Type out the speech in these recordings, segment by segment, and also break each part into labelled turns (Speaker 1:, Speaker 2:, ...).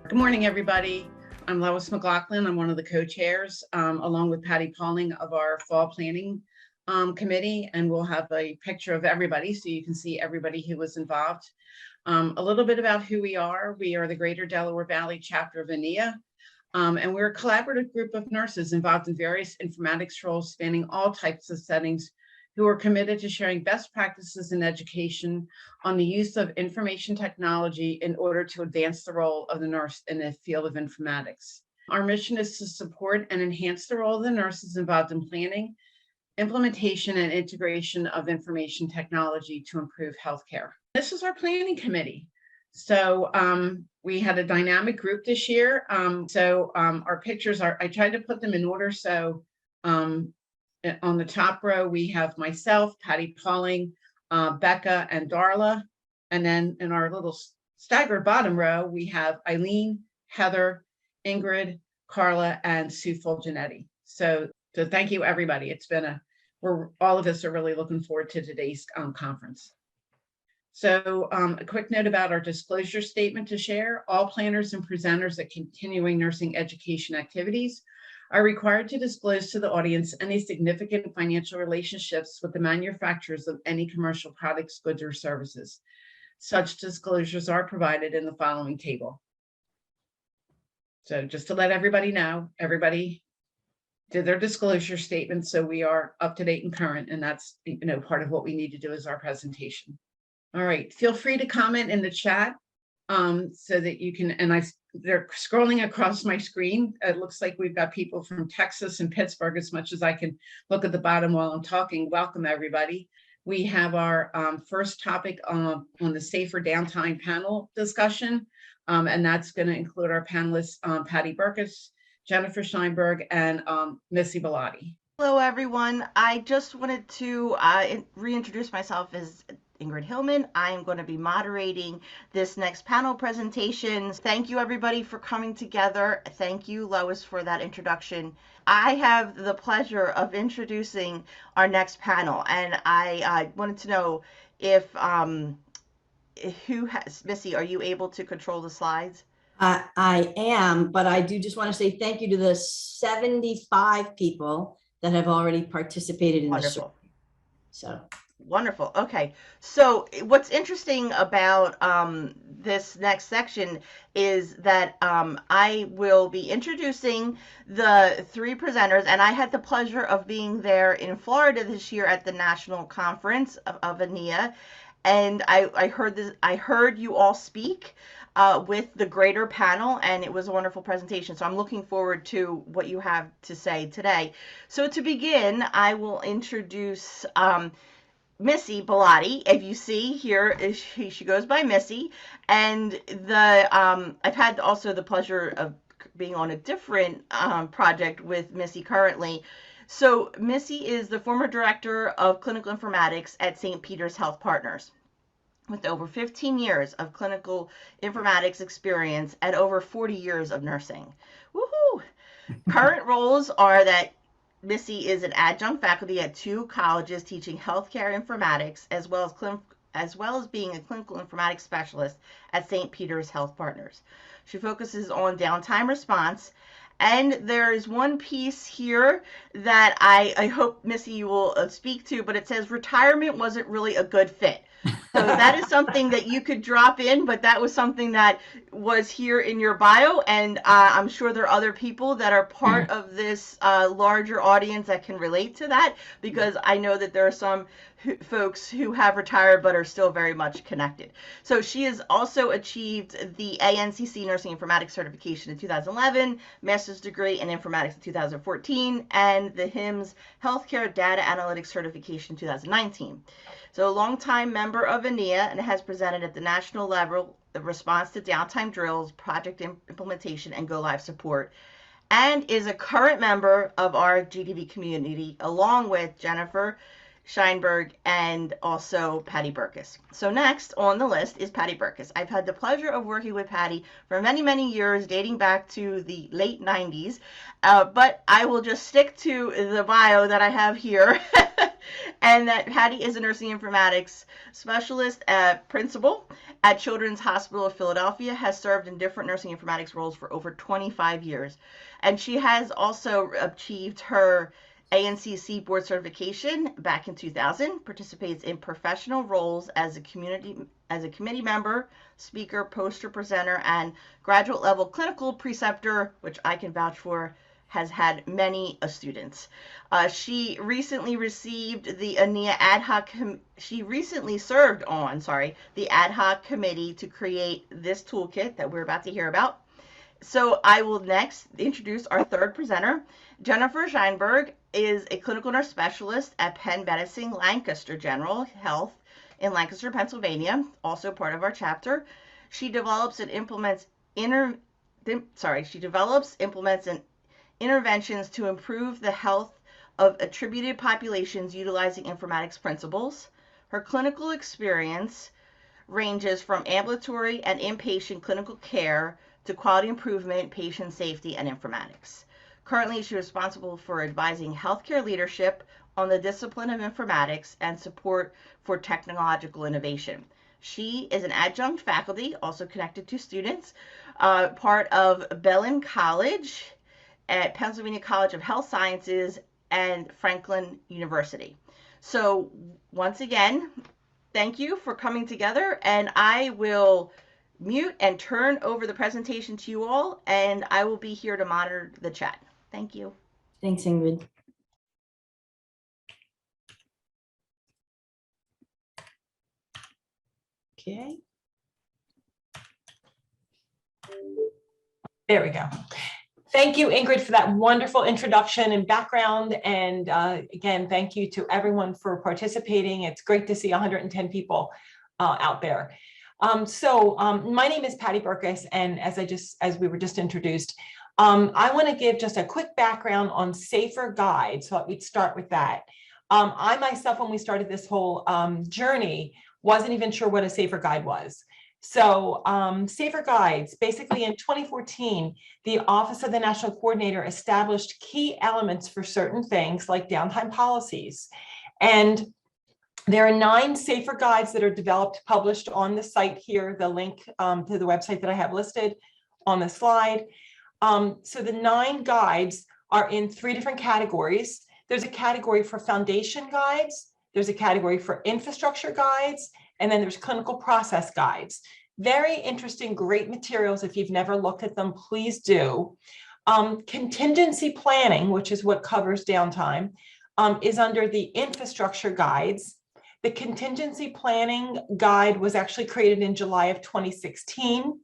Speaker 1: Good morning, everybody. I'm Lois McLaughlin. I'm one of the co-chairs, along with Patty Pauling of our fall planning committee, and we'll have a picture of everybody so you can see everybody who was involved. A little bit about who we are. We are the Greater Delaware Valley chapter of ANIA, and we're a collaborative group of nurses involved in various informatics roles spanning all types of settings who are committed to sharing best practices in education on the use of information technology in order to advance the role of the nurse in the field of informatics. Our mission is to support and enhance the role of the nurses involved in planning, implementation, and integration of information technology to improve healthcare. This is our planning committee. So we had a dynamic group this year. Our pictures are, I tried to put them in order. So on the top row, we have myself, Patty Pauling, Becca, and Darla. And then in our little staggered bottom row, we have Eileen, Heather, Ingrid, Carla, and Sue Fulginetti. So thank you, everybody. It's been all of us are really looking forward to today's conference. So a quick note about our disclosure statement to share. All planners and presenters at continuing nursing education activities are required to disclose to the audience any significant financial relationships with the manufacturers of any commercial products, goods, or services. Such disclosures are provided in the following table. So just to let everybody know, everybody did their disclosure statement, so we are up to date and current, and that's part of what we need to do is our presentation. All right, feel free to comment in the chat so that you can, and they're scrolling across my screen. It looks like we've got people from Texas and Pittsburgh as much as I can look at the bottom while I'm talking. Welcome, everybody. We have our first topic on the Safer Downtime panel discussion, and that's going to include our panelists, Patty Berkes, Jennifer Sheinberg, and Missy Belotti.
Speaker 2: Hello, everyone. I just wanted to reintroduce myself as Ingrid Hillman. I am going to be moderating this next panel presentation. Thank you, everybody, for coming together. Thank you, Lois, for that introduction. I have the pleasure of introducing our next panel, and I wanted to know if Missy, are you able to control the slides?
Speaker 3: I am, but I do just want to say thank you to the 75 people that have already participated in this. So
Speaker 2: wonderful. Okay, so what's interesting about this next section is that I will be introducing the three presenters, and I had the pleasure of being there in Florida this year at the National Conference of ANIA, and I heard you all speak with the greater panel, and it was a wonderful presentation. So I'm looking forward to what you have to say today. So to begin, I will introduce Missy Belotti. If you see here, she goes by Missy, and I've had also the pleasure of being on a different project with Missy currently. So Missy is the former director of clinical informatics at St. Peter's Health Partners, with over 15 years of clinical informatics experience and over 40 years of nursing. Woohoo! Current roles are that Missy is an adjunct faculty at 2 colleges teaching healthcare informatics, as well as being a clinical informatics specialist at St. Peter's Health Partners. She focuses on downtime response, and there is one piece here that I hope, Missy, you will speak to, but it says retirement wasn't really a good fit. So that is something that you could drop in, but that was something that was here in your bio, and I'm sure there are other people that are part of this larger audience that can relate to that, because I know that there are some folks who have retired but are still very much connected. So she has also achieved the ANCC Nursing Informatics Certification in 2011, Master's Degree in Informatics in 2014, and the HIMS Healthcare Data Analytics Certification in 2019. So a longtime member of ANIA, and has presented at the national level the response to downtime drills, project implementation, and go-live support, and is a current member of our GDV community, along with Jennifer Sheinberg, and also Patty Berkes. So next on the list is Patty Berkes. I've had the pleasure of working with Patty for many, many years, dating back to the late 90s, but I will just stick to the bio that I have here, and that Patty is a nursing informatics specialist principal at Children's Hospital of Philadelphia, has served in different nursing informatics roles for over 25 years, and she has also achieved her ANCC board certification back in 2000, participates in professional roles as a committee member, speaker, poster presenter, and graduate level clinical preceptor, which I can vouch for, has had many students. She recently received the ANIA ad hoc, she recently served on, the ad hoc committee to create this toolkit that we're about to hear about. So I will next introduce our third presenter. Jennifer Sheinberg is a clinical nurse specialist at Penn Medicine Lancaster General Health in Lancaster, Pennsylvania, also part of our chapter. She develops and implements interventions to improve the health of attributed populations utilizing informatics principles. Her clinical experience ranges from ambulatory and inpatient clinical care to quality improvement, patient safety, and informatics. Currently, she is responsible for advising healthcare leadership on the discipline of informatics and support for technological innovation. She is an adjunct faculty, also connected to students, part of Bellin College at Pennsylvania College of Health Sciences and Franklin University. So once again, thank you for coming together, and I will mute and turn over the presentation to you all, and I will be here to monitor the chat. Thank you.
Speaker 3: Thanks, Ingrid. Okay.
Speaker 4: There we go. Thank you, Ingrid, for that wonderful introduction and background. And again, thank you to everyone for participating. It's great to see 110 people out there. My name is Patty Berkes, and as we were just introduced, I want to give just a quick background on safer guides. So we'd start with that. I myself, when we started this whole journey, wasn't even sure what a safer guide was. So safer guides, basically in 2014, the Office of the National Coordinator established key elements for certain things like downtime policies. And there are 9 safer guides that are developed, published on the site here, the link to the website that I have listed on the slide. So the 9 guides are in 3 different categories. There's a category for foundation guides, there's a category for infrastructure guides, and then there's clinical process guides. Very interesting, great materials. If you've never looked at them, please do. Contingency planning, which is what covers downtime, is under the infrastructure guides. The contingency planning guide was actually created in July of 2016.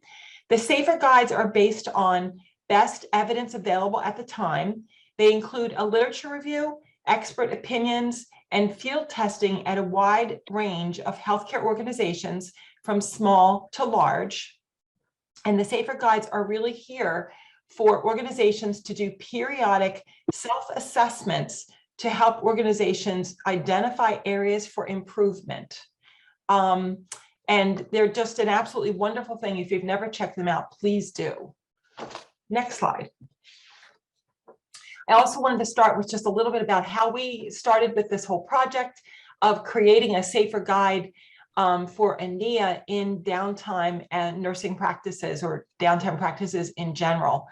Speaker 4: The safer guides are based on best evidence available at the time. They include a literature review, expert opinions, and field testing at a wide range of healthcare organizations from small to large. And the safer guides are really here for organizations to do periodic self-assessments to help organizations identify areas for improvement. And they're just an absolutely wonderful thing. If you've never checked them out, please do. Next slide. I also wanted to start with just a little bit about how we started with this whole project of creating a safer guide for ANIA in downtime and nursing practices, or downtime practices in general.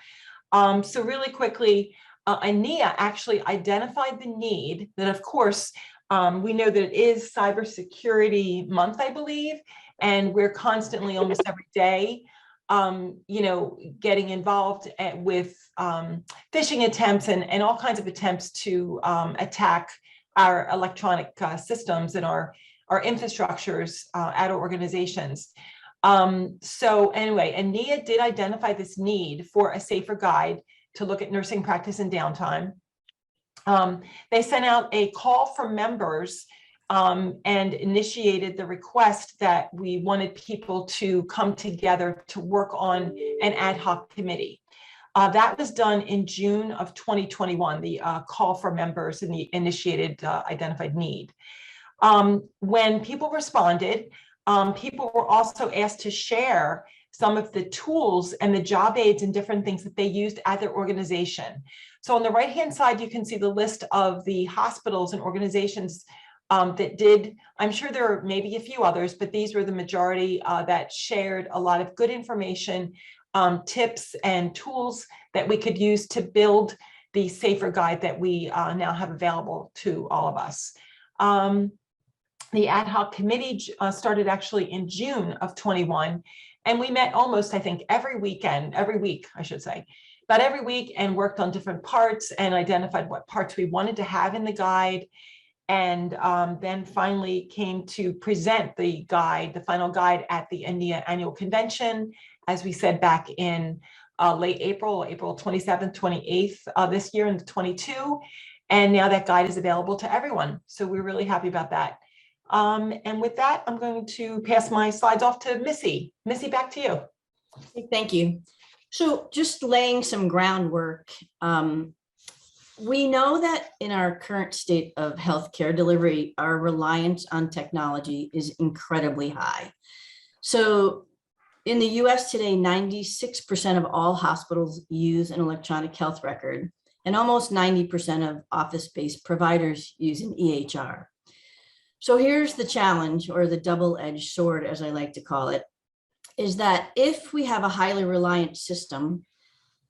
Speaker 4: So really quickly, ANIA actually identified the need that, of course, we know that it is Cybersecurity Month, I believe, and we're constantly, almost every day, getting involved with phishing attempts and all kinds of attempts to attack our electronic systems and our infrastructures at our organizations. So anyway, ANIA did identify this need for a safer guide to look at nursing practice and downtime. They sent out a call for members and initiated the request that we wanted people to come together to work on an ad hoc committee. That was done in June of 2021, the call for members and the initiated identified need. When people responded, people were also asked to share some of the tools and the job aids and different things that they used at their organization. So on the right-hand side, you can see the list of the hospitals and organizations that did. I'm sure there are maybe a few others, but these were the majority that shared a lot of good information, tips and tools that we could use to build the safer guide that we now have available to all of us. The ad hoc committee started actually in June of 21, and we met almost, I think, every week, I should say, but every week, and worked on different parts and identified what parts we wanted to have in the guide. And then finally came to present the guide, the final guide, at the ANIA annual convention, as we said, back in late April 27th, 28th this year in 22. And now that guide is available to everyone. So we're really happy about that. And with that, I'm going to pass my slides off to Missy. Missy, back to you.
Speaker 3: Thank you. So just laying some groundwork. We know that in our current state of healthcare delivery, our reliance on technology is incredibly high. So in the US today, 96% of all hospitals use an electronic health record, and almost 90% of office-based providers use an EHR. So here's the challenge, or the double-edged sword, as I like to call it, is that if we have a highly reliant system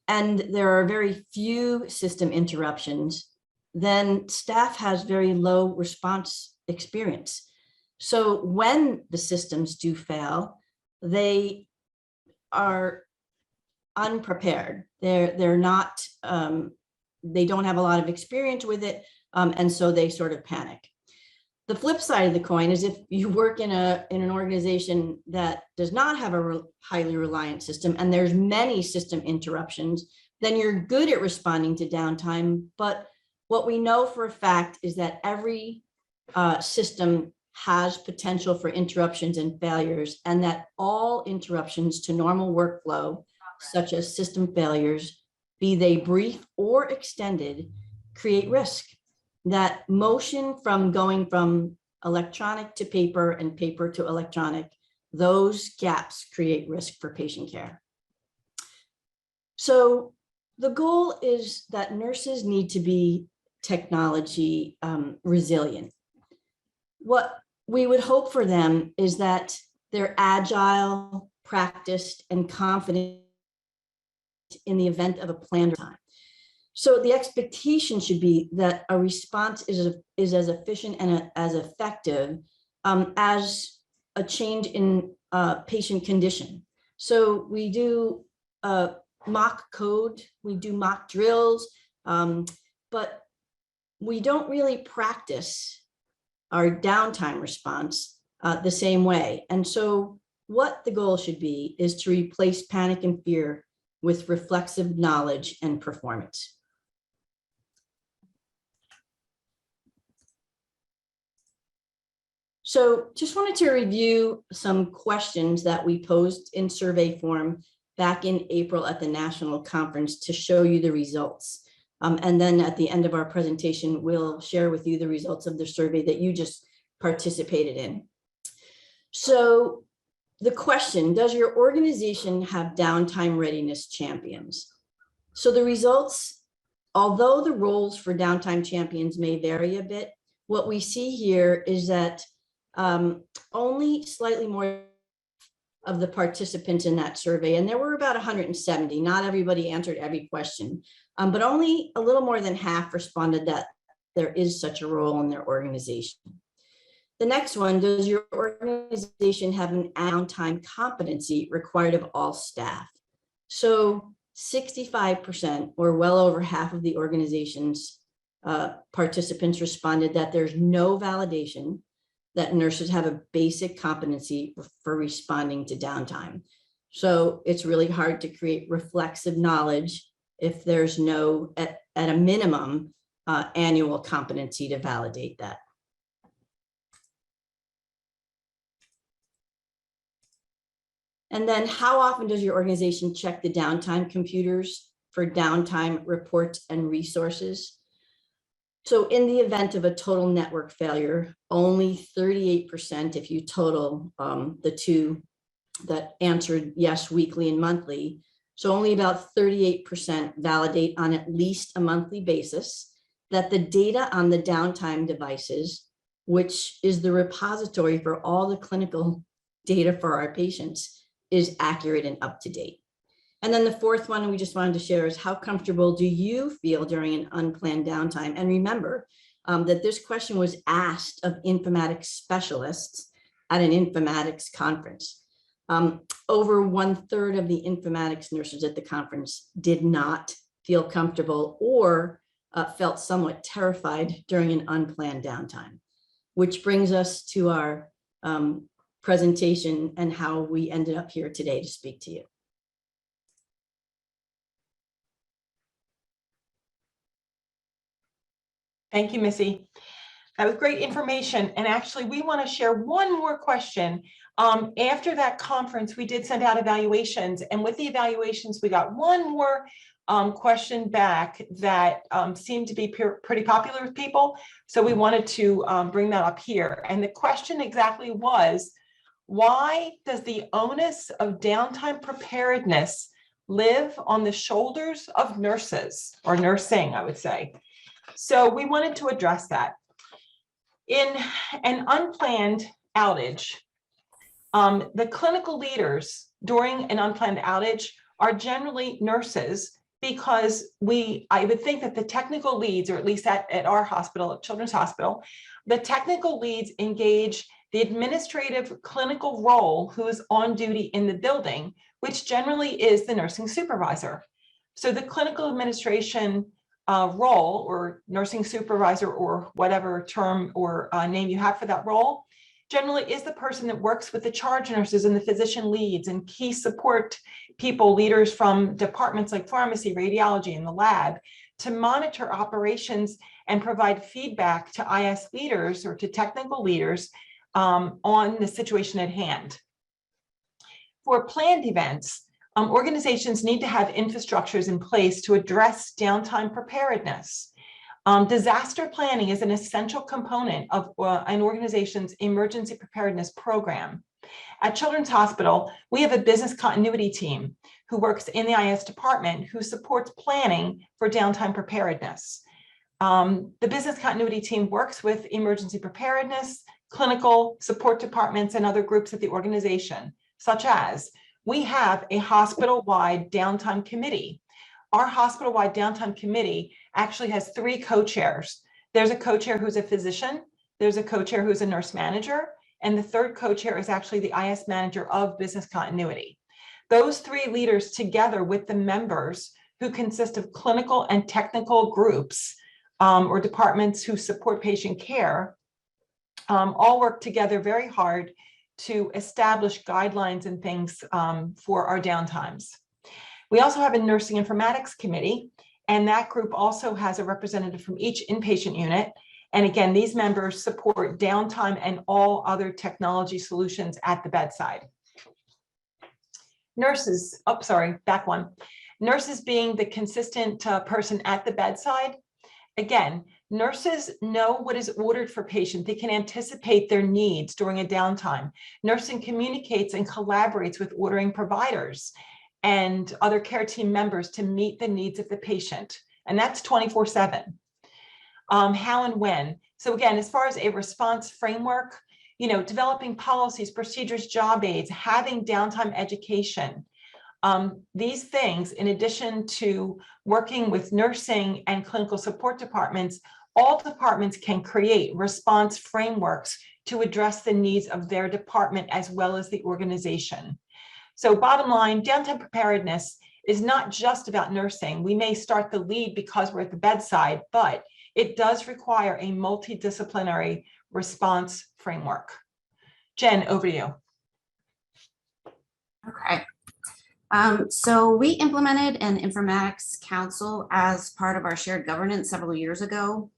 Speaker 3: and there are very few system interruptions, then staff has very low response experience. So when the systems do fail, they are unprepared. They're not, they don't have a lot of experience with it, and so they sort of panic. The flip side of the coin is if you work in an organization that does not have a highly reliant system and there's many system interruptions, then you're good at responding to downtime. But what we know for a fact is that every system has potential for interruptions and failures, and that all interruptions to normal workflow, such as system failures, be they brief or extended, create risk. That motion from going from electronic to paper and paper to electronic, those gaps create risk for patient care. So the goal is that nurses need to be technology resilient. What we would hope for them is that they're agile, practiced, and confident in the event of a planned time. So the expectation should be that a response is as efficient and as effective as a change in patient condition. So we do mock code, we do mock drills, but we don't really practice our downtime response the same way. And so what the goal should be is to replace panic and fear with reflexive knowledge and performance. So just wanted to review some questions that we posed in survey form back in April at the national conference to show you the results. And then at the end of our presentation, we'll share with you the results of the survey that you just participated in. So the question, does your organization have downtime readiness champions? So the results, although the roles for downtime champions may vary a bit, what we see here is that only slightly more of the participants in that survey, and there were about 170, not everybody answered every question, but only a little more than half responded that there is such a role in their organization. The next one, does your organization have an downtime competency required of all staff? So 65%, or well over half of the organization's participants responded that there's no validation that nurses have a basic competency for responding to downtime. So it's really hard to create reflexive knowledge if there's no, at a minimum, annual competency to validate that. And then how often does your organization check the downtime computers for downtime reports and resources? So in the event of a total network failure, only 38%, if you total the two that answered yes weekly and monthly, so only about 38% validate on at least a monthly basis that the data on the downtime devices, which is the repository for all the clinical data for our patients, is accurate and up to date. And then the fourth one we just wanted to share is, how comfortable do you feel during an unplanned downtime? And remember that this question was asked of informatics specialists at an informatics conference. Over 1/3 of the informatics nurses at the conference did not feel comfortable or felt somewhat terrified during an unplanned downtime, which brings us to our presentation and how we ended up here today to speak to you.
Speaker 4: Thank you, Missy. That was great information. And actually, we want to share one more question. After that conference, we did send out evaluations. And with the evaluations, we got one more question back that seemed to be pretty popular with people. So we wanted to bring that up here. And the question exactly was, why does the onus of downtime preparedness live on the shoulders of nurses, or nursing, I would say? So we wanted to address that. In an unplanned outage, the clinical leaders during an unplanned outage are generally nurses, because I would think that the technical leads, or at least at our hospital, at Children's Hospital, the technical leads engage the administrative clinical role who is on duty in the building, which generally is the nursing supervisor. So the clinical administration role, or nursing supervisor, or whatever term or name you have for that role, generally is the person that works with the charge nurses and the physician leads and key support people, leaders from departments like pharmacy, radiology, and the lab, to monitor operations and provide feedback to IS leaders or to technical leaders on the situation at hand. For planned events, organizations need to have infrastructures in place to address downtime preparedness. Disaster planning is an essential component of an organization's emergency preparedness program. At Children's Hospital, we have a business continuity team who works in the IS department who supports planning for downtime preparedness. The business continuity team works with emergency preparedness, clinical support departments, and other groups at the organization, such as we have a hospital-wide downtime committee. Our hospital-wide downtime committee actually has 3 co-chairs. There's a co-chair who's a physician, there's a co-chair who's a nurse manager, and the third co-chair is actually the IS manager of business continuity. Those 3 leaders, together with the members who consist of clinical and technical groups or departments who support patient care, all work together very hard to establish guidelines and things for our downtimes. We also have a nursing informatics committee, and that group also has a representative from each inpatient unit. And again, these members support downtime and all other technology solutions at the bedside. Nurses, oh, sorry, back one. Nurses being the consistent person at the bedside. Again, nurses know what is ordered for patients. They can anticipate their needs during a downtime. Nursing communicates and collaborates with ordering providers and other care team members to meet the needs of the patient. And that's 24/7. How and when. So again, as far as a response framework, developing policies, procedures, job aids, having downtime education, these things, in addition to working with nursing and clinical support departments, all departments can create response frameworks to address the needs of their department as well as the organization. So bottom line, downtime preparedness is not just about nursing. We may start the lead because we're at the bedside, but it does require a multidisciplinary response framework. Jen, over to you.
Speaker 5: Okay. So we implemented an informatics council as part of our shared governance several years ago.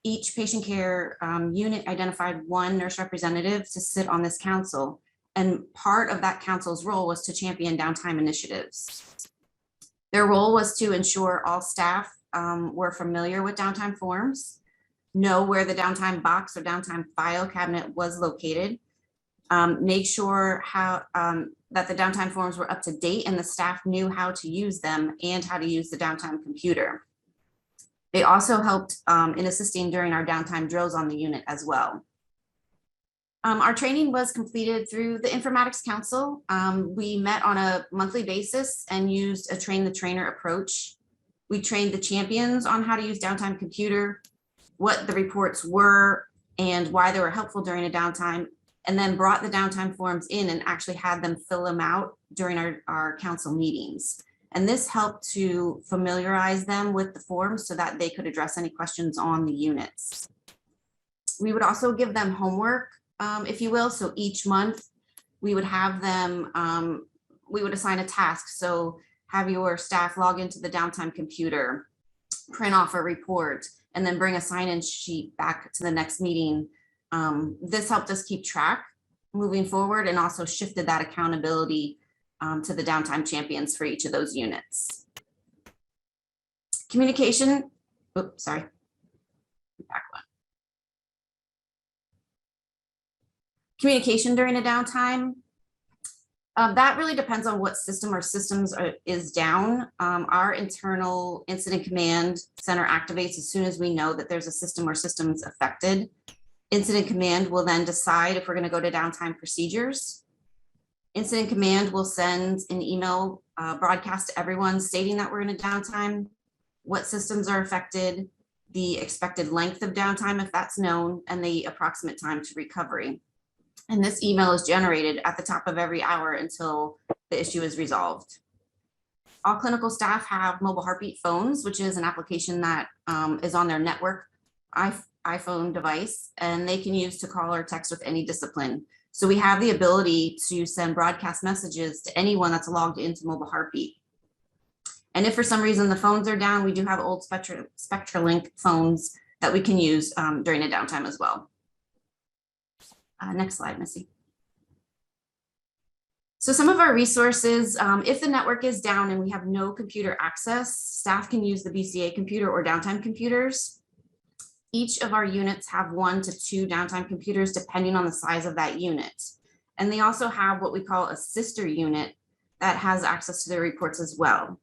Speaker 5: Each patient care unit identified one nurse representative to sit on this council, and part of that council's role was to champion downtime initiatives. Their role was to ensure all staff were familiar with downtime forms, know where the downtime box or downtime file cabinet was located, make sure that the downtime forms were up to date and the staff knew how to use them and how to use the downtime computer. They also helped in assisting during our downtime drills on the unit as well. Our training was completed through the Informatics Council. We met on a monthly basis and used a train the trainer approach. We trained the champions on how to use downtime computer, what the reports were and why they were helpful during a downtime, and then brought the downtime forms in and actually had them fill them out during our council meetings. And this helped to familiarize them with the forms so that they could address any questions on the units. We would also give them homework, if you will. So each month we would have them, we would assign a task. So have your staff log into the downtime computer, print off a report, and then bring a sign-in sheet back to the next meeting. This helped us keep track moving forward and also shifted that accountability to the downtime champions for each of those units. Communication, oops, sorry. Back one. Communication during a downtime. That really depends on what system or systems is down. Our internal incident command center activates as soon as we know that there's a system or systems affected. Incident command will then decide if we're going to go to downtime procedures. Incident command will send an email broadcast to everyone stating that we're in a downtime, what systems are affected, the expected length of downtime if that's known, and the approximate time to recovery. And this email is generated at the top of every hour until the issue is resolved. All clinical staff have mobile heartbeat phones, which is an application that is on their network iPhone device, and they can use to call or text with any discipline. So we have the ability to send broadcast messages to anyone that's logged into mobile heartbeat. And if for some reason the phones are down, we do have old SpectraLink phones that we can use during a downtime as well. Next slide, Missy. So some of our resources, if the network is down and we have no computer access, staff can use the BCA computer or downtime computers. Each of our units have 1 to 2 downtime computers depending on the size of that unit. And they also have what we call a sister unit that has access to their reports as well.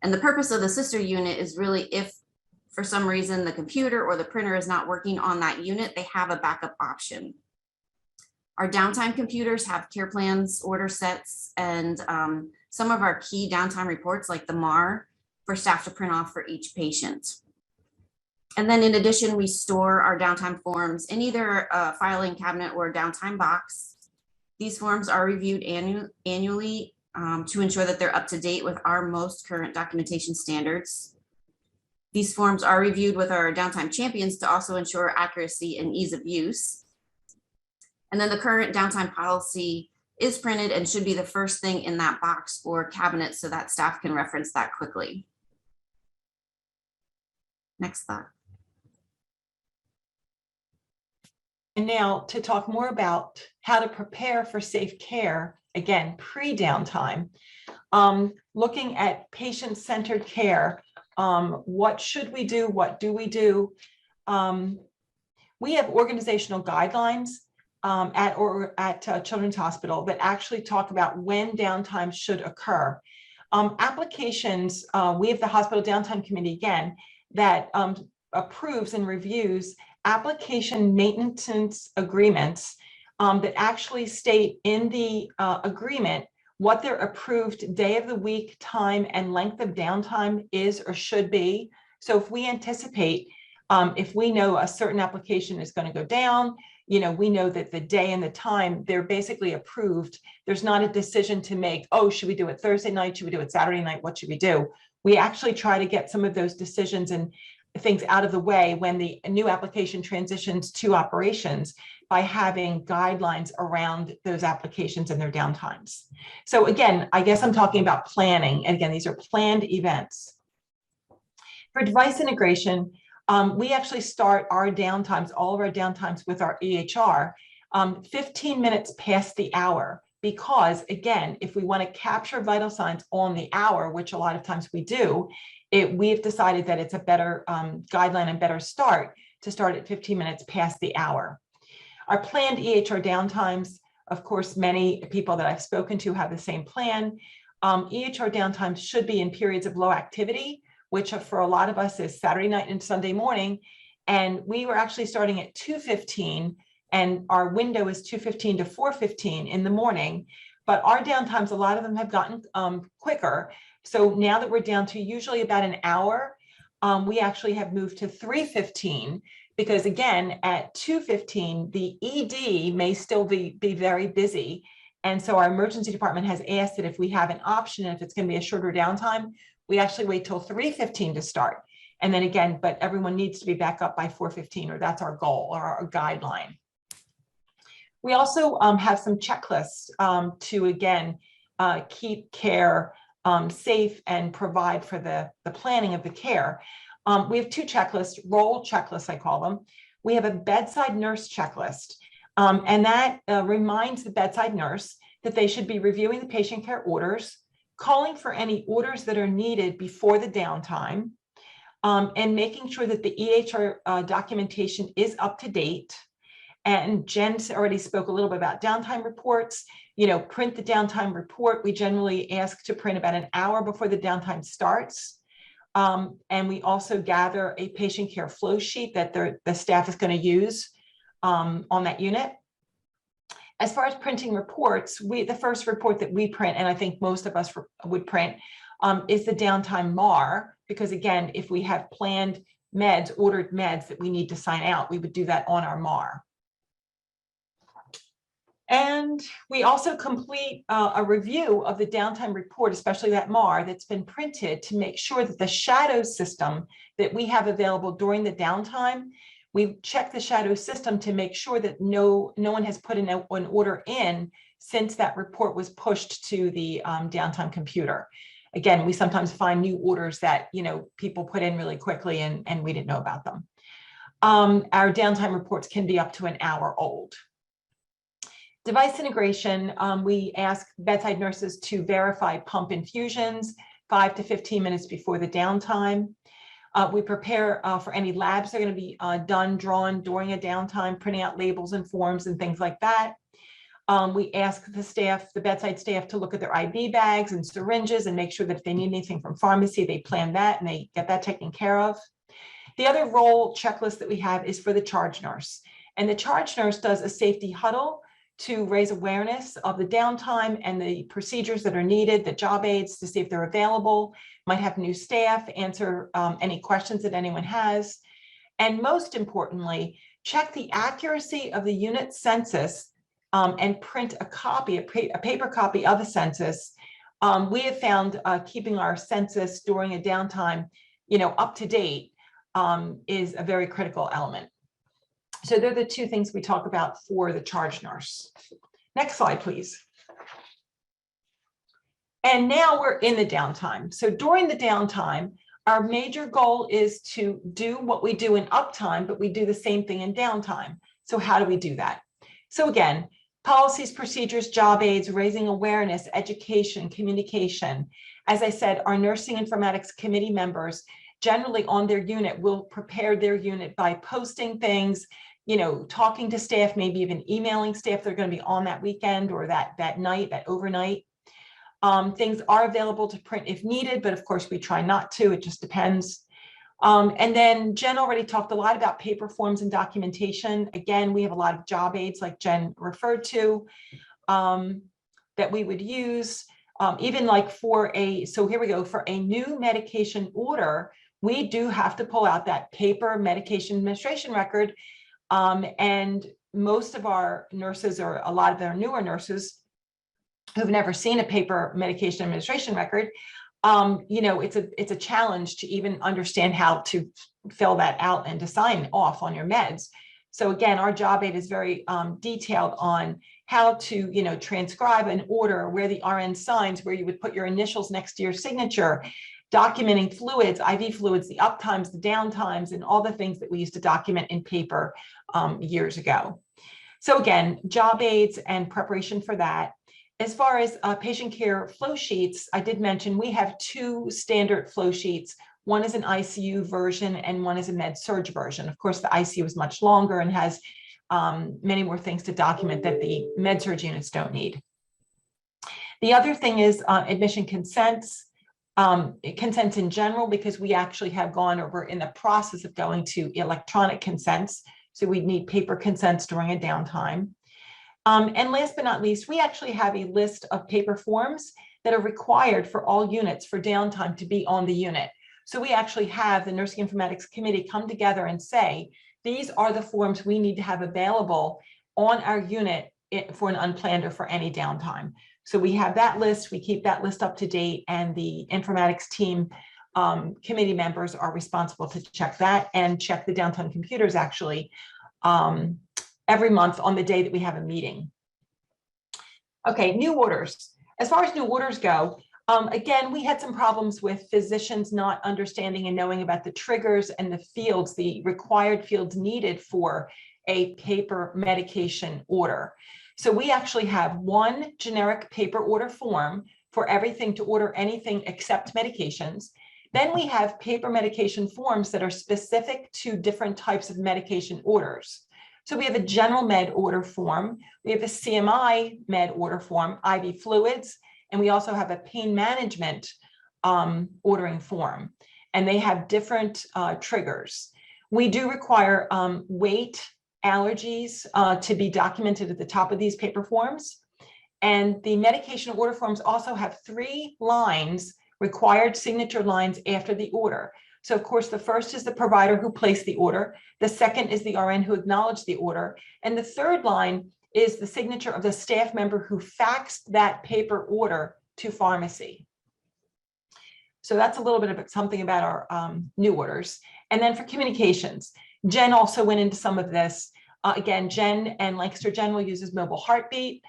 Speaker 5: And the purpose of the sister unit is really if for some reason the computer or the printer is not working on that unit, they have a backup option. Our downtime computers have care plans, order sets, and some of our key downtime reports like the MAR for staff to print off for each patient. And then in addition, we store our downtime forms in either a filing cabinet or a downtime box. These forms are reviewed annually to ensure that they're up to date with our most current documentation standards. These forms are reviewed with our downtime champions to also ensure accuracy and ease of use. And then the current downtime policy is printed and should be the first thing in that box or cabinet so that staff can reference that quickly. Next slide.
Speaker 4: And now to talk more about how to prepare for safe care, again, pre-downtime, looking at patient-centered care, what should we do? What do we do? We have organizational guidelines at Children's Hospital that actually talk about when downtime should occur. Applications, we have the Hospital Downtime Committee again that approves and reviews application maintenance agreements that actually state in the agreement what their approved day of the week, time, and length of downtime is or should be. So if we anticipate, if we know a certain application is going to go down, you know, we know that the day and the time, they're basically approved. There's not a decision to make, oh, should we do it Thursday night? Should we do it Saturday night? What should we do? We actually try to get some of those decisions and things out of the way when the new application transitions to operations by having guidelines around those applications and their downtimes. So again, I guess I'm talking about planning. And again, these are planned events. For device integration, we actually start our downtimes, all of our downtimes with our EHR, 15 minutes past the hour. Because again, if we want to capture vital signs on the hour, which a lot of times we do, we have decided that it's a better guideline and better start to start at 15 minutes past the hour. Our planned EHR downtimes, of course, many people that I've spoken to have the same plan. EHR downtimes should be in periods of low activity, which for a lot of us is Saturday night and Sunday morning. And we were actually starting at 2:15, and our window is 2:15 to 4:15 in the morning. But our downtimes, a lot of them have gotten quicker. So now that we're down to usually about an hour, we actually have moved to 3:15, because again, at 2:15, the ED may still be very busy. And so our emergency department has asked that if we have an option, if it's going to be a shorter downtime, we actually wait till 3:15 to start. And then again, but everyone needs to be back up by 4:15, or that's our goal or our guideline. We also have some checklists to, again, keep care safe and provide for the planning of the care. We have two checklists, role checklists, I call them. We have a bedside nurse checklist, and that reminds the bedside nurse that they should be reviewing the patient care orders, calling for any orders that are needed before the downtime, and making sure that the EHR documentation is up to date. And Jen already spoke a little bit about downtime reports. Print the downtime report. We generally ask to print about an hour before the downtime starts. And we also gather a patient care flow sheet that the staff is going to use on that unit. As far as printing reports, the first report that we print, and I think most of us would print, is the downtime MAR, because again, if we have planned meds, ordered meds that we need to sign out, we would do that on our MAR. And we also complete a review of the downtime report, especially that MAR that's been printed, to make sure that the shadow system that we have available during the downtime, we check the shadow system to make sure that no one has put an order in since that report was pushed to the downtime computer. Again, we sometimes find new orders that people put in really quickly and we didn't know about them. Our downtime reports can be up to an hour old. Device integration, we ask bedside nurses to verify pump infusions 5 to 15 minutes before the downtime. We prepare for any labs that are going to be drawn during a downtime, printing out labels and forms and things like that. We ask the bedside staff, to look at their IV bags and syringes and make sure that if they need anything from pharmacy, they plan that and they get that taken care of. The other role checklist that we have is for the charge nurse. And the charge nurse does a safety huddle to raise awareness of the downtime and the procedures that are needed, the job aids, to see if they're available, might have new staff, answer any questions that anyone has. And most importantly, check the accuracy of the unit census and print a copy, a paper copy of a census. We have found keeping our census during a downtime, up to date is a very critical element. So they're the two things we talk about for the charge nurse. Next slide, please. And now we're in the downtime. So during the downtime, our major goal is to do what we do in uptime, but we do the same thing in downtime. So how do we do that? So again, policies, procedures, job aids, raising awareness, education, communication. As I said, our nursing informatics committee members generally on their unit will prepare their unit by posting things, talking to staff, maybe even emailing staff they're going to be on that weekend or that night, that overnight. Things are available to print if needed, but of course we try not to, it just depends. And then Jen already talked a lot about paper forms and documentation. Again, we have a lot of job aids like Jen referred to that we would use. Even like for a new medication order, we do have to pull out that paper medication administration record. And most of our nurses, or a lot of our newer nurses who've never seen a paper medication administration record, it's a challenge to even understand how to fill that out and to sign off on your meds. So again, our job aid is very detailed on how to, transcribe an order, where the RN signs, where you would put your initials next to your signature, documenting fluids, IV fluids, the uptimes, the downtimes, and all the things that we used to document in paper years ago. So again, job aids and preparation for that. As far as patient care flow sheets, I did mention we have two standard flow sheets. One is an ICU version and one is a med-surg version. Of course, the ICU is much longer and has many more things to document that the med-surg units don't need. The other thing is admission consents. Consents in general, because we actually have gone or we're in the process of going to electronic consents. So we need paper consents during a downtime. And last but not least, we actually have a list of paper forms that are required for all units for downtime to be on the unit. So we actually have the Nursing Informatics Committee come together and say, these are the forms we need to have available on our unit for an unplanned or for any downtime. So we have that list, we keep that list up to date, and the informatics team committee members are responsible to check that and check the downtime computers actually every month on the day that we have a meeting. Okay, new orders. As far as new orders go, again, we had some problems with physicians not understanding and knowing about the triggers and the fields, the required fields needed for a paper medication order. So we actually have one generic paper order form for everything to order anything except medications. Then we have paper medication forms that are specific to different types of medication orders. So we have a general med order form, we have a CMI med order form, IV fluids, and we also have a pain management ordering form. And they have different triggers. We do require weight, allergies to be documented at the top of these paper forms. And the medication order forms also have 3 lines, required signature lines after the order. So of course, the first is the provider who placed the order. The second is the RN who acknowledged the order. And the third line is the signature of the staff member who faxed that paper order to pharmacy. So that's a little bit of something about our new orders. And then for communications, Jen also went into some of this. Again, Jen and Lancaster General uses mobile heartbeat.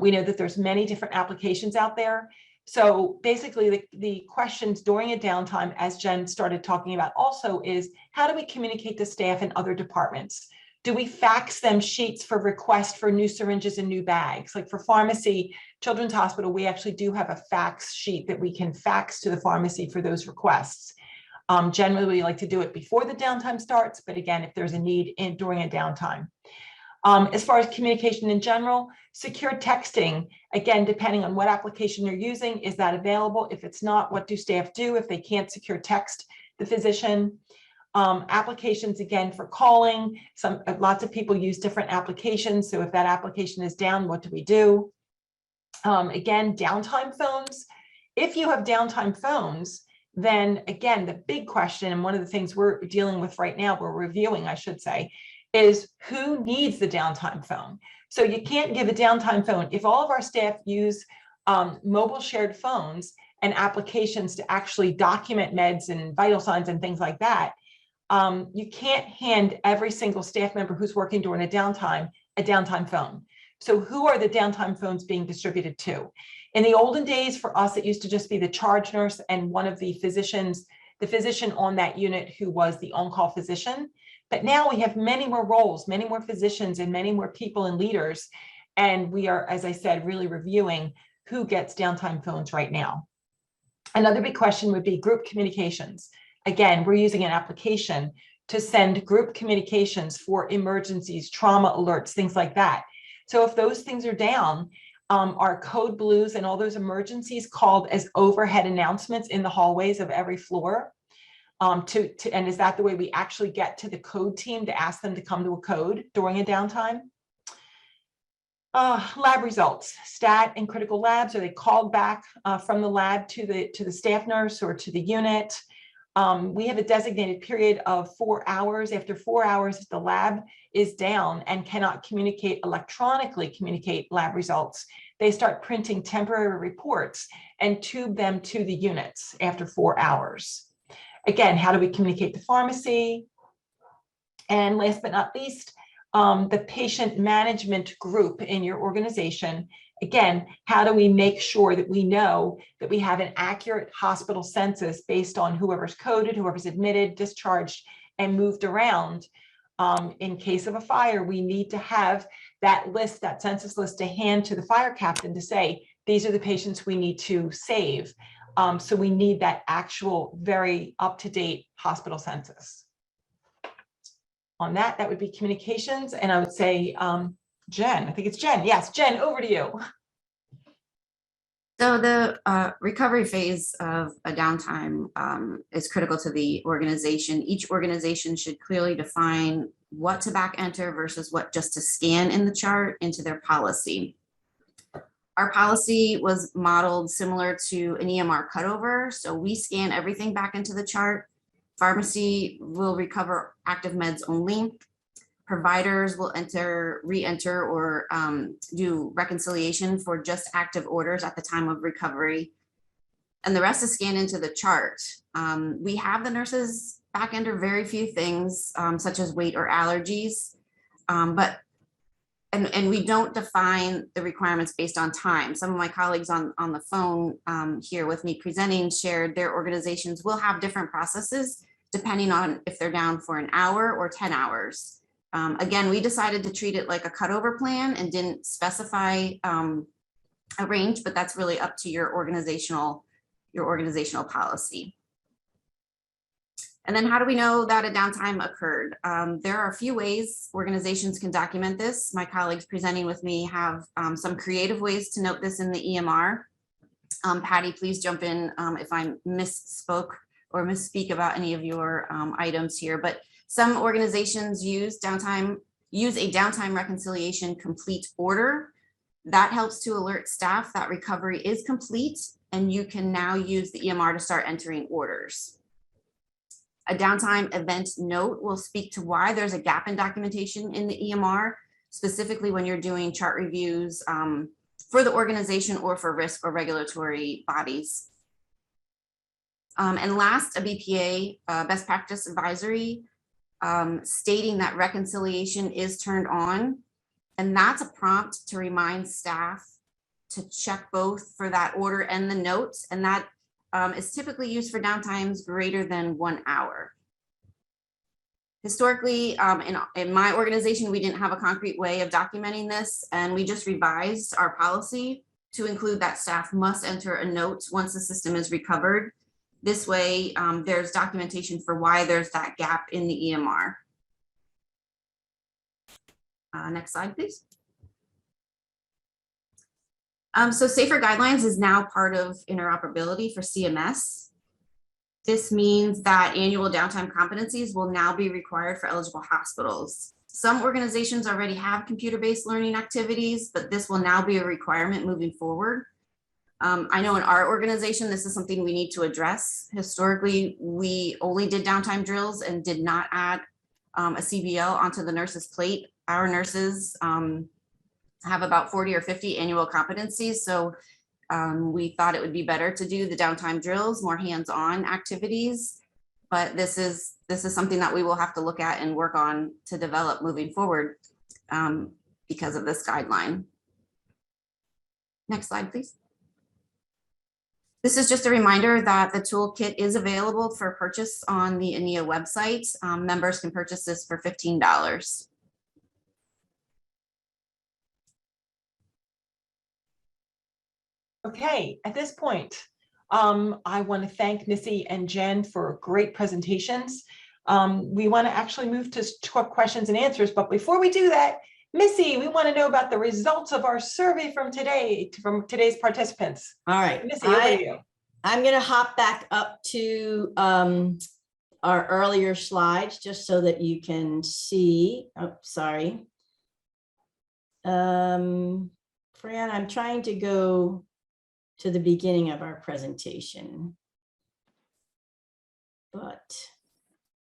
Speaker 4: We know that there's many different applications out there. So basically the questions during a downtime, as Jen started talking about also, is how do we communicate to staff in other departments? Do we fax them sheets for request for new syringes and new bags? Like for pharmacy, Children's Hospital, we actually do have a fax sheet that we can fax to the pharmacy for those requests. Generally, we like to do it before the downtime starts, but again, if there's a need during a downtime. As far as communication in general, secure texting, again, depending on what application you're using, is that available? If it's not, what do staff do if they can't secure text the physician? Applications, again, for calling, lots of people use different applications. So if that application is down, what do we do? Again, downtime phones. If you have downtime phones, then again, the big question, and one of the things we're dealing with right now, we're reviewing, I should say, is who needs the downtime phone? So you can't give a downtime phone. If all of our staff use mobile shared phones and applications to actually document meds and vital signs and things like that, you can't hand every single staff member who's working during a downtime phone. So who are the downtime phones being distributed to? In the olden days, for us, it used to just be the charge nurse and one of the physicians, the physician on that unit who was the on-call physician. But now we have many more roles, many more physicians and many more people and leaders. And we are, as I said, really reviewing who gets downtime phones right now. Another big question would be group communications. Again, we're using an application to send group communications for emergencies, trauma alerts, things like that. So if those things are down, our code blues and all those emergencies called as overhead announcements in the hallways of every floor. And is that the way we actually get to the code team to ask them to come to a code during a downtime? Lab results, stat and critical labs, are they called back from the lab to the staff nurse or to the unit? We have a designated period of 4 hours. After 4 hours, if the lab is down and cannot electronically communicate lab results, they start printing temporary reports and tube them to the units after 4 hours. Again, how do we communicate to pharmacy? And last but not least, the patient management group in your organization. Again, how do we make sure that we know that we have an accurate hospital census based on whoever's coded, whoever's admitted, discharged, and moved around? In case of a fire, we need to have that list, that census list, to hand to the fire captain to say, these are the patients we need to save. So we need that actual very up-to-date hospital census. On that, that would be communications. And I would say, Jen, I think it's Jen. Yes, Jen, over to you.
Speaker 5: So the recovery phase of a downtime is critical to the organization. Each organization should clearly define what to back enter versus what just to scan in the chart into their policy. Our policy was modeled similar to an EMR cutover. So we scan everything back into the chart. Pharmacy will recover active meds only. Providers will re-enter or do reconciliation for just active orders at the time of recovery. And the rest is scanned into the chart. We have the nurses back enter very few things such as weight or allergies, and we don't define the requirements based on time. Some of my colleagues on the phone here with me presenting shared their organizations will have different processes depending on if they're down for an hour or 10 hours. Again, we decided to treat it like a cutover plan and didn't specify a range, but that's really up to your organizational policy. And then how do we know that a downtime occurred? There are a few ways organizations can document this. My colleagues presenting with me have some creative ways to note this in the EMR. Patty, please jump in if I misspoke or misspeak about any of your items here, but some organizations use a downtime reconciliation complete order. That helps to alert staff that recovery is complete, and you can now use the EMR to start entering orders. A downtime event note will speak to why there's a gap in documentation in the EMR, specifically when you're doing chart reviews for the organization or for risk or regulatory bodies. And last, a BPA, best practice advisory, stating that reconciliation is turned on. And that's a prompt to remind staff to check both for that order and the notes. And that is typically used for downtimes greater than 1 hour. Historically, in my organization, we didn't have a concrete way of documenting this, and we just revised our policy to include that staff must enter a note once the system is recovered. This way, there's documentation for why there's that gap in the EMR. Next slide, please. So Safer Guidelines is now part of interoperability for CMS. This means that annual downtime competencies will now be required for eligible hospitals. Some organizations already have computer-based learning activities, but this will now be a requirement moving forward. I know in our organization, this is something we need to address. Historically, we only did downtime drills and did not add a CBL onto the nurse's plate. Our nurses have about 40 or 50 annual competencies. So we thought it would be better to do the downtime drills, more hands-on activities. But this is something that we will have to look at and work on to develop moving forward because of this guideline. Next slide, please. This is just a reminder that the toolkit is available for purchase on the ANIA website. Members can purchase this for $15.
Speaker 4: Okay, at this point, I want to thank Missy and Jen for great presentations. We want to actually move to questions and answers, but before we do that, Missy, we want to know about the results of our survey from today's participants.
Speaker 3: All right,
Speaker 4: Missy, over to you.
Speaker 3: I'm going to hop back up to our earlier slides just so that you can see. Oh, sorry. Fran, I'm trying to go to the beginning of our presentation, but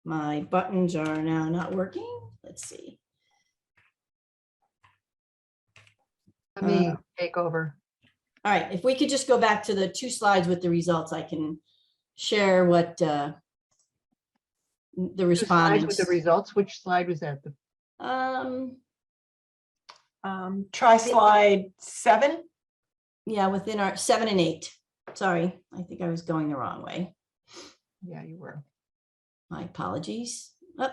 Speaker 3: my buttons are now not working. Let's see.
Speaker 6: Let me take over.
Speaker 3: All right, if we could just go back to the 2 slides with the results, I can share what the respondents.
Speaker 6: With the results, which slide was that?
Speaker 4: Try slide 7.
Speaker 3: Yeah, within our 7 and 8. Sorry, I think I was going the wrong way.
Speaker 6: Yeah, you were.
Speaker 3: My apologies. Oh,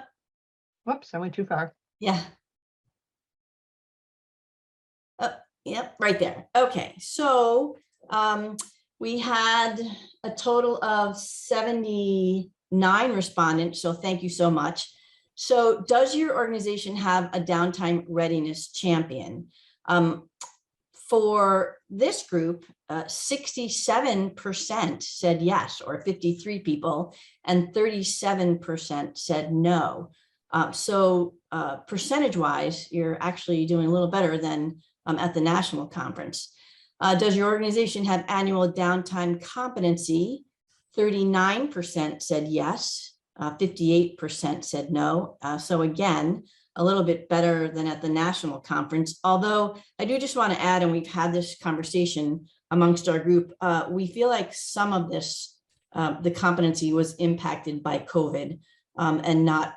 Speaker 6: Whoops, I went too far.
Speaker 3: yeah. Oh, yep, right there. Okay, so We had a total of 79 respondents, so thank you so much. So does your organization have a downtime readiness champion? For this group, 67% said yes, or 53 people, and 37% said no. So percentage-wise, you're actually doing a little better than at the national conference. Does your organization have annual downtime competency? 39% said yes, 58% said no. So again, a little bit better than at the national conference. Although I do just want to add, and we've had this conversation amongst our group, we feel like some of this, the competency was impacted by COVID and not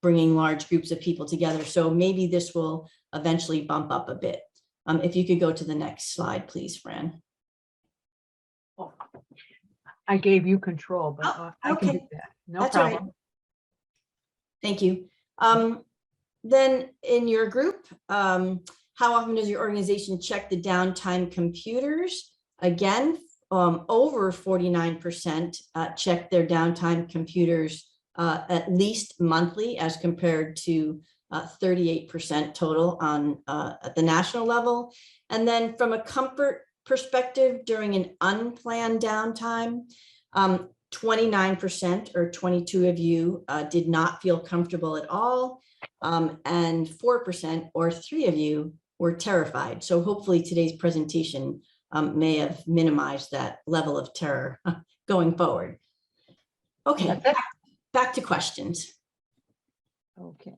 Speaker 3: bringing large groups of people together. So maybe this will eventually bump up a bit. If you could go to the next slide, please, Fran.
Speaker 6: I gave you control, but I can do
Speaker 3: okay.
Speaker 6: that. No
Speaker 3: That's all right.
Speaker 6: problem.
Speaker 3: Thank you. Then in your group, how often does your organization check the downtime computers? Again, over 49% check their downtime computers at least monthly, as compared to 38% total on at the national level. And then from a comfort perspective, during an unplanned downtime, 29% or 22 of you did not feel comfortable at all. And 4% or 3 of you were terrified. So hopefully today's presentation may have minimized that level of terror going forward. Okay, back to questions.
Speaker 6: Okay.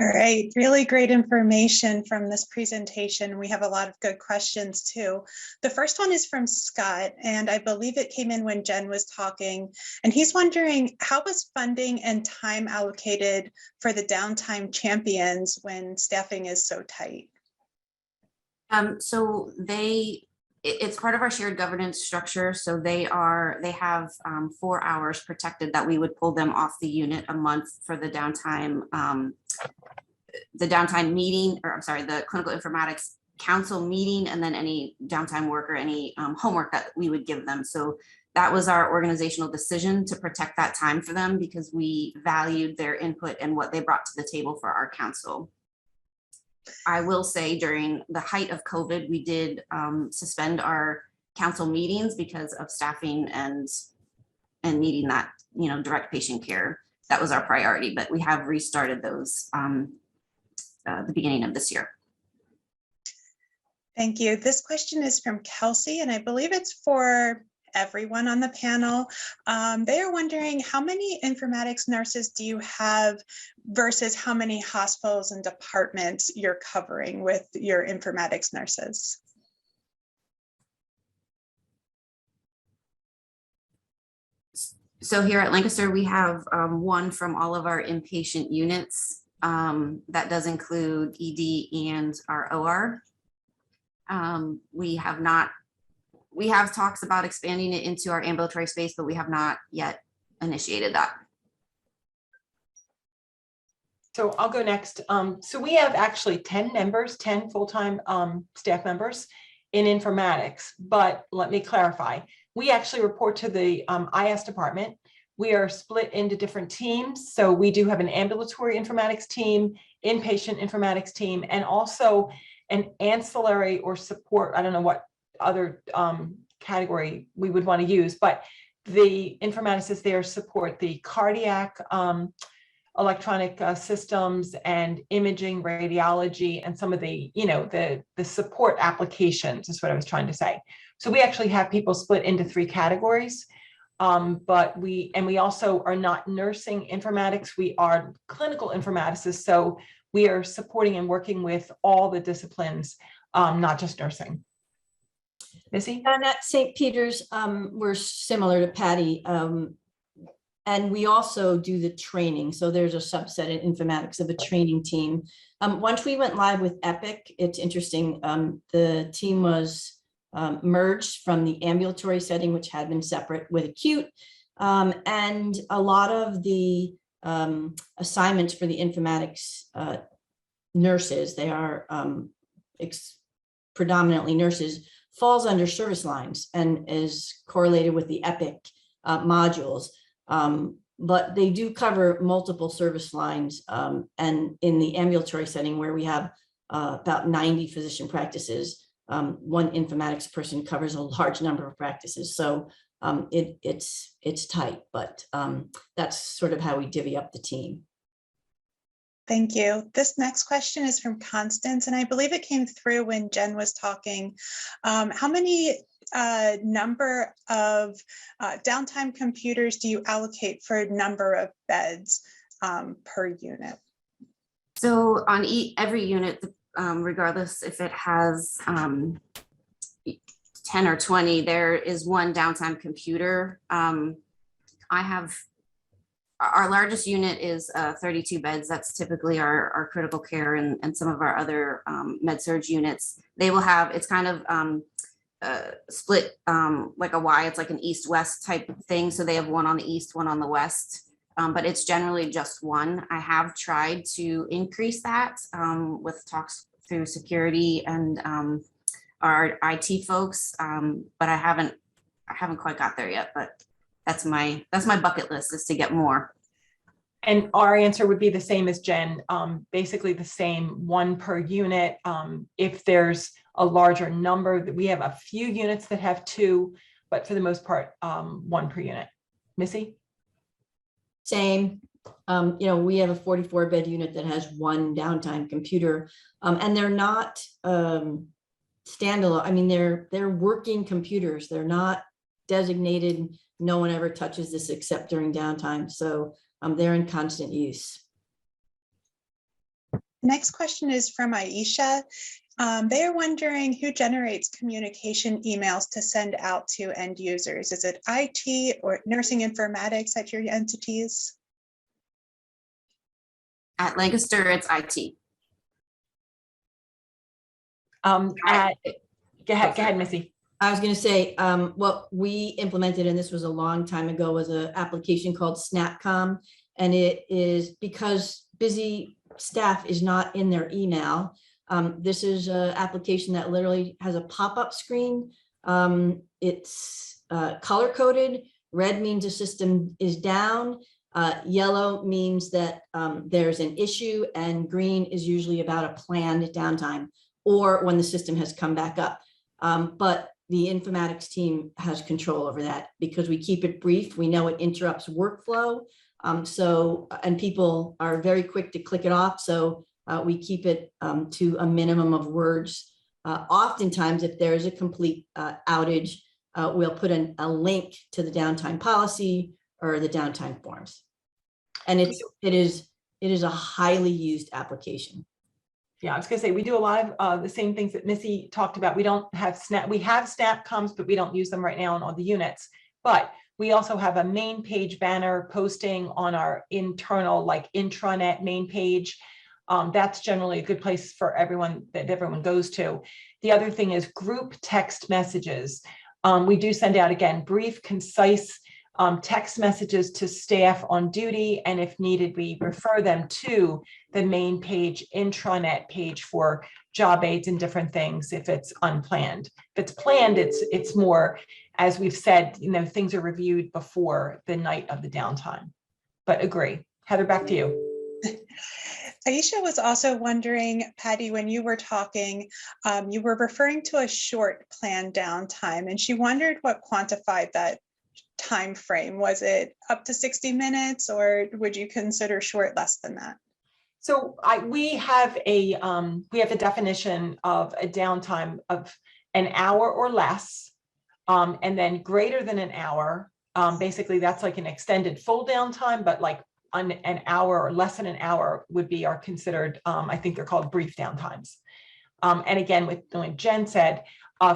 Speaker 7: All right, really great information from this presentation. We have a lot of good questions too. The first one is from Scott, and I believe it came in when Jen was talking, and he's wondering, how was funding and time allocated for the downtime champions when staffing is so tight?
Speaker 5: So it's part of our shared governance structure. So they have 4 hours protected that we would pull them off the unit a month for the downtime meeting, or I'm sorry, the clinical informatics council meeting, and then any downtime work or any homework that we would give them. So that was our organizational decision to protect that time for them, because we valued their input and what they brought to the table for our council. I will say, during the height of COVID, we did suspend our council meetings because of staffing and needing that, direct patient care. That was our priority, but we have restarted those the beginning of this year.
Speaker 7: Thank you. This question is from Kelsey, and I believe it's for everyone on the panel. They are wondering, how many informatics nurses do you have versus how many hospitals and departments you're covering with your informatics nurses?
Speaker 5: So here at Lancaster, we have one from all of our inpatient units. That does include ED and our OR. We have talks about expanding it into our ambulatory space, but we have not yet initiated that.
Speaker 4: So I'll go next. So we have actually 10 members, 10 full-time staff members in informatics, but let me clarify. We actually report to the IS department. We are split into different teams. So we do have an ambulatory informatics team, inpatient informatics team, and also an ancillary or support. I don't know what other category we would want to use, but the informaticists there support the cardiac electronic systems and imaging, radiology, and some of the, the support applications is what I was trying to say. So we actually have people split into 3 categories, but we also are not nursing informatics. We are clinical informaticists. So we are supporting and working with all the disciplines, not just nursing. Missy?
Speaker 3: And at St. Peter's, we're similar to Patty. And we also do the training. So there's a subset in informatics of a training team. Once we went live with Epic, it's interesting. The team was merged from the ambulatory setting, which had been separate, with acute. And a lot of the assignments for the informatics nurses, they are predominantly nurses, falls under service lines and is correlated with the Epic modules. But they do cover multiple service lines. And in the ambulatory setting where we have about 90 physician practices, one informatics person covers a large number of practices. So it's tight, but that's sort of how we divvy up the team.
Speaker 7: Thank you. This next question is from Constance, and I believe it came through when Jen was talking. How many number of downtime computers do you allocate for number of beds per unit?
Speaker 5: So on every unit, regardless if it has 10 or 20, there is one downtime computer. Our largest unit is 32 beds. That's typically our critical care and some of our other med-surg units. They will have, it's kind of split like a Y, it's like an east-west type of thing. So they have one on the east, one on the west, but it's generally just one. I have tried to increase that with talks through security and our IT folks, but I haven't quite got there yet, but that's my bucket list, is to get more.
Speaker 4: And our answer would be the same as Jen, basically the same, one per unit. If there's a larger number, that we have a few units that have two, but for the most part, one per unit. Missy?
Speaker 3: Same. We have a 44 bed unit that has one downtime computer, and they're not standalone. I mean, they're working computers. They're not designated. No one ever touches this except during downtime. So they're in constant use.
Speaker 7: Next question is from Aisha. They are wondering who generates communication emails to send out to end users. Is it IT or nursing informatics at your entities?
Speaker 5: At Lancaster, it's IT.
Speaker 4: Go ahead, Missy.
Speaker 3: I was going to say, what we implemented, and this was a long time ago, was an application called SnapCom. And it is because busy staff is not in their email. This is an application that literally has a pop-up screen. It's color coded. Red means the system is down. Yellow means that there's an issue, and green is usually about a planned downtime or when the system has come back up. But the informatics team has control over that because we keep it brief. We know it interrupts workflow. And people are very quick to click it off. So we keep it to a minimum of words. Oftentimes, if there is a complete outage, we'll put a link to the downtime policy or the downtime forms. And it is a highly used application.
Speaker 4: Yeah, I was gonna say, we do a lot of the same things that Missy talked about. We don't have we have SnapComs, but we don't use them right now on all the units. But we also have a main page banner posting on our internal, like intranet main page. That's generally a good place for everyone, that everyone goes to. The other thing is group text messages. We do send out, again, brief, concise text messages to staff on duty, and if needed, we refer them to the main page intranet page for job aids and different things if it's unplanned. If it's planned, it's more, as we've said, things are reviewed before the night of the downtime. But agree. Heather, back to you.
Speaker 7: Aisha was also wondering, Patty, when you were talking, you were referring to a short planned downtime, and she wondered what quantified that time frame. Was it up to 60 minutes, or would you consider short less than that?
Speaker 4: So we have a definition of a downtime of an hour or less, and then greater than an hour. Basically, that's like an extended full downtime, but like an hour or less than an hour would be our considered, I think they're called brief downtimes. And again, when Jen said,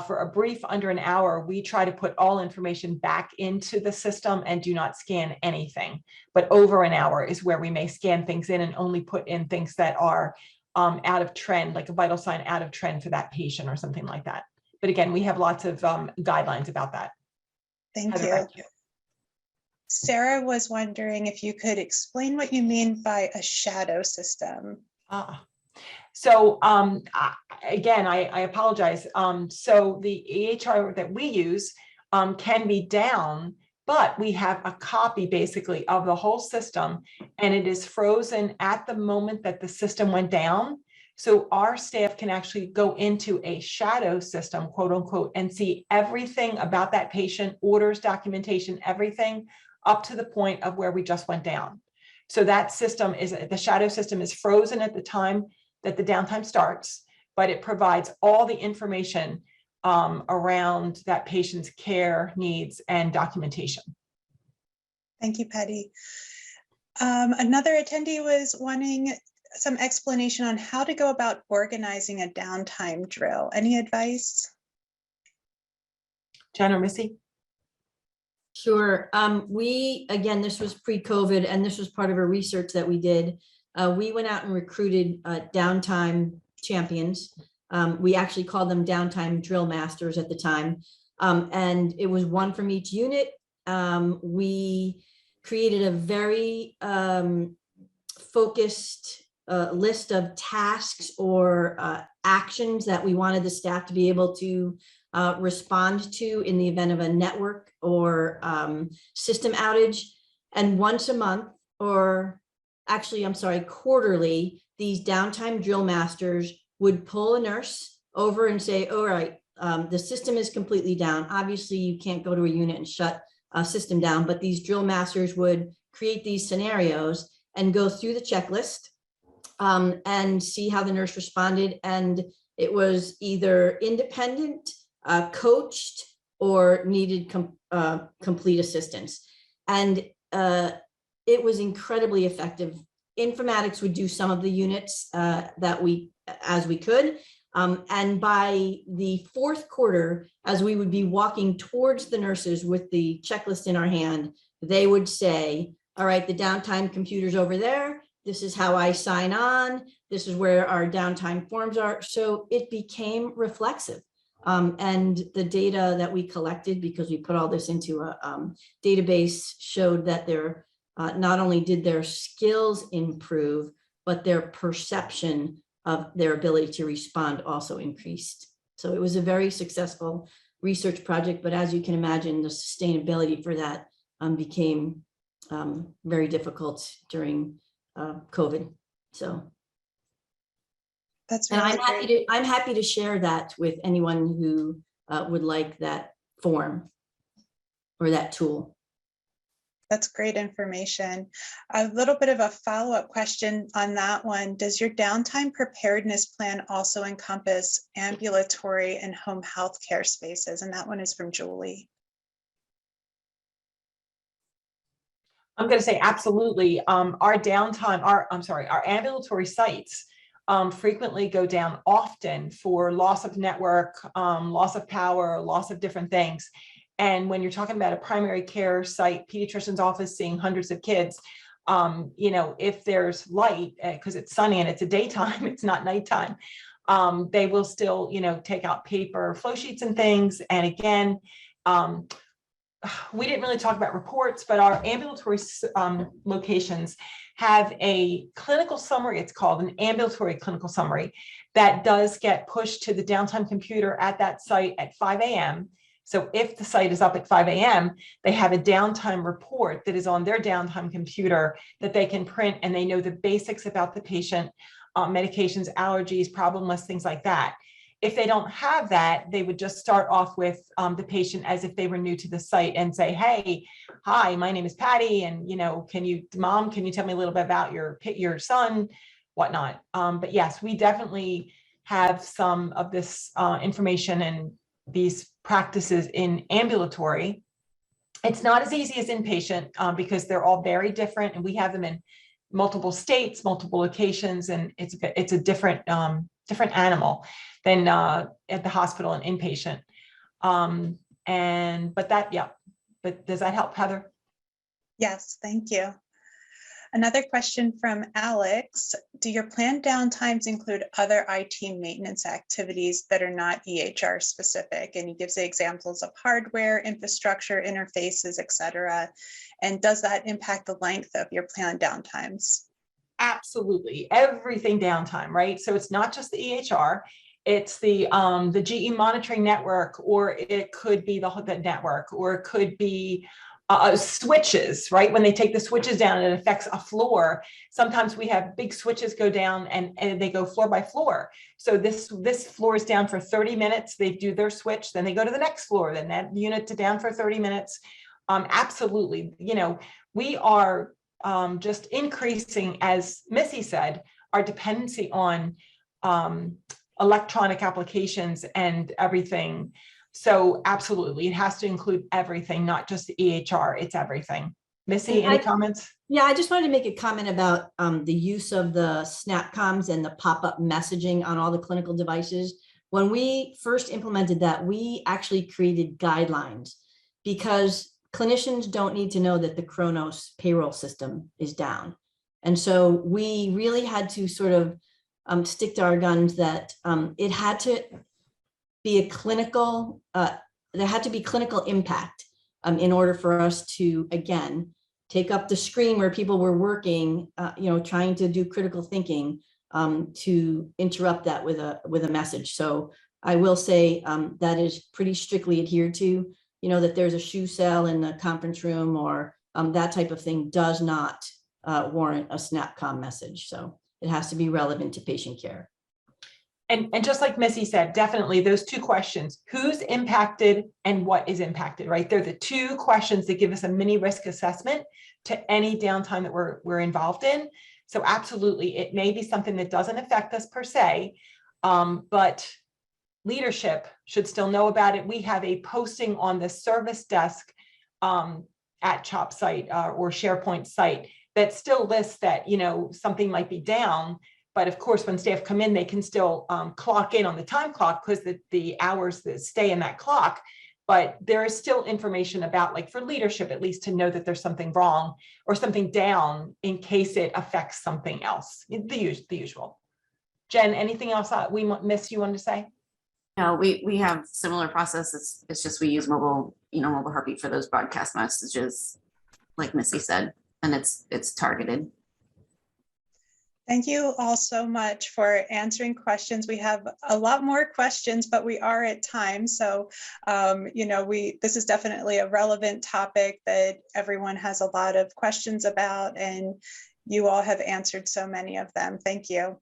Speaker 4: for a brief under an hour, we try to put all information back into the system and do not scan anything. But over an hour is where we may scan things in and only put in things that are out of trend, like a vital sign out of trend for that patient or something like that. But again, we have lots of guidelines about that.
Speaker 7: Thank
Speaker 4: Heather,
Speaker 7: you. Sarah was wondering if you could explain what you mean by a shadow system.
Speaker 4: So again, I apologize. So the EHR that we use can be down, but we have a copy basically of the whole system, and it is frozen at the moment that the system went down. So our staff can actually go into a shadow system, quote unquote, and see everything about that patient, orders, documentation, everything up to the point of where we just went down. So that system is, the shadow system is frozen at the time that the downtime starts, but it provides all the information around that patient's care needs and documentation.
Speaker 7: Thank you, Patty. Another attendee was wanting some explanation on how to go about organizing a downtime drill. Any advice?
Speaker 4: Jen or Missy?
Speaker 3: Sure. Again, this was pre-COVID, and this was part of a research that we did. We went out and recruited downtime champions. We actually called them downtime drill masters at the time. And it was one from each unit. We created a very focused list of tasks or actions that we wanted the staff to be able to respond to in the event of a network or system outage. And once a month, or actually, I'm sorry, quarterly, these downtime drill masters would pull a nurse over and say, all right, the system is completely down. Obviously, you can't go to a unit and shut a system down, but these drill masters would create these scenarios and go through the checklist and see how the nurse responded. And it was either independent, coached, or needed complete assistance. And it was incredibly effective. Informatics would do some of the units as we could. And by the fourth quarter, as we would be walking towards the nurses with the checklist in our hand, they would say, all right, the downtime computer's over there. This is how I sign on. This is where our downtime forms are. So it became reflexive. And the data that we collected, because we put all this into a database, showed that not only did their skills improve, but their perception of their ability to respond also increased. So it was a very successful research project, but as you can imagine, the sustainability for that became very difficult during COVID. So
Speaker 7: That's
Speaker 3: and
Speaker 7: really
Speaker 3: I'm happy to share that with anyone who would like that form or that tool.
Speaker 7: That's great information. A little bit of a follow-up question on that one. Does your downtime preparedness plan also encompass ambulatory and home health care spaces? And that one is from Julie.
Speaker 4: I'm going to say absolutely. Our ambulatory sites frequently go down often for loss of network, loss of power, loss of different things. And when you're talking about a primary care site, pediatrician's office seeing hundreds of kids, if there's light, because it's sunny and it's a daytime, it's not nighttime, they will still, take out paper flow sheets and things. And again, we didn't really talk about reports, but our ambulatory locations have a clinical summary. It's called an ambulatory clinical summary that does get pushed to the downtime computer at that site at 5 a.m. So if the site is up at 5 a.m., they have a downtime report that is on their downtime computer that they can print, and they know the basics about the patient, medications, allergies, problem lists, things like that. If they don't have that, they would just start off with the patient as if they were new to the site and say, hey, hi, my name is Patty. And, Mom, can you tell me a little bit about your son, whatnot. But yes, we definitely have some of this information and these practices in ambulatory. It's not as easy as inpatient because they're all very different, and we have them in multiple states, multiple locations, and it's a different animal than at the hospital and inpatient. But does that help, Heather?
Speaker 7: Yes, thank you. Another question from Alex. Do your planned downtimes include other IT maintenance activities that are not EHR specific? And he gives the examples of hardware, infrastructure, interfaces, etc. And does that impact the length of your planned downtimes?
Speaker 4: Absolutely. Everything downtime, right? So it's not just the EHR, it's the GE monitoring network, or it could be the network, or it could be switches, right? When they take the switches down, it affects a floor. Sometimes we have big switches go down and they go floor by floor. So this floor is down for 30 minutes. They do their switch, then they go to the next floor, then that unit to down for 30 minutes. Absolutely. You know, we are just increasing, as Missy said, our dependency on electronic applications and everything. So absolutely, it has to include everything, not just the EHR, it's everything. Missy, any comments?
Speaker 3: Yeah, I just wanted to make a comment about the use of the SnapComms and the pop-up messaging on all the clinical devices. When we first implemented that, we actually created guidelines because clinicians don't need to know that the Kronos payroll system is down. And so we really had to sort of stick to our guns that it had to be a clinical, there had to be clinical impact in order for us to, again, take up the screen where people were working, trying to do critical thinking, to interrupt that with a message. So I will say that is pretty strictly adhered to, that there's a shoe sale in the conference room or that type of thing does not warrant a SnapComm message. So it has to be relevant to patient care.
Speaker 4: And just like Missy said, definitely those two questions, who's impacted and what is impacted, right? They're the two questions that give us a mini risk assessment to any downtime that we're involved in. So absolutely, it may be something that doesn't affect us per se, but leadership should still know about it. We have a posting on the service desk at CHOP site or SharePoint site that still lists that, something might be down. But of course, when staff come in, they can still clock in on the time clock because the hours that stay in that clock. But there is still information about, like for leadership, at least to know that there's something wrong or something down in case it affects something else, the usual. Jen, anything else Miss you wanted to say?
Speaker 5: No, we have similar process. It's just we use mobile heartbeat for those broadcast messages, like Missy said, and it's targeted.
Speaker 7: Thank you all so much for answering questions. We have a lot more questions, but we are at time. So, this is definitely a relevant topic that everyone has a lot of questions about, and you all have answered so many of them. Thank you.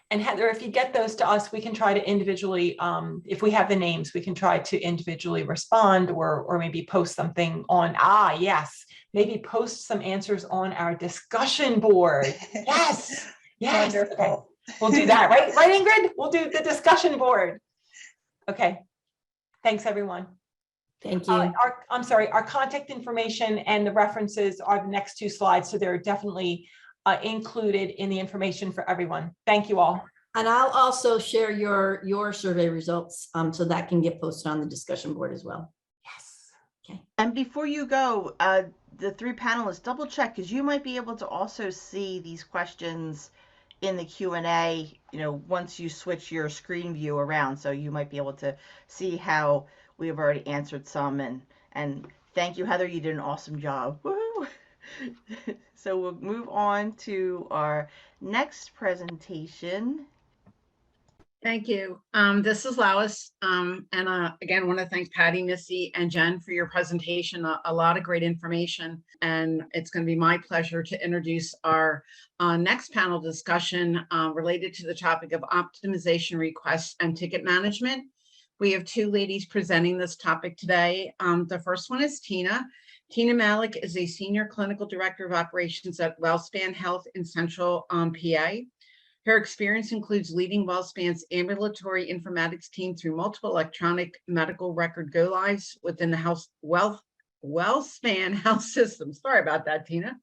Speaker 4: And Heather, if you get those to us, we can try to individually, if we have the names, we can try to individually respond or maybe post something on, yes, maybe post some answers on our discussion board. Yes. Yes.
Speaker 7: Wonderful.
Speaker 4: Okay. We'll do that, right? Right, Ingrid? We'll do the discussion board. Okay. Thanks, everyone.
Speaker 3: Thank you.
Speaker 4: Our contact information and the references are the next two slides. So they're definitely included in the information for everyone. Thank you all.
Speaker 3: And I'll also share your survey results so that can get posted on the discussion board as well.
Speaker 4: Yes.
Speaker 3: Okay.
Speaker 2: And before you go, the three panelists, double check, because you might be able to also see these questions in the Q&A, once you switch your screen view around. So you might be able to see how we have already answered some. And thank you, Heather. You did an awesome job. Woo-hoo. So we'll move on to our next presentation.
Speaker 1: Thank you. This is Lois. And again, want to thank Patty, Missy, and Jen for your presentation. A lot of great information. And it's going to be my pleasure to introduce our next panel discussion related to the topic of optimization requests and ticket management. We have two ladies presenting this topic today. The first one is Tina. Tina Malec is a Senior Clinical Director of Operations at WellSpan Health in Central PA. Her experience includes leading WellSpan's ambulatory informatics team through multiple electronic medical record go-lives within the WellSpan Health System. Sorry about that, Tina.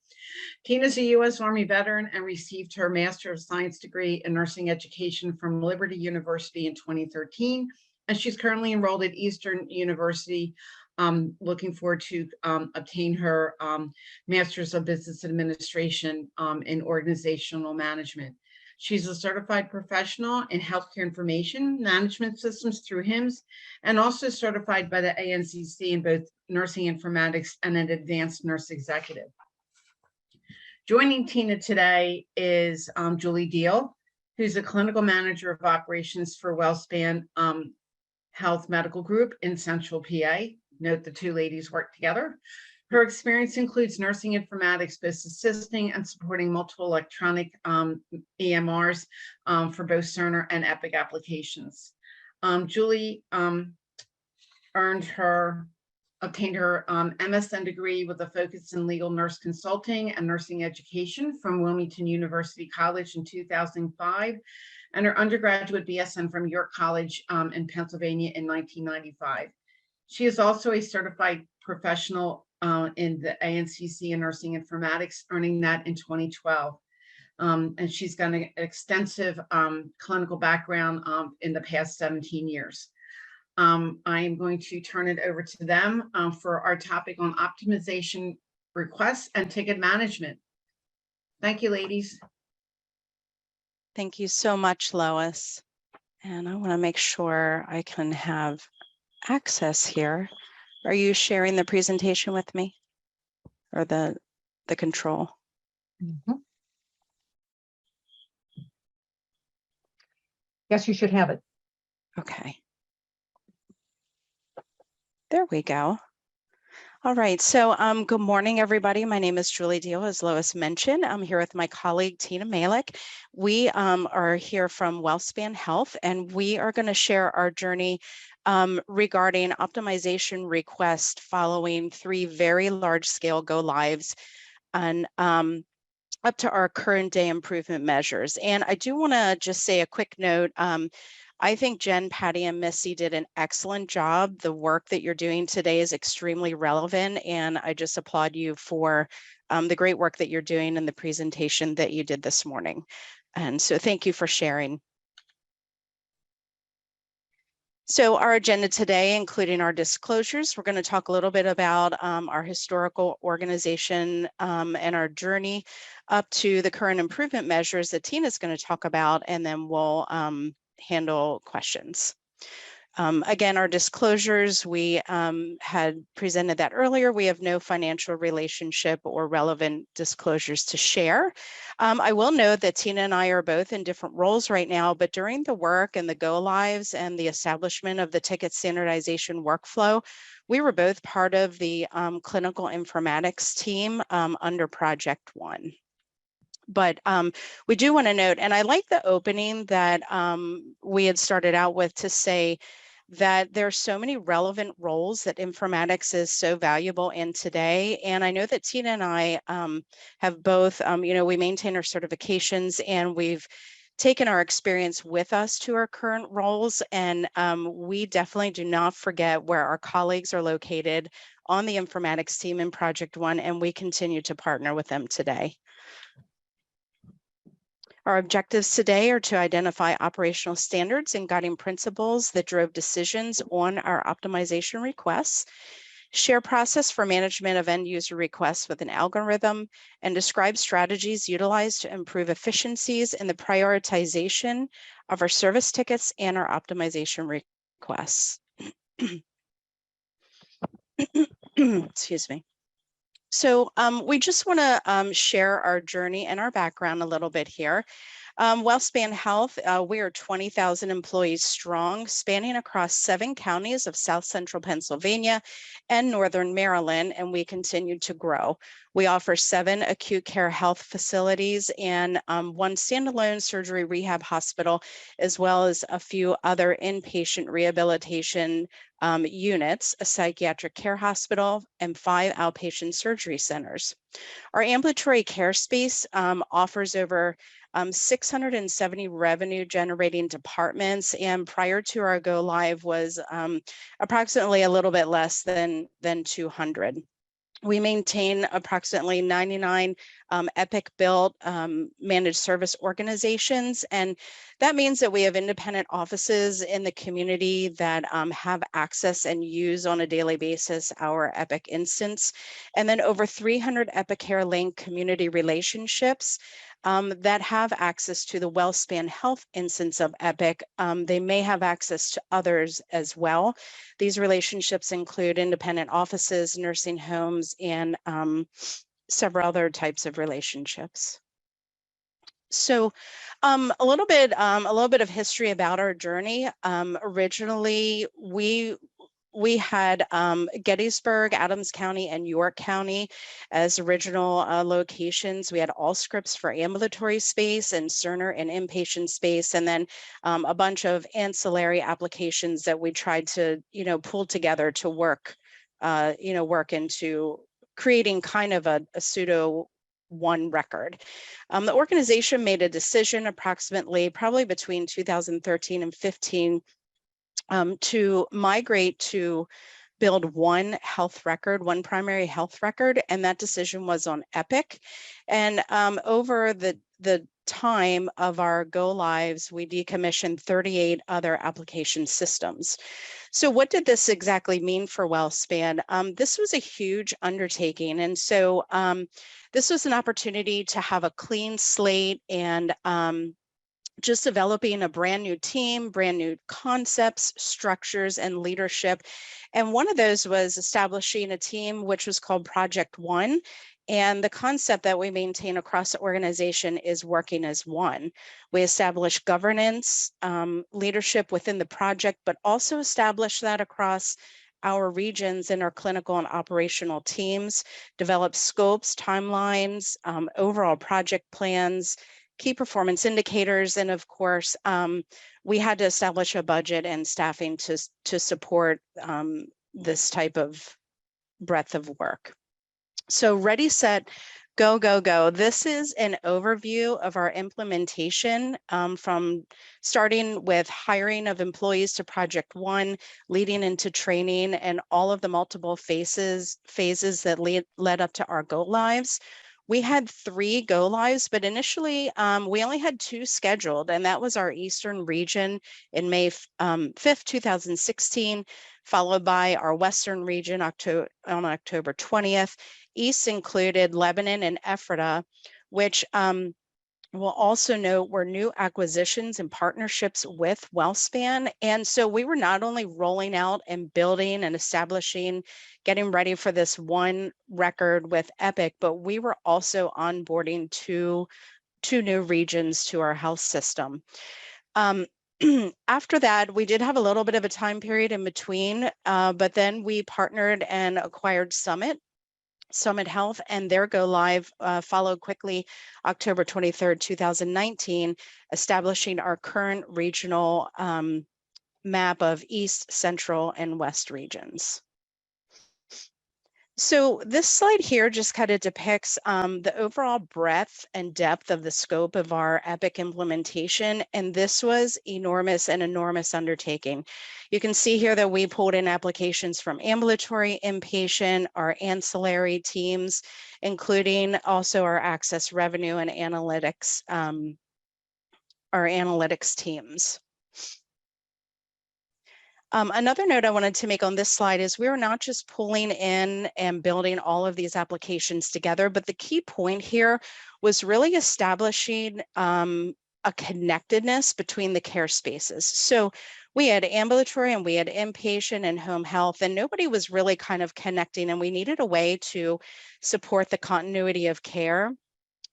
Speaker 1: Tina's a U.S. Army veteran and received her Master of Science degree in nursing education from Liberty University in 2013, and she's currently enrolled at Eastern University, looking forward to obtain her Master's of Business Administration in Organizational Management. She's a certified professional in healthcare information management systems through CPHIMS, and also certified by the ANCC in both nursing informatics and an advanced nurse executive. Joining Tina today is Julie Deel, who's a clinical manager of operations for WellSpan Health Medical Group in Central PA. Note the two ladies work together. Her experience includes nursing informatics, both assisting and supporting multiple electronic EMRs for both Cerner and Epic applications. Julie obtained her MSN degree with a focus in legal nurse consulting and nursing education from Wilmington University College in 2005, and her undergraduate BSN from York College in Pennsylvania in 1995. She is also a certified professional in the ANCC in nursing informatics, earning that in 2012. And she's got an extensive clinical background in the past 17 years. I am going to turn it over to them for our topic on optimization requests and ticket management. Thank you, ladies.
Speaker 8: Thank you so much, Lois. And I want to make sure I can have access here. Are you sharing the presentation with me or the control?
Speaker 6: Mhm. Yes, you should have it.
Speaker 8: Okay. There we go. All right, so good morning, everybody. My name is Julie Deel, as Lois mentioned. I'm here with my colleague, Tina Malec. We are here from WellSpan Health, and we are going to share our journey regarding optimization request following 3 very large-scale go-lives and up to our current day improvement measures. And I do want to just say a quick note. I think Jen, Patty, and Missy did an excellent job. The work that you're doing today is extremely relevant, and I just applaud you for the great work that you're doing in the presentation that you did this morning. And so thank you for sharing. So our agenda today, including our disclosures, we're going to talk a little bit about our historical organization and our journey up to the current improvement measures that Tina's going to talk about, and then we'll handle questions. Again, our disclosures, we had presented that earlier. We have no financial relationship or relevant disclosures to share. I will note that Tina and I are both in different roles right now, but during the work and the go-lives and the establishment of the ticket standardization workflow, we were both part of the clinical informatics team under Project One. But we do want to note, and I like the opening that we had started out with to say that there are so many relevant roles that informatics is so valuable in today. And I know that Tina and I have both, we maintain our certifications, and we've taken our experience with us to our current roles. And we definitely do not forget where our colleagues are located on the informatics team in Project One, and we continue to partner with them today. Our objectives today are to identify operational standards and guiding principles that drove decisions on our optimization requests, share process for management of end user requests with an algorithm, and describe strategies utilized to improve efficiencies in the prioritization of our service tickets and our optimization requests. Excuse me. So we just want to share our journey and our background a little bit here. WellSpan Health, we are 20,000 employees strong, spanning across 7 counties of South Central Pennsylvania and Northern Maryland, and we continue to grow. We offer 7 acute care health facilities and 1 standalone surgery rehab hospital, as well as a few other inpatient rehabilitation units, a psychiatric care hospital, and 5 outpatient surgery centers. Our ambulatory care space offers over 670 revenue generating departments, and prior to our go live was approximately a little bit less than 200. We maintain approximately 99 Epic built managed service organizations, and that means that we have independent offices in the community that have access and use on a daily basis our Epic instance, and then over 300 Epic Care Link community relationships that have access to the WellSpan Health instance of Epic. They may have access to others as well. These relationships include independent offices, nursing homes, and several other types of relationships. So a little bit of history about our journey. Originally, we had Gettysburg, Adams County, and York County as original locations. We had Allscripts for ambulatory space and Cerner and inpatient space, and then a bunch of ancillary applications that we tried to, pull together to work into creating kind of a pseudo one record. The organization made a decision probably between 2013 and 15 to migrate to build one health record, one primary health record, and that decision was on Epic. And over the time of our go lives, we decommissioned 38 other application systems. So what did this exactly mean for WellSpan? This was a huge undertaking. And so this was an opportunity to have a clean slate and just developing a brand new team, brand new concepts, structures, and leadership. And one of those was establishing a team which was called Project One. And the concept that we maintain across the organization is working as one. We establish governance, leadership within the project, but also establish that across our regions and our clinical and operational teams, develop scopes, timelines, overall project plans, key performance indicators, and of course, we had to establish a budget and staffing to support this type of breadth of work. So ready, set, go, go, go. This is an overview of our implementation from starting with hiring of employees to Project One, leading into training and all of the multiple phases that led up to our go lives. We had 3 go lives, but initially we only had 2 scheduled, and that was our Eastern region in May 5th, 2016, followed by our Western region on October 20th. East included Lebanon and Ephrata, which we'll also note were new acquisitions and partnerships with WellSpan. And so we were not only rolling out and building and establishing, getting ready for this one record with Epic, but we were also onboarding two new regions to our health system. After that, we did have a little bit of a time period in between, but then we partnered and acquired Summit Health, and their go live followed quickly October 23rd, 2019, establishing our current regional map of East, Central, and West regions. So this slide here just kind of depicts the overall breadth and depth of the scope of our Epic implementation, and this was an enormous undertaking. You can see here that we pulled in applications from ambulatory, inpatient, our ancillary teams, including also our access revenue and analytics, our analytics teams. Another note I wanted to make on this slide is we are not just pulling in and building all of these applications together, but the key point here was really establishing a connectedness between the care spaces. So we had ambulatory and we had inpatient and home health, and nobody was really kind of connecting, and we needed a way to support the continuity of care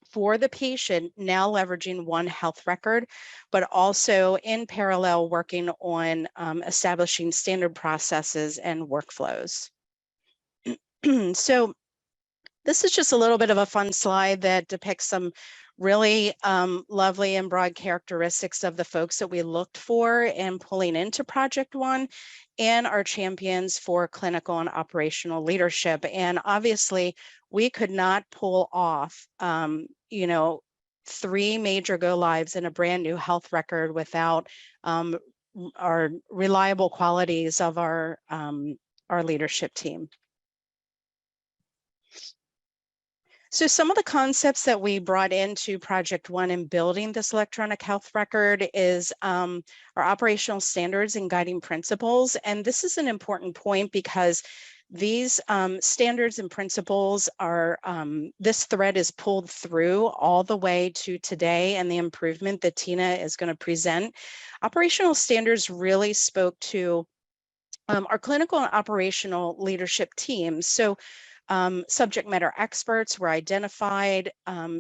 Speaker 8: for the patient, now leveraging one health record, but also in parallel working on establishing standard processes and workflows. So this is just a little bit of a fun slide that depicts some really lovely and broad characteristics of the folks that we looked for in pulling into Project One and our champions for clinical and operational leadership. And obviously, we could not pull off, 3 major go lives in a brand new health record without our reliable qualities of our leadership team. So some of the concepts that we brought into Project One in building this electronic health record is our operational standards and guiding principles. And this is an important point because these standards and principles are, this thread is pulled through all the way to today and the improvement that Tina is going to present. Operational standards really spoke to our clinical and operational leadership teams. So Subject matter experts were identified,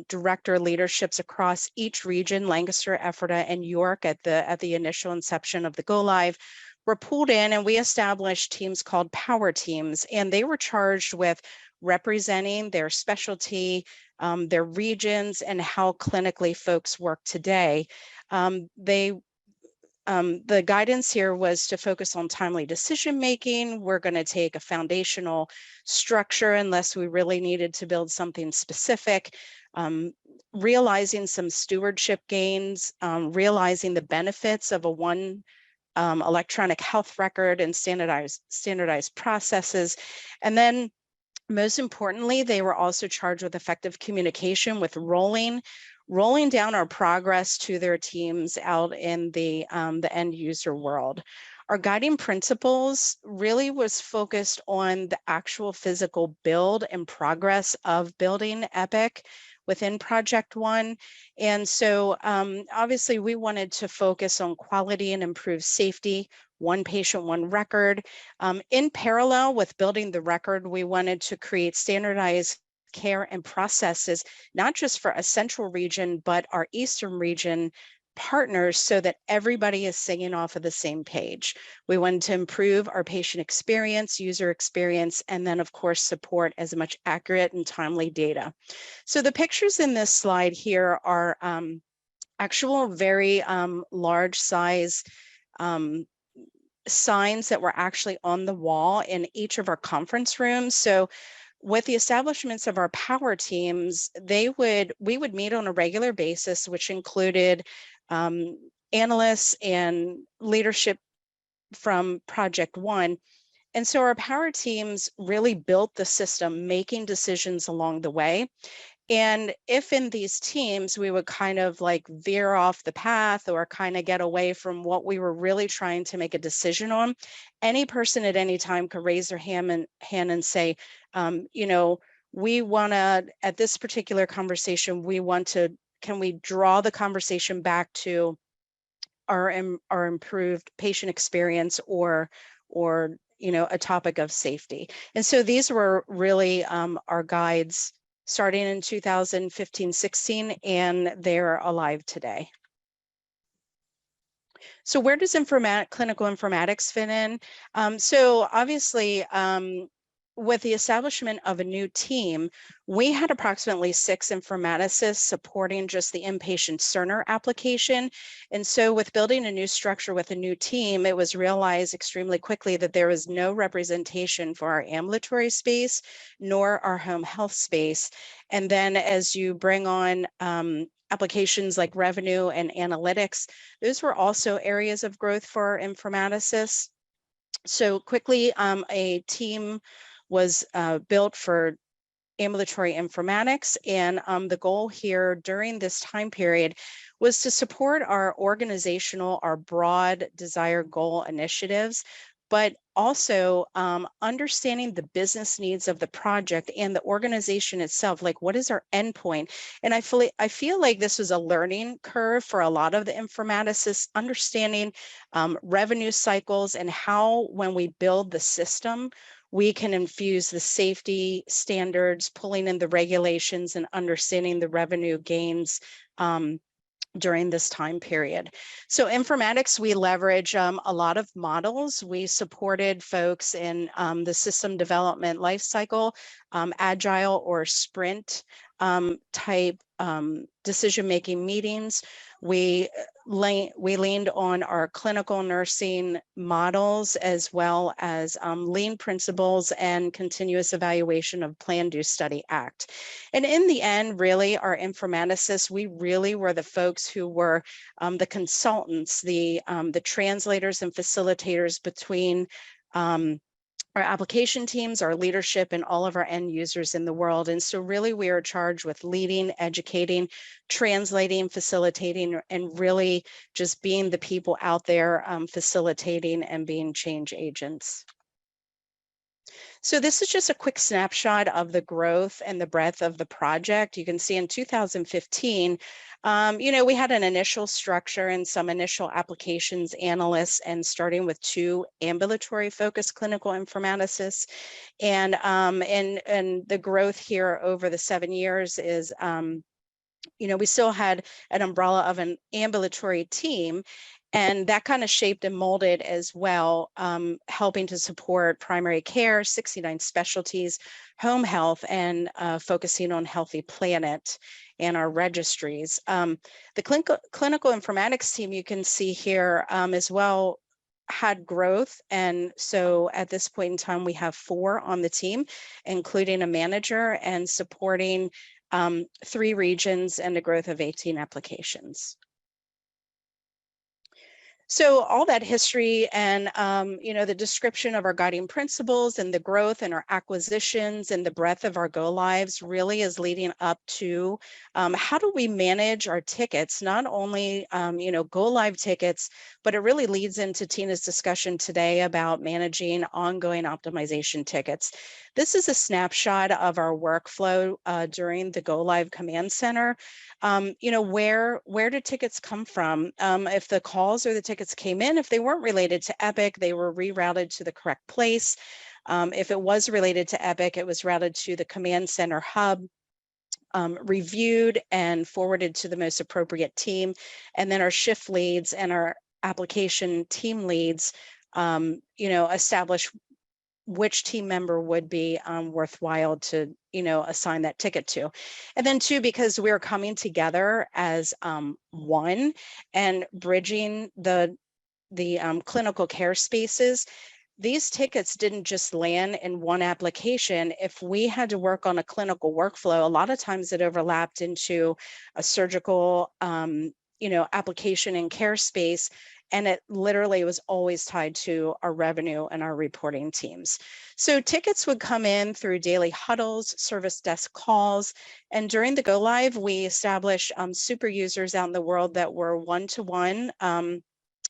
Speaker 8: director leaderships across each region, Lancaster, Ephrata, and York at the initial inception of the go live were pulled in, and we established teams called power teams, and they were charged with representing their specialty, their regions, and how clinically folks work today. The guidance here was to focus on timely decision making. We're going to take a foundational structure unless we really needed to build something specific. Realizing some stewardship gains, realizing the benefits of a one electronic health record and standardized processes. And then most importantly, they were also charged with effective communication with rolling down our progress to their teams out in the end user world. Our guiding principles really was focused on the actual physical build and progress of building Epic within Project One. And so obviously we wanted to focus on quality and improve safety, one patient, one record. In parallel with building the record, we wanted to create standardized care and processes, not just for a central region, but our Eastern region partners so that everybody is singing off of the same page. We wanted to improve our patient experience, user experience, and then of course support as much accurate and timely data. So the pictures in this slide here are actual very large size signs that were actually on the wall in each of our conference rooms. So with the establishments of our power teams, we would meet on a regular basis, which included analysts and leadership from Project One. And so our power teams really built the system, making decisions along the way. And if in these teams, we would kind of like veer off the path or kind of get away from what we were really trying to make a decision on, any person at any time could raise their hand and say, you know, we want to, at this particular conversation, can we draw the conversation back to our improved patient experience or you know, a topic of safety. And so these were really our guides starting in 2015-16, and they're alive today. So where does clinical informatics fit in? So obviously, with the establishment of a new team, we had approximately 6 informaticists supporting just the inpatient Cerner application. And so with building a new structure with a new team, it was realized extremely quickly that there was no representation for our ambulatory space, nor our home health space. And then as you bring on applications like revenue and analytics, those were also areas of growth for our informaticists. So quickly, a team was built for ambulatory informatics. And the goal here during this time period was to support our broad desired goal initiatives, but also understanding the business needs of the project and the organization itself, like what is our endpoint? And I feel like this was a learning curve for a lot of the informaticists, understanding revenue cycles and how when we build the system, we can infuse the safety standards, pulling in the regulations and understanding the revenue gains during this time period. So informatics, we leverage a lot of models. We supported folks in the system development lifecycle, agile or sprint type decision-making meetings. We leaned on our clinical nursing models as well as lean principles and continuous evaluation of plan, do, study, act. And in the end, really, our informaticists, we really were the folks who were the consultants, the translators and facilitators between our application teams, our leadership, and all of our end users in the world. And so really we are charged with leading, educating, translating, facilitating, and really just being the people out there facilitating and being change agents. So this is just a quick snapshot of the growth and the breadth of the project. You can see in 2015, we had an initial structure and some initial applications analysts, and starting with 2 ambulatory focused clinical informaticists. And the growth here over the 7 years is, we still had an umbrella of an ambulatory team, and that kind of shaped and molded as well, helping to support primary care, 69 specialties, home health, and focusing on Healthy Planet and our registries. The clinical informatics team, you can see here as well, had growth. And so at this point in time, we have 4 on the team, including a manager, and supporting 3 regions and a growth of 18 applications. So all that history and, the description of our guiding principles and the growth and our acquisitions and the breadth of our go lives really is leading up to how do we manage our tickets, not only, go live tickets, but it really leads into Tina's discussion today about managing ongoing optimization tickets. This is a snapshot of our workflow during the go live command center. Where did tickets come from? If the calls or the tickets came in, if they weren't related to Epic, they were rerouted to the correct place. If it was related to Epic, it was routed to the command center hub, reviewed and forwarded to the most appropriate team. And then our shift leads and our application team leads, establish which team member would be worthwhile to, assign that ticket to. And then 2, because we're coming together as one and bridging the clinical care spaces, these tickets didn't just land in one application. If we had to work on a clinical workflow, a lot of times it overlapped into a surgical, application and care space. And it literally was always tied to our revenue and our reporting teams. So tickets would come in through daily huddles, service desk calls, and during the go live, we established super users out in the world that were one-to-one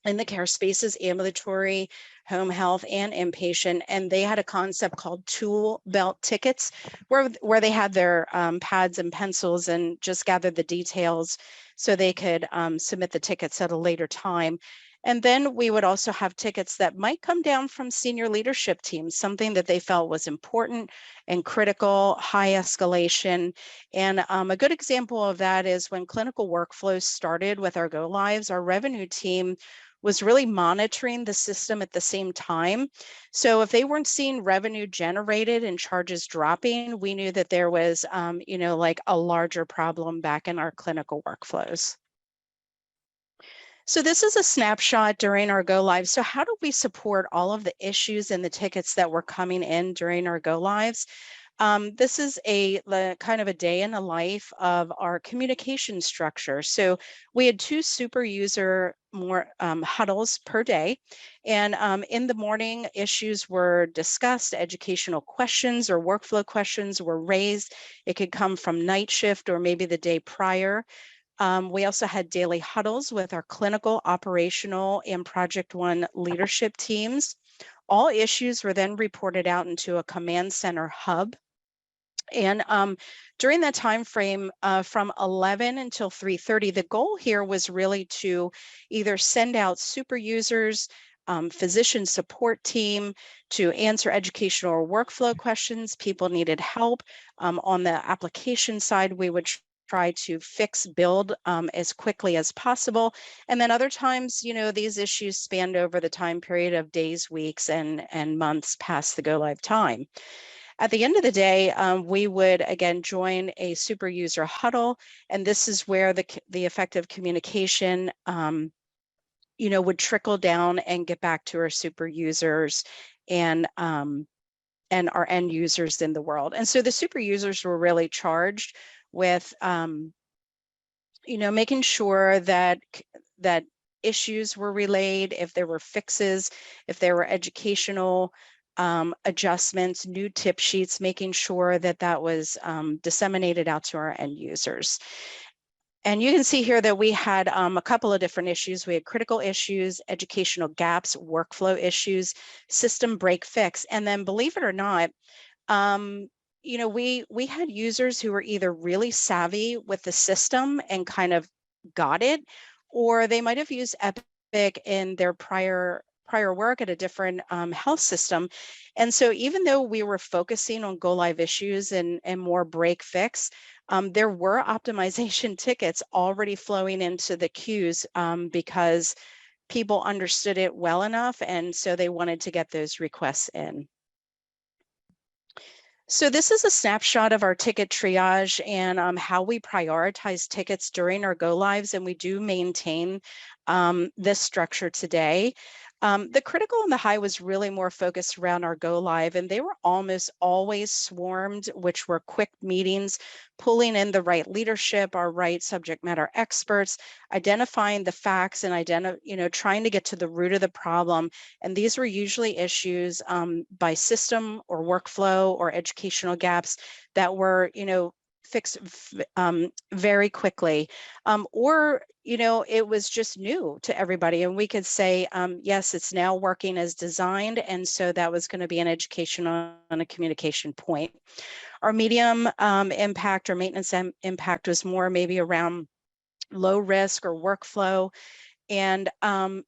Speaker 8: in the care spaces, ambulatory, home health, and inpatient. And they had a concept called tool belt tickets, where they had their pads and pencils and just gathered the details so they could submit the tickets at a later time. And then we would also have tickets that might come down from senior leadership teams, something that they felt was important and critical, high escalation. And a good example of that is when clinical workflows started with our go lives, our revenue team was really monitoring the system at the same time. So if they weren't seeing revenue generated and charges dropping, we knew that there was, like a larger problem back in our clinical workflows. So this is a snapshot during our go live. So how do we support all of the issues and the tickets that were coming in during our go lives? This is kind of a day in the life of our communication structure. So we had 2 super user huddles per day. And in the morning, issues were discussed, educational questions or workflow questions were raised. It could come from night shift or maybe the day prior. We also had daily huddles with our clinical, operational, and Project One leadership teams. All issues were then reported out into a command center hub. And during that time frame from 11 until 3:30, the goal here was really to either send out super users, physician support team to answer educational or workflow questions. People needed help. On the application side, we would try to build as quickly as possible. And then other times, these issues spanned over the time period of days, weeks, and months past the go live time. At the end of the day, we would again join a super user huddle, and this is where the effective communication, would trickle down and get back to our super users and our end users in the world. And so the super users were really charged with, making sure that issues were relayed, if there were fixes, if there were educational adjustments, new tip sheets, making sure that was disseminated out to our end users. And you can see here that we had a couple of different issues. We had critical issues, educational gaps, workflow issues, system break fix. And then believe it or not, you know, we had users who were either really savvy with the system and kind of got it, or they might have used Epic in their prior work at a different health system. And so even though we were focusing on go live issues and more break fix, there were optimization tickets already flowing into the queues because people understood it well enough, and so they wanted to get those requests in. So this is a snapshot of our ticket triage and how we prioritize tickets during our go lives, and we do maintain this structure today. The critical and the high was really more focused around our go live, and they were almost always swarmed, which were quick meetings, pulling in the right leadership, our right subject matter experts, identifying the facts, and trying to get to the root of the problem. And these were usually issues by system or workflow or educational gaps that were, fixed very quickly, or it was just new to everybody, and we could say yes, it's now working as designed, and so that was going to be an educational and a communication point. Our medium impact or maintenance impact was more maybe around low risk or workflow. And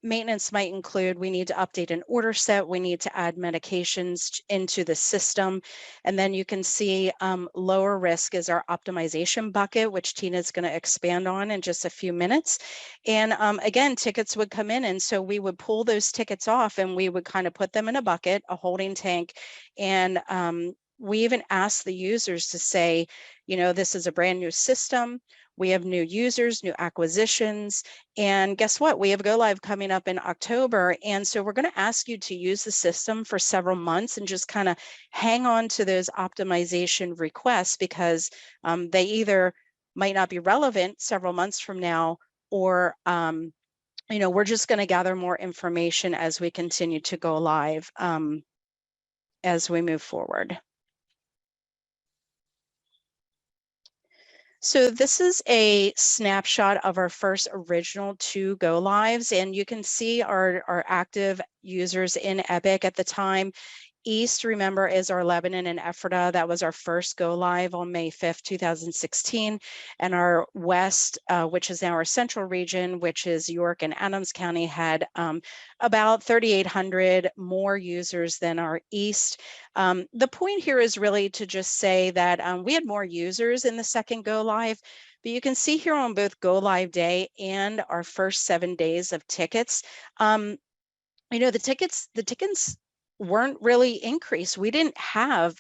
Speaker 8: maintenance might include, we need to update an order set, we need to add medications into the system. And then you can see lower risk is our optimization bucket, which Tina's going to expand on in just a few minutes. And again, tickets would come in, and so we would pull those tickets off and we would kind of put them in a bucket, a holding tank. And we even asked the users to say, this is a brand new system. We have new users, new acquisitions, and guess what? We have go live coming up in October. And so we're going to ask you to use the system for several months and just kind of hang on to those optimization requests, because they either might not be relevant several months from now, or we're just going to gather more information as we continue to go live as we move forward. So this is a snapshot of our first original 2 go lives, and you can see our active users in Epic at the time. East, remember, is our Lebanon and Ephrata. That was our first go live on May 5th, 2016. And our West, which is now our central region, which is York and Adams County, had about 3,800 more users than our East. The point here is really to just say that we had more users in the second go live, but you can see here on both go live day and our first 7 days of tickets, the tickets weren't really increased. We didn't have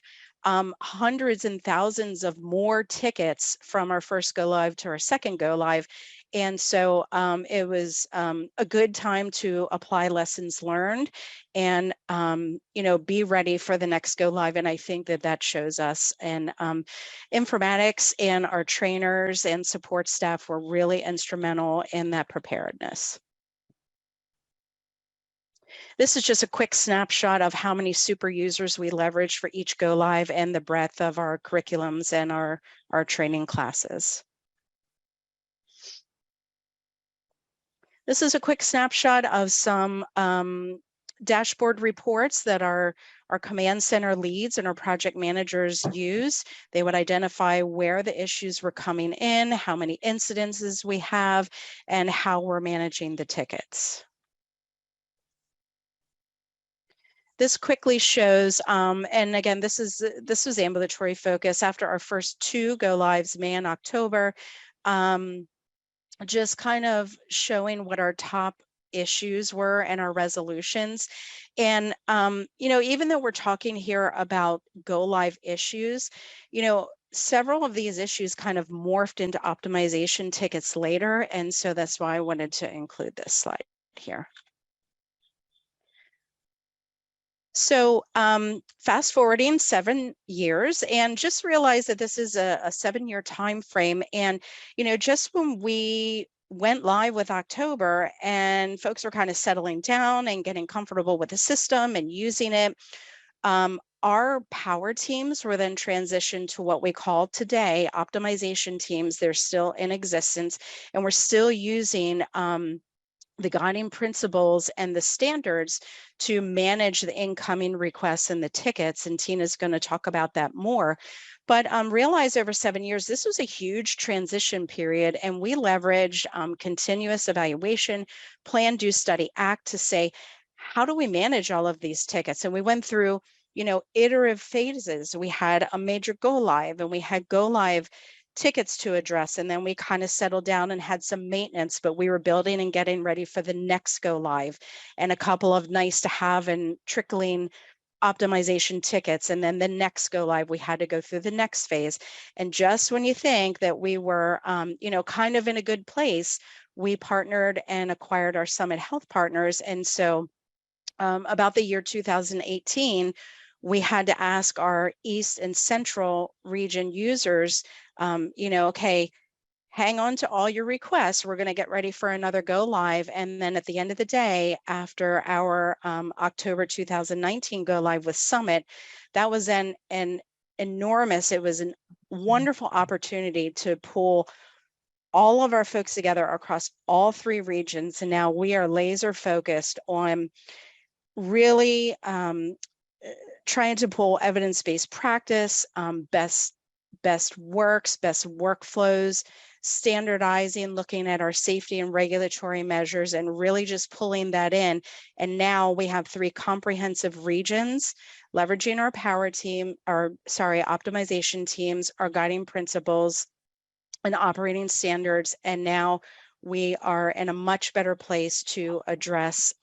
Speaker 8: hundreds and thousands of more tickets from our first go live to our second go live. And so it was a good time to apply lessons learned and, be ready for the next go live. And I think that shows us. And informatics and our trainers and support staff were really instrumental in that preparedness. This is just a quick snapshot of how many super users we leverage for each go live and the breadth of our curriculums and our training classes. This is a quick snapshot of some dashboard reports that our command center leads and our project managers use. They would identify where the issues were coming in, how many incidences we have, and how we're managing the tickets. This quickly shows, and again, this was ambulatory focus after our first 2 go lives, May and October, just kind of showing what our top issues were and our resolutions. And, even though we're talking here about go live issues, several of these issues kind of morphed into optimization tickets later. And so that's why I wanted to include this slide here. So fast forwarding 7 years, and just realize that this is a 7-year time frame. And, just when we went live with October and folks were kind of settling down and getting comfortable with the system and using it, our power teams were then transitioned to what we call today optimization teams. They're still in existence, and we're still using the guiding principles and the standards to manage the incoming requests and the tickets. And Tina's going to talk about that more. But realize over 7 years, this was a huge transition period, and we leveraged continuous evaluation, plan, do, study, act to say, how do we manage all of these tickets? And we went through, iterative phases. We had a major go live, and we had go live tickets to address, and then we kind of settled down and had some maintenance, but we were building and getting ready for the next go live, and a couple of nice to have and trickling optimization tickets. And then the next go live, we had to go through the next phase. And just when you think that we were, kind of in a good place, we partnered and acquired our Summit Health Partners. And so about the year 2018, we had to ask our East and Central region users, okay, hang on to all your requests. We're going to get ready for another go live. And then at the end of the day, after our October 2019 go live with Summit, that was an enormous, it was a wonderful opportunity to pull all of our folks together across all 3 regions. And now we are laser focused on really trying to pull evidence-based practice, best works, best workflows, standardizing, looking at our safety and regulatory measures, and really just pulling that in. And now we have 3 comprehensive regions, leveraging our optimization teams, our guiding principles and operating standards. And now we are in a much better place to address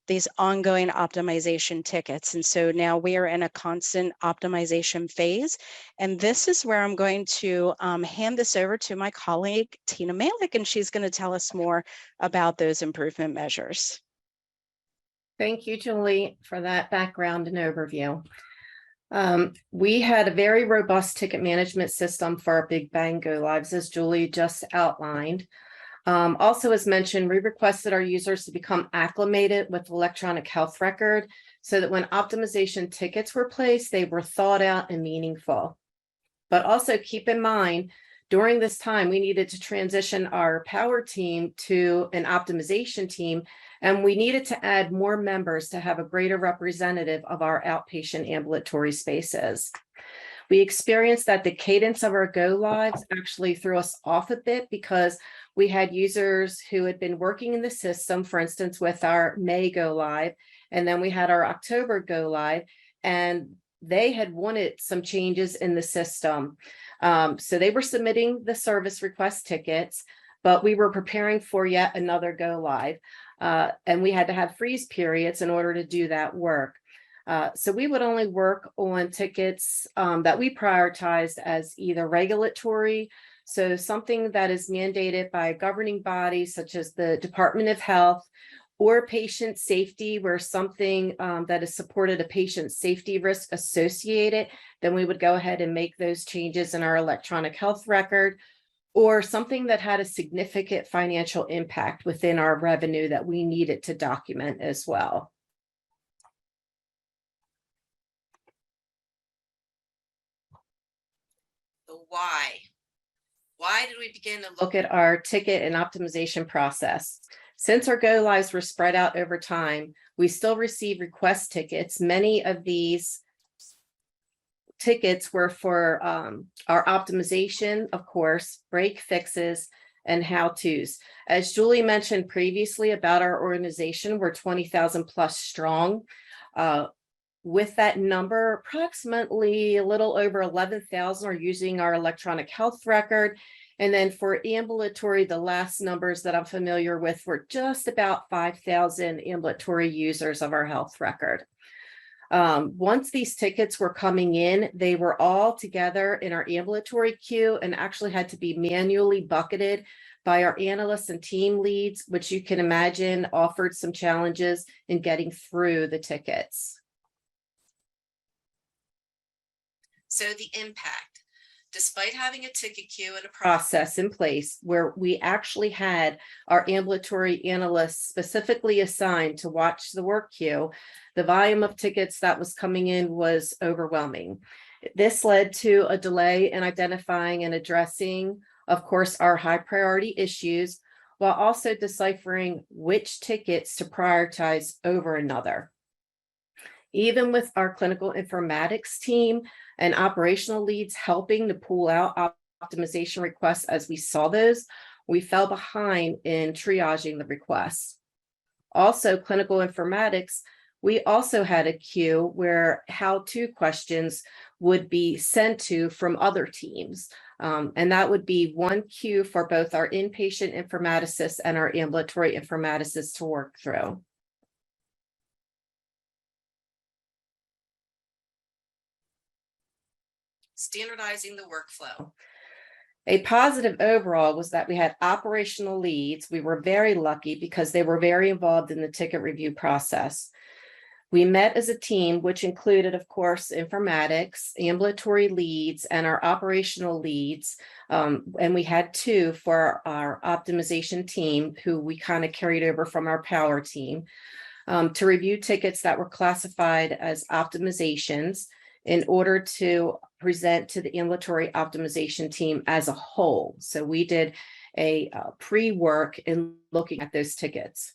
Speaker 8: these ongoing optimization tickets. And so now we are in a constant optimization phase. And this is where I'm going to hand this over to my colleague, Tina Malec, and she's going to tell us more about those improvement measures.
Speaker 9: Thank you, Julie, for that background and overview. We had a very robust ticket management system for our Big Bang go lives, as Julie just outlined. Also, as mentioned, we requested our users to become acclimated with electronic health record so that when optimization tickets were placed, they were thought out and meaningful. But also keep in mind, during this time, we needed to transition our power team to an optimization team, and we needed to add more members to have a greater representative of our outpatient ambulatory spaces. We experienced that the cadence of our go lives actually threw us off a bit because we had users who had been working in the system, for instance, with our May go live, and then we had our October go live, and they had wanted some changes in the system. So they were submitting the service request tickets, but we were preparing for yet another go live. And we had to have freeze periods in order to do that work. So we would only work on tickets that we prioritized as either regulatory, so something that is mandated by a governing body such as the Department of Health, or patient safety, where something that is supported a patient safety risk associated, then we would go ahead and make those changes in our electronic health record, or something that had a significant financial impact within our revenue that we needed to document as well. The why. Why did we begin to look at our ticket and optimization process? Since our go lives were spread out over time, we still receive request tickets. Many of these tickets were for our optimization, of course, break fixes, and how-tos. As Julie mentioned previously about our organization, we're 20,000 plus strong. With that number, approximately a little over 11,000 are using our electronic health record. And then for ambulatory, the last numbers that I'm familiar with were just about 5,000 ambulatory users of our health record. Once these tickets were coming in, they were all together in our ambulatory queue and actually had to be manually bucketed by our analysts and team leads, which you can imagine offered some challenges in getting through the tickets. So the impact. despite having a ticket queue and a process in place where we actually had our ambulatory analysts specifically assigned to watch the work queue, the volume of tickets that was coming in was overwhelming. This led to a delay in identifying and addressing, of course, our high priority issues, while also deciphering which tickets to prioritize over another. Even with our clinical informatics team and operational leads helping to pull out optimization requests as we saw those, we fell behind in triaging the requests. Also, clinical informatics, we also had a queue where how-to questions would be sent to from other teams. And that would be one queue for both our inpatient informaticists and our ambulatory informaticists to work through. Standardizing the workflow. A positive overall was that we had operational leads. We were very lucky because they were very involved in the ticket review process. We met as a team, which included, of course, informatics, ambulatory leads, and our operational leads. And we had two for our optimization team, who we kind of carried over from our power team, to review tickets that were classified as optimizations in order to present to the ambulatory optimization team as a whole. So we did a pre-work in looking at those tickets.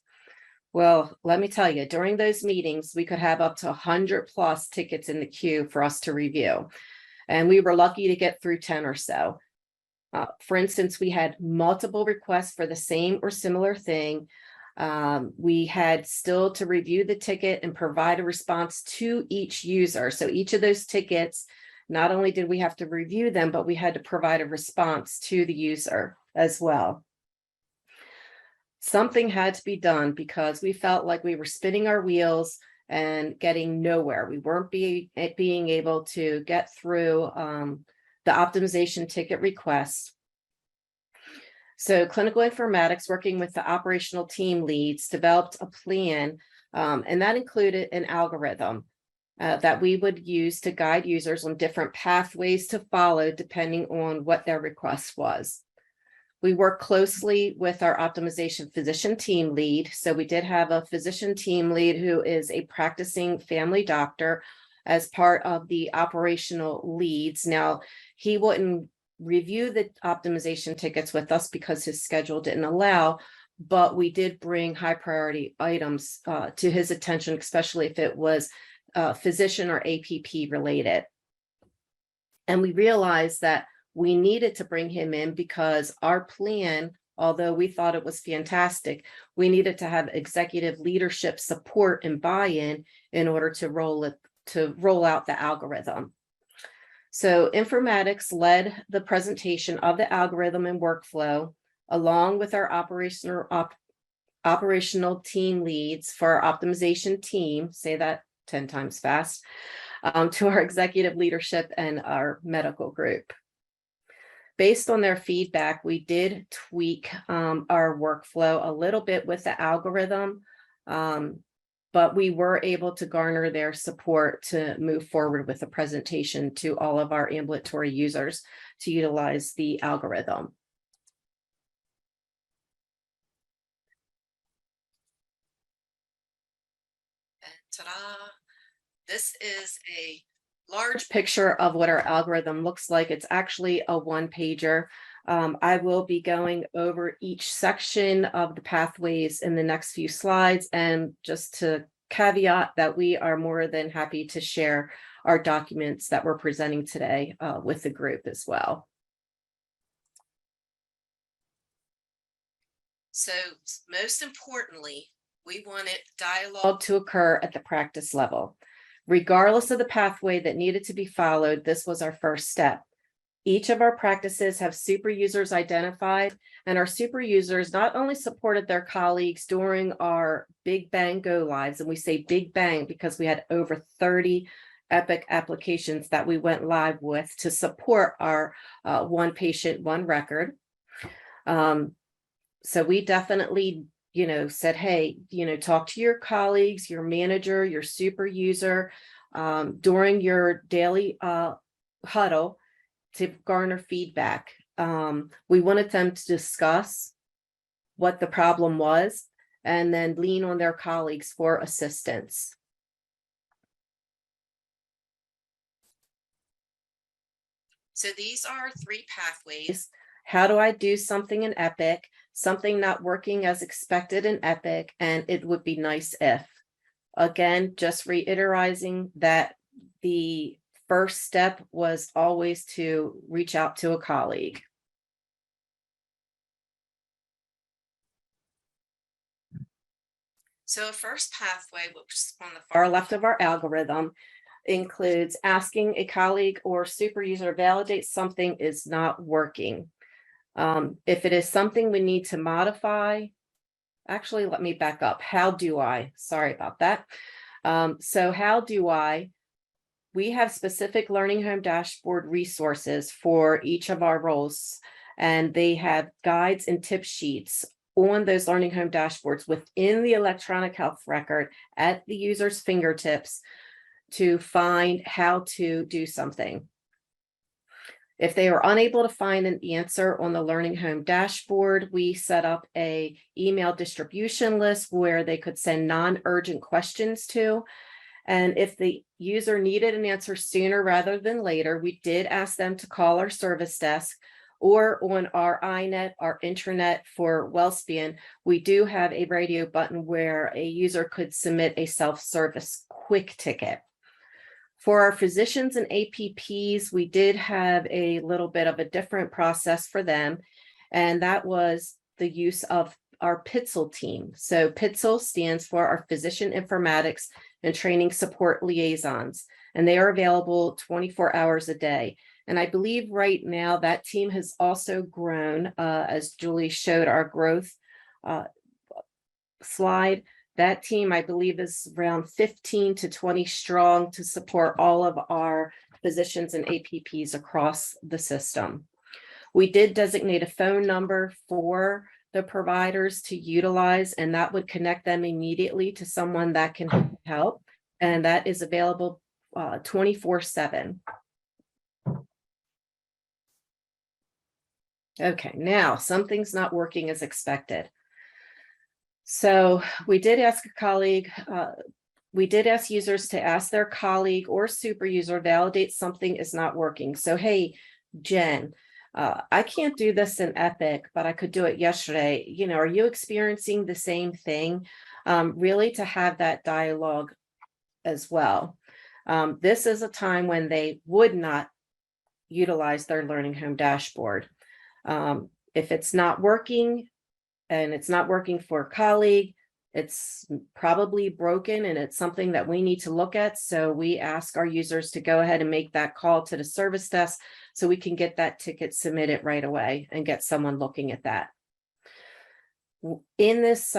Speaker 9: Well, let me tell you, during those meetings, we could have up to 100+ tickets in the queue for us to review. And we were lucky to get through 10 or so. For instance, we had multiple requests for the same or similar thing. We had still to review the ticket and provide a response to each user. So each of those tickets, not only did we have to review them, but we had to provide a response to the user as well. Something had to be done because we felt like we were spinning our wheels and getting nowhere. We weren't being able to get through the optimization ticket requests. So clinical informatics, working with the operational team leads, developed a plan, and that included an algorithm that we would use to guide users on different pathways to follow depending on what their request was. We work closely with our optimization physician team lead. So we did have a physician team lead who is a practicing family doctor as part of the operational leads. Now, he wouldn't review the optimization tickets with us because his schedule didn't allow, but we did bring high priority items to his attention, especially if it was physician or APP related. And we realized that we needed to bring him in because our plan, although we thought it was fantastic, we needed to have executive leadership support and buy-in in order to roll out the algorithm. So informatics led the presentation of the algorithm and workflow, along with our operational team leads for our optimization team, say that 10 times fast, to our executive leadership and our medical group. Based on their feedback, we did tweak our workflow a little bit with the algorithm, but we were able to garner their support to move forward with the presentation to all of our ambulatory users to utilize the algorithm. And ta-da! This is a large picture of what our algorithm looks like. It's actually a one-pager. I will be going over each section of the pathways in the next few slides, and just to caveat that we are more than happy to share our documents that we're presenting today with the group as well. So most importantly, we wanted dialogue to occur at the practice level. Regardless of the pathway that needed to be followed, this was our first step. Each of our practices have super users identified, and our super users not only supported their colleagues during our big bang go lives, and we say big bang because we had over 30 Epic applications that we went live with to support our one patient, one record. So we definitely said, hey, talk to your colleagues, your manager, your super user during your daily huddle, to garner feedback. We wanted them to discuss what the problem was and then lean on their colleagues for assistance. So these are 3 pathways. How do I do something in Epic, something not working as expected in Epic, and it would be nice if. Again, just reiterating that the first step was always to reach out to a colleague. So a first pathway, which is on the far left of our algorithm, includes asking a colleague or super user validate something is not working. If it is something we need to modify, actually, let me back up. How do I? Sorry about that. So how do I? We have specific Learning Home dashboard resources for each of our roles, and they have guides and tip sheets on those Learning Home dashboards within the electronic health record at the user's fingertips to find how to do something. If they are unable to find an answer on the Learning Home dashboard, we set up a email distribution list where they could send non-urgent questions to. And if the user needed an answer sooner rather than later, we did ask them to call our service desk, or on our iNet, our intranet for WellSpan, we do have a radio button where a user could submit a self-service quick ticket. For our physicians and APPs, we did have a little bit of a different process for them, and that was the use of our PITSL team. So PITSL stands for our Physician Informatics and Training Support Liaisons, and they are available 24 hours a day. And I believe right now that team has also grown, as Julie showed our growth slide. That team, I believe, is around 15 to 20 strong to support all of our physicians and APPs across the system. We did designate a phone number for the providers to utilize, and that would connect them immediately to someone that can help. And that is available 24/7. Okay, now something's not working as expected. So we did ask a colleague, we did ask users to ask their colleague or super user validate something is not working. So, hey, Jen, I can't do this in Epic, but I could do it yesterday. You know, are you experiencing the same thing? Really to have that dialogue as well. This is a time when they would not utilize their Learning Home dashboard. If it's not working, and it's not working for a colleague, it's probably broken and it's something that we need to look at. So we ask our users to go ahead and make that call to the service desk so we can get that ticket submitted right away and get someone looking at that. In this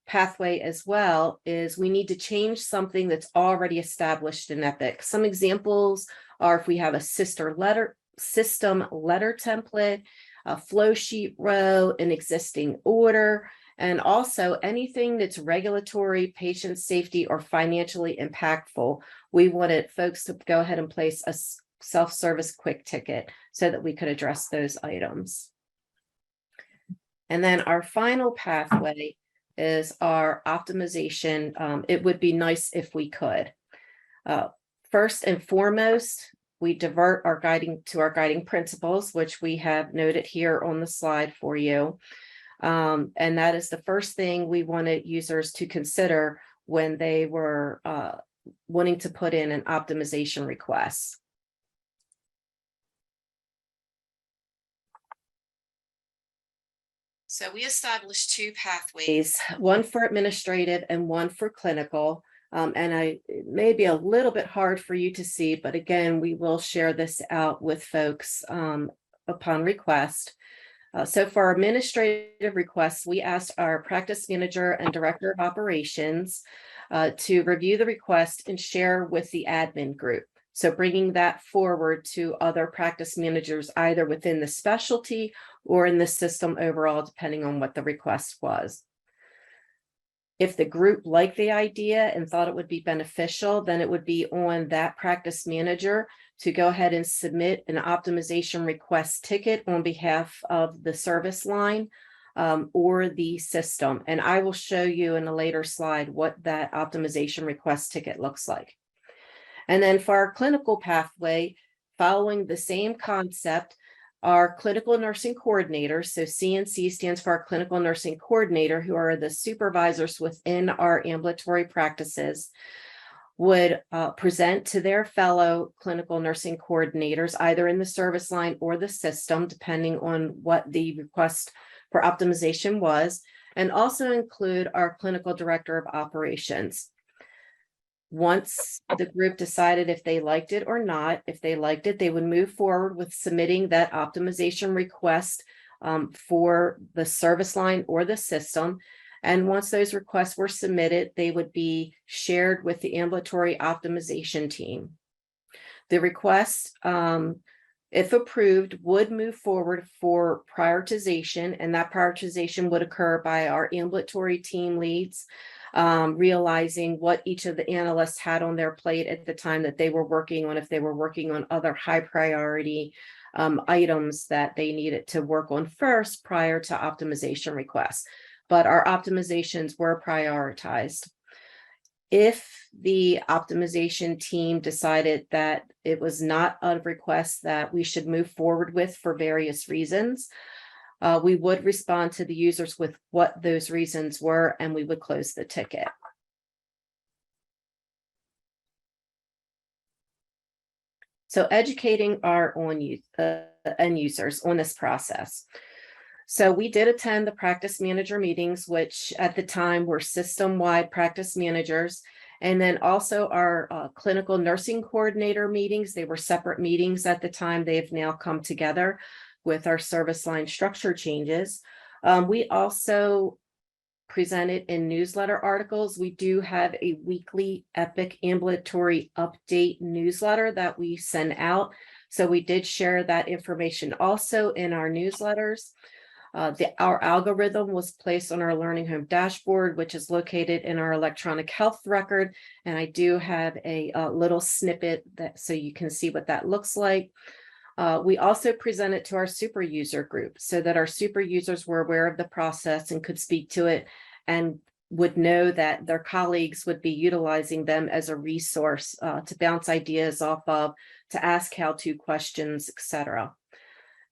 Speaker 9: pathway as well is we need to change something that's already established in Epic. Some examples are if we have a system letter template, a flow sheet row, an existing order, and also anything that's regulatory, patient safety, or financially impactful. We wanted folks to go ahead and place a self-service quick ticket so that we could address those items. And then our final pathway is our optimization. It would be nice if we could. First and foremost, we divert our guiding principles, which we have noted here on the slide for you. And that is the first thing we wanted users to consider when they were wanting to put in an optimization request. So we established 2 pathways, one for administrative and one for clinical. And it may be a little bit hard for you to see, but again, we will share this out with folks upon request. So for our administrative requests, we asked our practice manager and director of operations to review the request and share with the admin group. So bringing that forward to other practice managers, either within the specialty or in the system overall, depending on what the request was. If the group liked the idea and thought it would be beneficial, then it would be on that practice manager to go ahead and submit an optimization request ticket on behalf of the service line or the system. And I will show you in a later slide what that optimization request ticket looks like. And then for our clinical pathway, following the same concept, our clinical nursing coordinators, so CNC stands for our clinical nursing coordinator, who are the supervisors within our ambulatory practices, would present to their fellow clinical nursing coordinators, either in the service line or the system, depending on what the request for optimization was, and also include our clinical director of operations. Once the group decided if they liked it or not, if they liked it, they would move forward with submitting that optimization request for the service line or the system. And once those requests were submitted, they would be shared with the ambulatory optimization team. The request, if approved, would move forward for prioritization, and that prioritization would occur by our ambulatory team leads, realizing what each of the analysts had on their plate at the time that they were working on, if they were working on other high priority items that they needed to work on first prior to optimization requests. But our optimizations were prioritized. If the optimization team decided that it was not a request that we should move forward with for various reasons, we would respond to the users with what those reasons were, and we would close the ticket. So educating our end users on this process. So we did attend the practice manager meetings, which at the time were system-wide practice managers, and then also our clinical nursing coordinator meetings. They were separate meetings at the time. They've now come together with our service line structure changes. We also presented in newsletter articles. We do have a weekly Epic ambulatory update newsletter that we send out. So we did share that information also in our newsletters. Our algorithm was placed on our Learning Home dashboard, which is located in our electronic health record. And I do have a little snippet that so you can see what that looks like. We also presented to our super user group so that our super users were aware of the process and could speak to it and would know that their colleagues would be utilizing them as a resource to bounce ideas off of, to ask how-to questions, etc.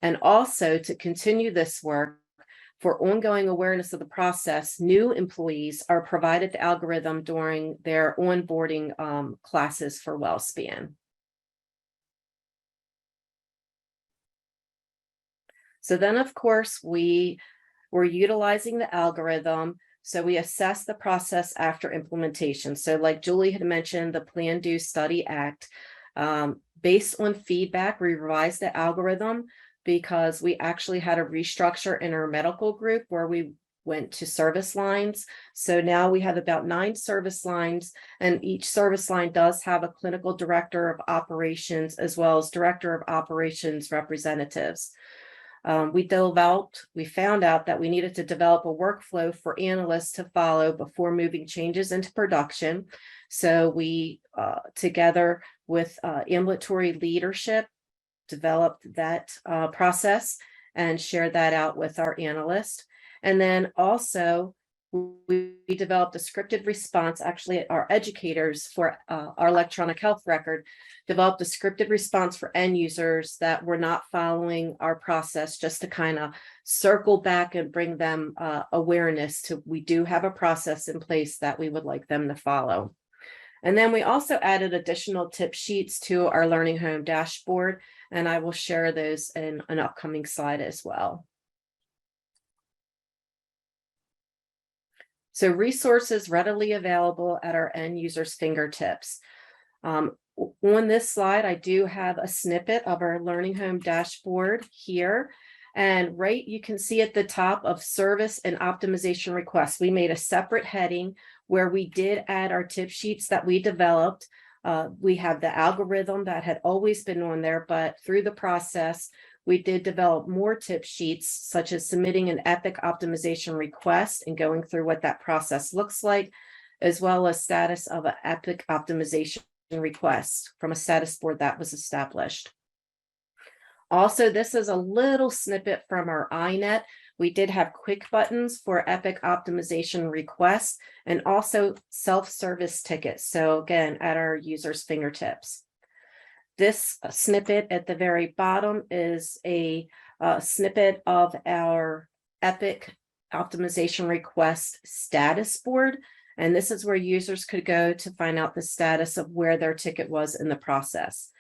Speaker 9: And also to continue this work for ongoing awareness of the process, new employees are provided the algorithm during their onboarding classes for WellSpan. So then, of course, we were utilizing the algorithm. So we assessed the process after implementation. So like Julie had mentioned, the Plan, Do, Study, Act. Based on feedback, we revised the algorithm because we actually had a restructure in our medical group where we went to service lines. So now we have about 9 service lines, and each service line does have a clinical director of operations as well as director of operations representatives. We found out that we needed to develop a workflow for analysts to follow before moving changes into production. So we, together with ambulatory leadership, developed that process and shared that out with our analyst. And then also we developed a scripted response. Actually, our educators for our electronic health record developed a scripted response for end users that were not following our process, just to kind of circle back and bring them awareness to, we do have a process in place that we would like them to follow. And then we also added additional tip sheets to our Learning Home dashboard, and I will share those in an upcoming slide as well. So resources readily available at our end users' fingertips. On this slide, I do have a snippet of our Learning Home dashboard here. And right, you can see at the top of service and optimization requests, we made a separate heading where we did add our tip sheets that we developed. We have the algorithm that had always been on there, but through the process, we did develop more tip sheets, such as submitting an Epic optimization request and going through what that process looks like, as well as status of an Epic optimization request from a status board that was established. Also, this is a little snippet from our INET. We did have quick buttons for Epic optimization requests and also self-service tickets. So again, at our users' fingertips. This snippet at the very bottom is a snippet of our Epic optimization request status board. And this is where users could go to find out the status of where their ticket was in the process.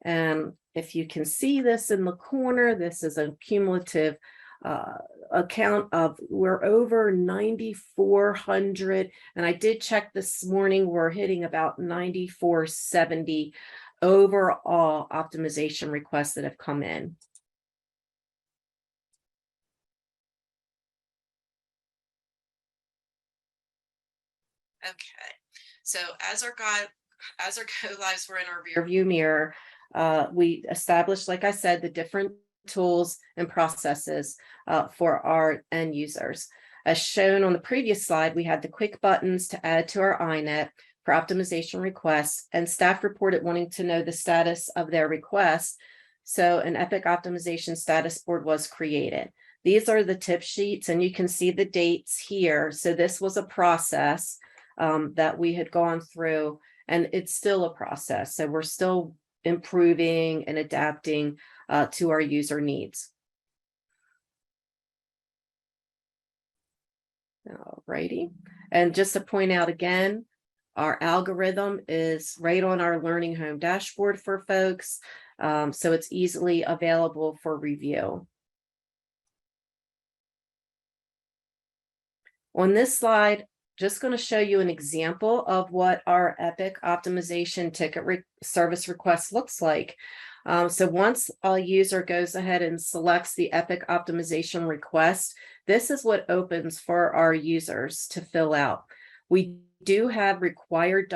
Speaker 9: And if you can see this in the corner, this is a cumulative account of we're over 9,400. And I did check this morning, we're hitting about 9,470 overall optimization requests that have come in. Okay, so as our go lives were in our rearview mirror, we established, like I said, the different tools and processes for our end users. As shown on the previous slide, we had the quick buttons to add to our INET for optimization requests, and staff reported wanting to know the status of their requests. So an Epic optimization status board was created. These are the tip sheets, and you can see the dates here. So this was a process that we had gone through, and it's still a process. So we're still improving and adapting to our user needs. All righty. And just to point out again, our algorithm is right on our Learning Home dashboard for folks. So it's easily available for review. On this slide, just going to show you an example of what our Epic optimization ticket service request looks like. So once a user goes ahead and selects the Epic optimization request, this is what opens for our users to fill out. We do have required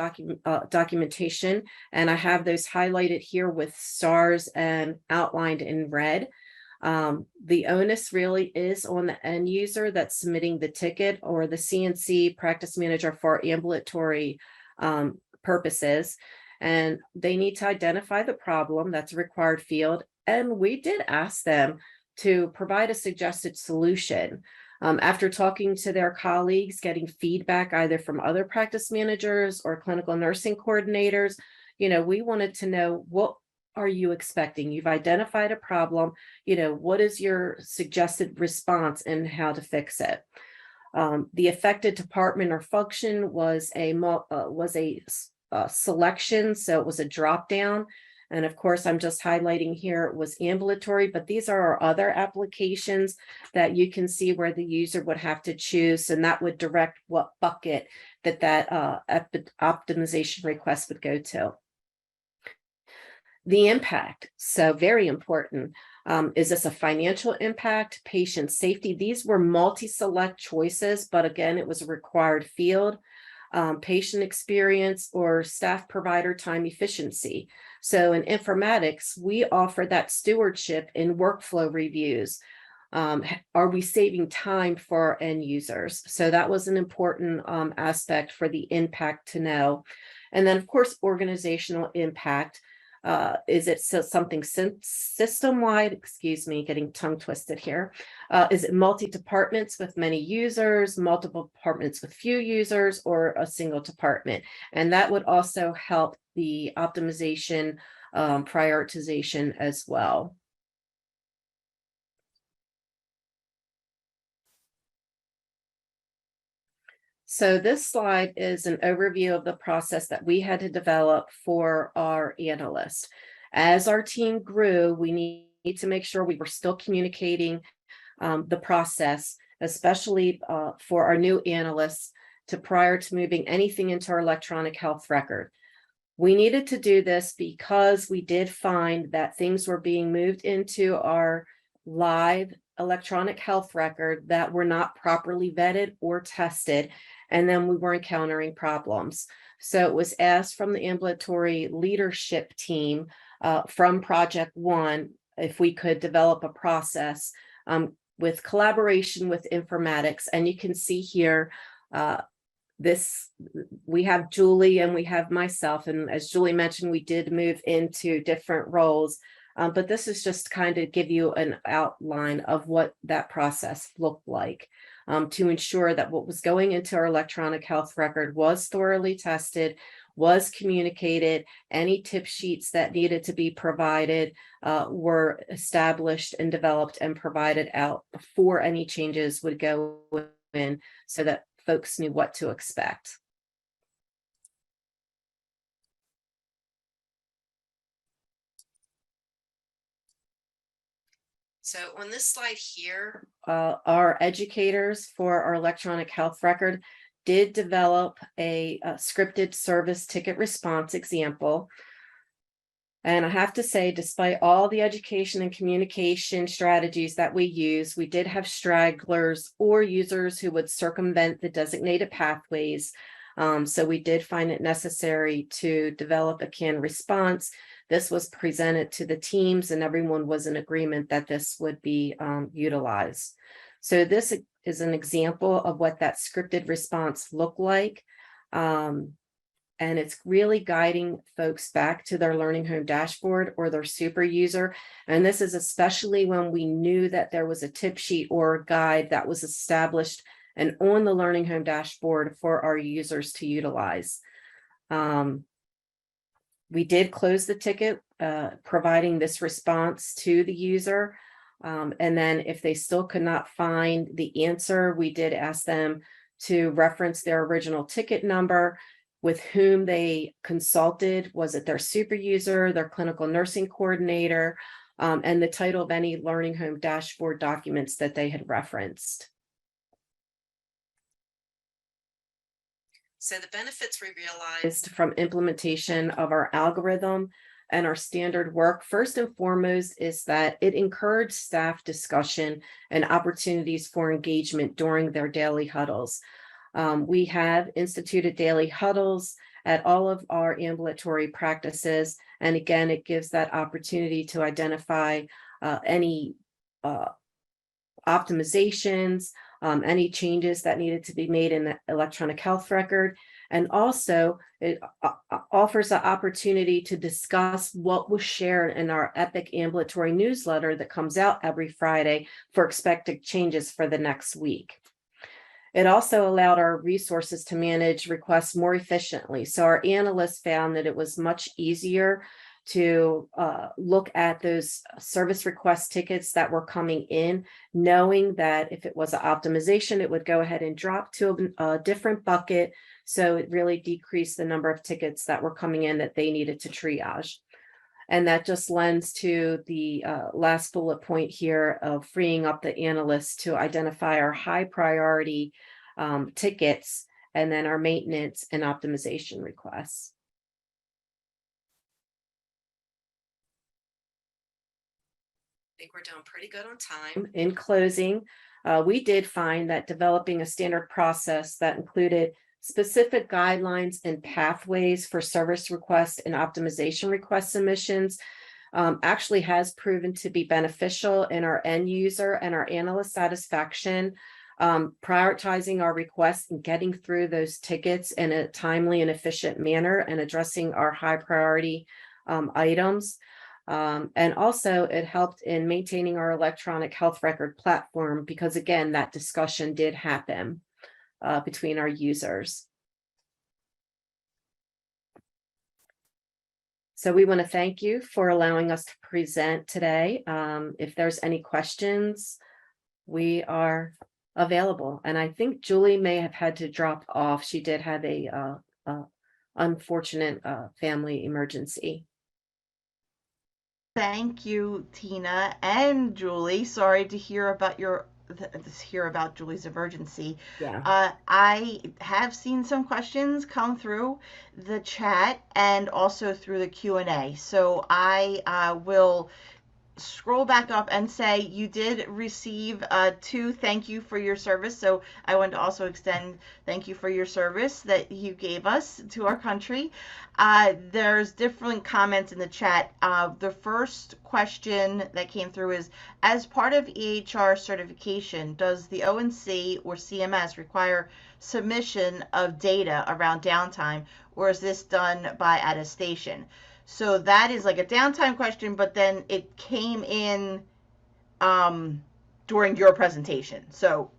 Speaker 9: documentation, and I have those highlighted here with stars and outlined in red. The onus really is on the end user that's submitting the ticket or the CNC practice manager for ambulatory purposes. And they need to identify the problem. That's a required field. And we did ask them to provide a suggested solution. After talking to their colleagues, getting feedback either from other practice managers or clinical nursing coordinators, we wanted to know, what are you expecting? You've identified a problem, what is your suggested response and how to fix it? The affected department or function was a selection, so it was a drop down. And of course, I'm just highlighting here, it was ambulatory, but these are our other applications that you can see where the user would have to choose, and that would direct what bucket that optimization request would go to. The impact, so very important. Is this a financial impact, patient safety? These were multi-select choices, but again, it was a required field. Patient experience or staff provider time efficiency. So in informatics, we offer that stewardship in workflow reviews. Are we saving time for our end users? So that was an important aspect for the impact to know. And then of course, organizational impact. Is it something system-wide? Excuse me, getting tongue twisted here. Is it multi-departments with many users, multiple departments with few users, or a single department? And that would also help the optimization prioritization as well. So this slide is an overview of the process that we had to develop for our analysts. As our team grew, we need to make sure we were still communicating the process, especially for our new analysts, prior to moving anything into our electronic health record. We needed to do this because we did find that things were being moved into our live electronic health record that were not properly vetted or tested, and then we were encountering problems. So it was asked from the ambulatory leadership team from Project One if we could develop a process with collaboration with informatics. And you can see here we have Julie and we have myself, and as Julie mentioned, we did move into different roles. But this is just kind of give you an outline of what that process looked like, to ensure that what was going into our electronic health record was thoroughly tested, was communicated, any tip sheets that needed to be provided were established and developed and provided out before any changes would go in, so that folks knew what to expect. So on this slide here, our educators for our electronic health record did develop a scripted service ticket response example. And I have to say, despite all the education and communication strategies that we use, we did have stragglers or users who would circumvent the designated pathways. So we did find it necessary to develop a canned response. This was presented to the teams and everyone was in agreement that this would be utilized. So this is an example of what that scripted response looked like. And it's really guiding folks back to their learning home dashboard or their super user. And this is especially when we knew that there was a tip sheet or a guide that was established and on the learning home dashboard for our users to utilize. We did close the ticket, providing this response to the user. And then if they still could not find the answer, we did ask them to reference their original ticket number, with whom they consulted. Was it their super user, their clinical nursing coordinator, and the title of any learning home dashboard documents that they had referenced. So the benefits we realized from implementation of our algorithm and our standard work, first and foremost, is that it encouraged staff discussion and opportunities for engagement during their daily huddles. We have instituted daily huddles at all of our ambulatory practices. And again, it gives that opportunity to identify any optimizations, any changes that needed to be made in the electronic health record. And also it offers the opportunity to discuss what was shared in our Epic ambulatory newsletter that comes out every Friday for expected changes for the next week. It also allowed our resources to manage requests more efficiently. So our analysts found that it was much easier to look at those service request tickets that were coming in, knowing that if it was an optimization, it would go ahead and drop to a different bucket. So it really decreased the number of tickets that were coming in that they needed to triage. And that just lends to the last bullet point here of freeing up the analysts to identify our high priority tickets and then our maintenance and optimization requests. I think we're doing pretty good on time. In closing, we did find that developing a standard process that included specific guidelines and pathways for service request and optimization request submissions actually has proven to be beneficial in our end user and our analyst satisfaction, prioritizing our requests and getting through those tickets in a timely and efficient manner and addressing our high priority items. And also it helped in maintaining our electronic health record platform because again, that discussion did happen between our users. So we want to thank you for allowing us to present today. If there's any questions, we are available. And I think Julie may have had to drop off. She did have a unfortunate family emergency.
Speaker 2: Thank you, Tina and Julie. Sorry to hear about Julie's emergency.
Speaker 9: Yeah.
Speaker 2: I have seen some questions come through the chat and also through the Q&A. So I will scroll back up and say you did receive 2 thank you for your service. So I want to also extend thank you for your service that you gave us to our country. There's different comments in the chat. The first question that came through is, as part of EHR certification, does the ONC or CMS require submission of data around downtime, or is this done by attestation? So that is like a downtime question, but then it came in during your presentation. So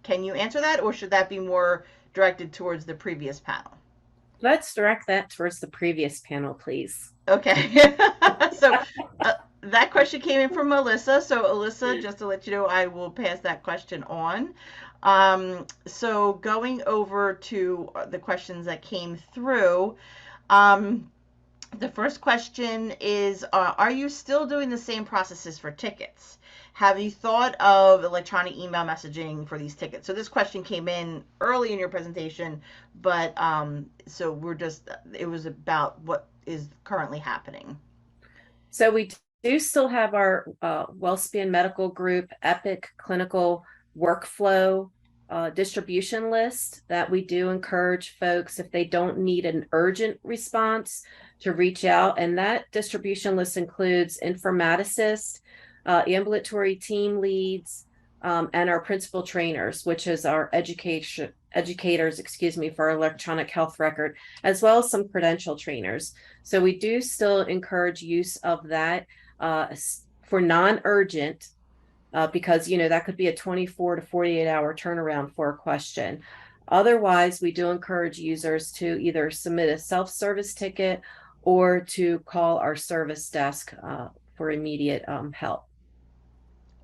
Speaker 2: can you answer that, or should that be more directed towards the previous panel?
Speaker 9: Let's direct that towards the previous panel, please.
Speaker 2: Okay. So that question came in from Alyssa. So Alyssa, just to let you know, I will pass that question on. So going over to the questions that came through, the first question is, are you still doing the same processes for tickets? Have you thought of electronic email messaging for these tickets? So this question came in early in your presentation, but so it was about what is currently happening.
Speaker 9: So we do still have our WellSpan Medical Group Epic clinical workflow distribution list that we do encourage folks, if they don't need an urgent response, to reach out. And that distribution list includes informaticists, ambulatory team leads, and our principal trainers, which is our educators, for our electronic health record, as well as some credential trainers. So we do still encourage use of that for non-urgent, because, that could be a 24 to 48 hour turnaround for a question. Otherwise, we do encourage users to either submit a self-service ticket or to call our service desk for immediate help.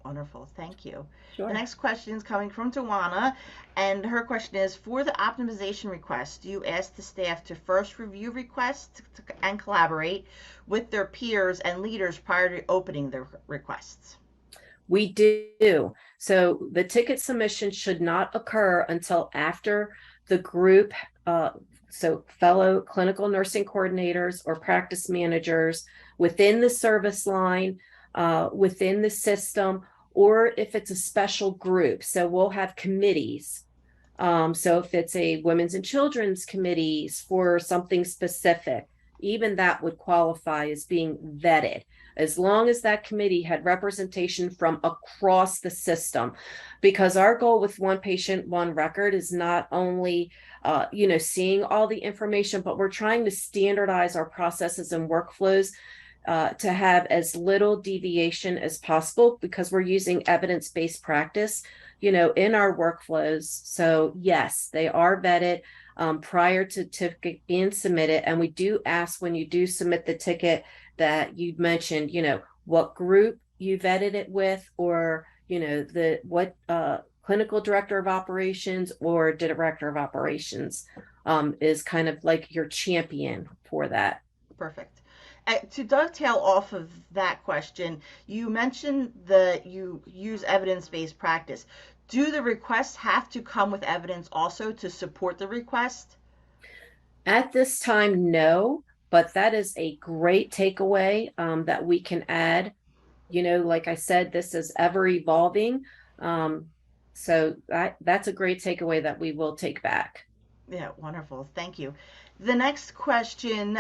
Speaker 2: Wonderful, thank you.
Speaker 9: Sure.
Speaker 2: The next question is coming from Tawana, and her question is, for the optimization request, do you ask the staff to first review requests and collaborate with their peers and leaders prior to opening their requests?
Speaker 9: We do. So the ticket submission should not occur until after the group, so fellow clinical nursing coordinators or practice managers within the service line, within the system, or if it's a special group. So we'll have committees. So if it's a women's and children's committees for something specific, even that would qualify as being vetted, as long as that committee had representation from across the system. Because our goal with One Patient, One Record is not only, seeing all the information, but we're trying to standardize our processes and workflows to have as little deviation as possible, because we're using evidence-based practice, in our workflows. So yes, they are vetted prior to ticket being submitted. And we do ask, when you do submit the ticket, that you mentioned, what group you vetted it with, or, what clinical director of operations or director of operations is kind of like your champion for that.
Speaker 2: Perfect. To dovetail off of that question, you mentioned that you use evidence-based practice. Do the requests have to come with evidence also to support the request?
Speaker 9: At this time, no, but that is a great takeaway that we can add. Like I said, this is ever evolving. So that's a great takeaway that we will take back.
Speaker 2: Yeah, wonderful. Thank you. The next question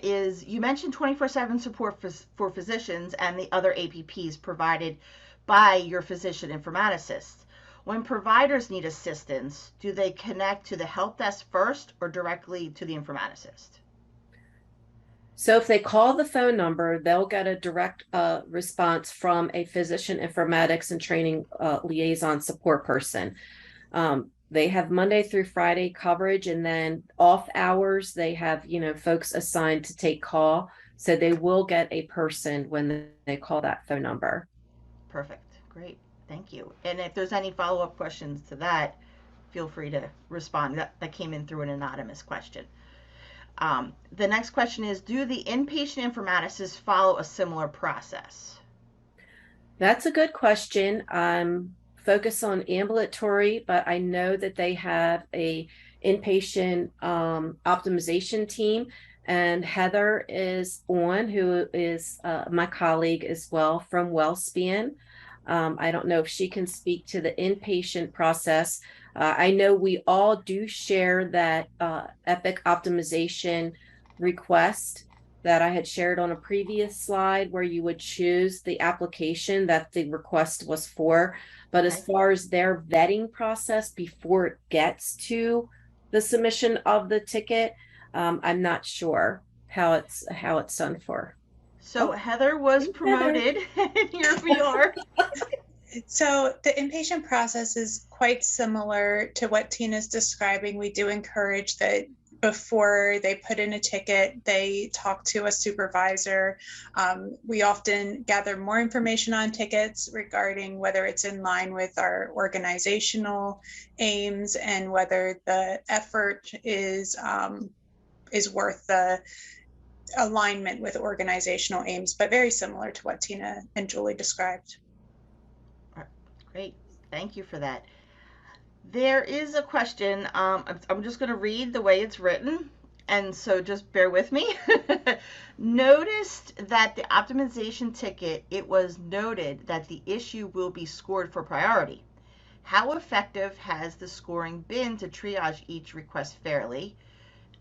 Speaker 2: is, you mentioned 24/7 support for physicians and the other APPs provided by your physician informaticists. When providers need assistance, do they connect to the help desk first or directly to the informaticist?
Speaker 9: So if they call the phone number, they'll get a direct response from a physician informatics and training liaison support person. They have Monday through Friday coverage, and then off hours, they have, folks assigned to take call. So they will get a person when they call that phone number.
Speaker 2: Perfect. Great. Thank you. And if there's any follow-up questions to that, feel free to respond. That came in through an anonymous question. The next question is, do the inpatient informaticists follow a similar process?
Speaker 9: That's a good question. Focus on ambulatory, but I know that they have a inpatient optimization team, And Heather is on, who is my colleague as well from WellSpan. I don't know if she can speak to the inpatient process. I know we all do share that Epic optimization request that I had shared on a previous slide, where you would choose the application that the request was for. But as far as their vetting process before it gets to the submission of the ticket, I'm not sure how it's done for.
Speaker 2: So Heather was promoted, and here we are.
Speaker 7: So the inpatient process is quite similar to what Tina's describing. We do encourage that before they put in a ticket, they talk to a supervisor. We often gather more information on tickets regarding whether it's in line with our organizational aims and whether the effort is worth the alignment with organizational aims, but very similar to what Tina and Julie described.
Speaker 2: Great, thank you for that. There is a question. I'm just going to read the way it's written, and so just bear with me. Noticed that the optimization ticket, it was noted that the issue will be scored for priority. How effective has the scoring been to triage each request fairly?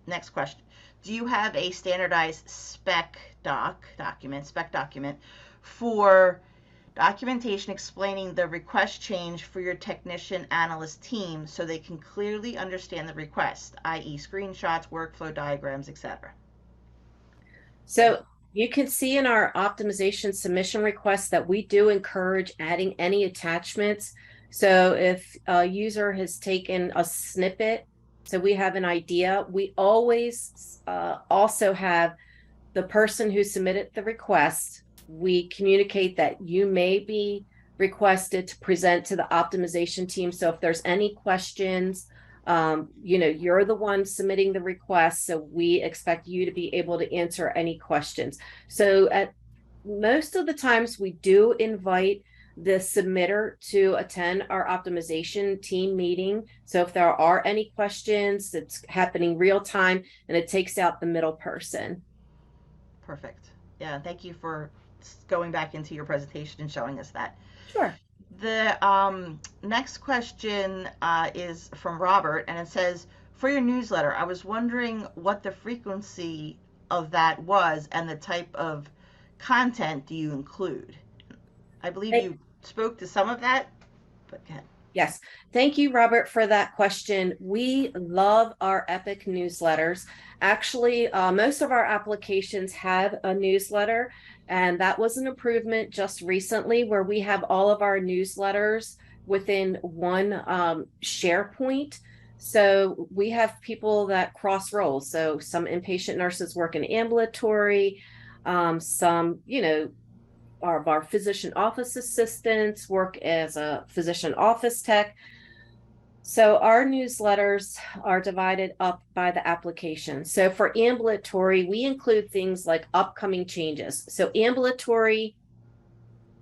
Speaker 2: Next question. Do you have a standardized spec document for documentation explaining the request change for your technician analyst team so they can clearly understand the request, i.e. screenshots, workflow diagrams, etc.?
Speaker 9: So you can see in our optimization submission request that we do encourage adding any attachments. So if a user has taken a snippet, so we have an idea, we always also have the person who submitted the request. We communicate that you may be requested to present to the optimization team. So if there's any questions, you're the one submitting the request. So we expect you to be able to answer any questions. So at most of the times we do invite the submitter to attend our optimization team meeting. So if there are any questions, it's happening real time and it takes out the middle person.
Speaker 2: Perfect. Yeah, thank you for going back into your presentation and showing us that.
Speaker 9: Sure.
Speaker 2: The next question is from Robert, and it says, for your newsletter, I was wondering what the frequency of that was and the type of content do you include? I believe you spoke to some of that, but go ahead.
Speaker 9: Yes. Thank you, Robert, for that question. We love our Epic newsletters. Actually, most of our applications have a newsletter, and that was an improvement just recently where we have all of our newsletters within one SharePoint. So we have people that cross roles. So some inpatient nurses work in ambulatory, some, our physician office assistants work as a physician office tech. So our newsletters are divided up by the application. So for ambulatory, we include things like upcoming changes. So ambulatory,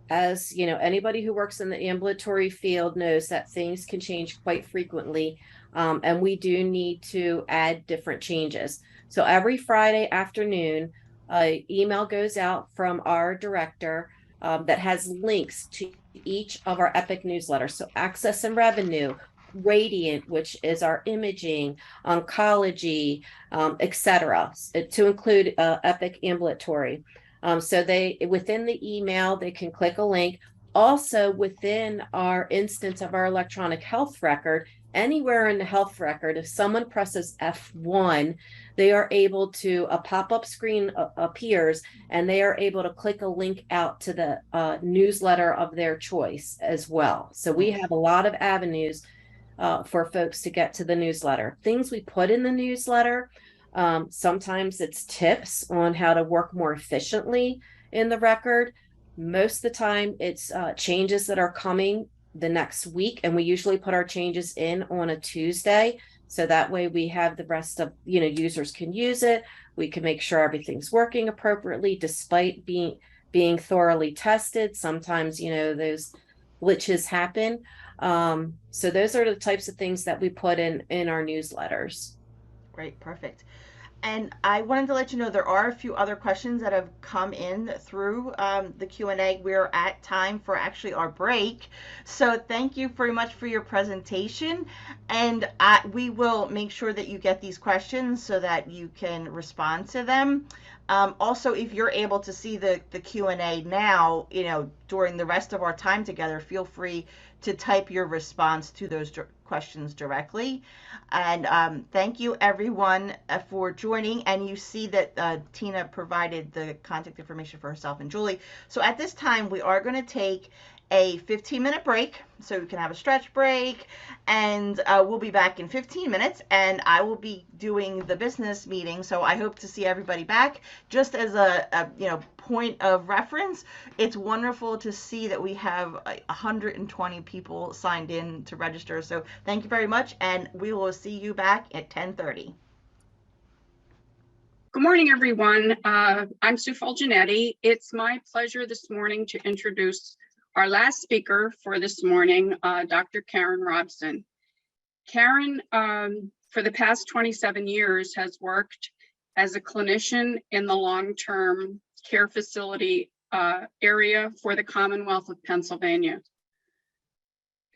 Speaker 9: as anybody who works in the ambulatory field knows that things can change quite frequently. And we do need to add different changes. So every Friday afternoon, an email goes out from our director that has links to each of our Epic newsletters. So Access and Revenue, Radiant, which is our imaging, oncology, etc., to include Epic Ambulatory. So within the email, they can click a link. Also within our instance of our electronic health record, anywhere in the health record, if someone presses F1, they are able to, a pop-up screen appears and they are able to click a link out to the newsletter of their choice as well. So we have a lot of avenues for folks to get to the newsletter. Things we put in the newsletter, sometimes it's tips on how to work more efficiently in the record. Most of the time it's changes that are coming the next week, and we usually put our changes in on a Tuesday, so that way we have the rest of users can use it. We can make sure everything's working appropriately despite being thoroughly tested. Sometimes those glitches happen. So those are the types of things that we put in our newsletters.
Speaker 2: Great, perfect. And I wanted to let you know there are a few other questions that have come in through the Q&A. We're at time for actually our break. So thank you very much for your presentation. And we will make sure that you get these questions so that you can respond to them. Also, if you're able to see the Q&A now, during the rest of our time together, feel free to type your response to those questions directly. And thank you everyone for joining. And you see that Tina provided the contact information for herself and Julie. So at this time, we are going to take a 15-minute break, so we can have a stretch break, and we'll be back in 15 minutes, and I will be doing the business meeting, so I hope to see everybody back. Just as a point of reference, it's wonderful to see that we have 120 people signed in to register, so thank you very much, and we will see you back at 10:30.
Speaker 10: Good morning, everyone. I'm Sue Fulginetti. It's my pleasure this morning to introduce our last speaker for this morning, Dr. Karen Robson. Karen, for the past 27 years, has worked as a clinician in the long-term care facility area for the Commonwealth of Pennsylvania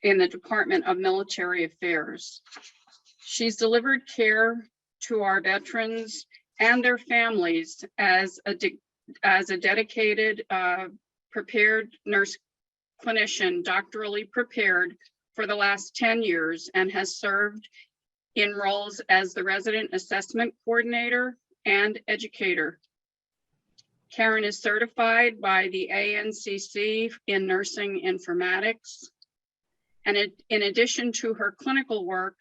Speaker 10: in the Department of Military Affairs. She's delivered care to our veterans and their families as a dedicated, prepared nurse clinician, doctorally prepared for the last 10 years, and has served in roles as the resident assessment coordinator and educator. Karen is certified by the ANCC in nursing informatics. And in addition to her clinical work,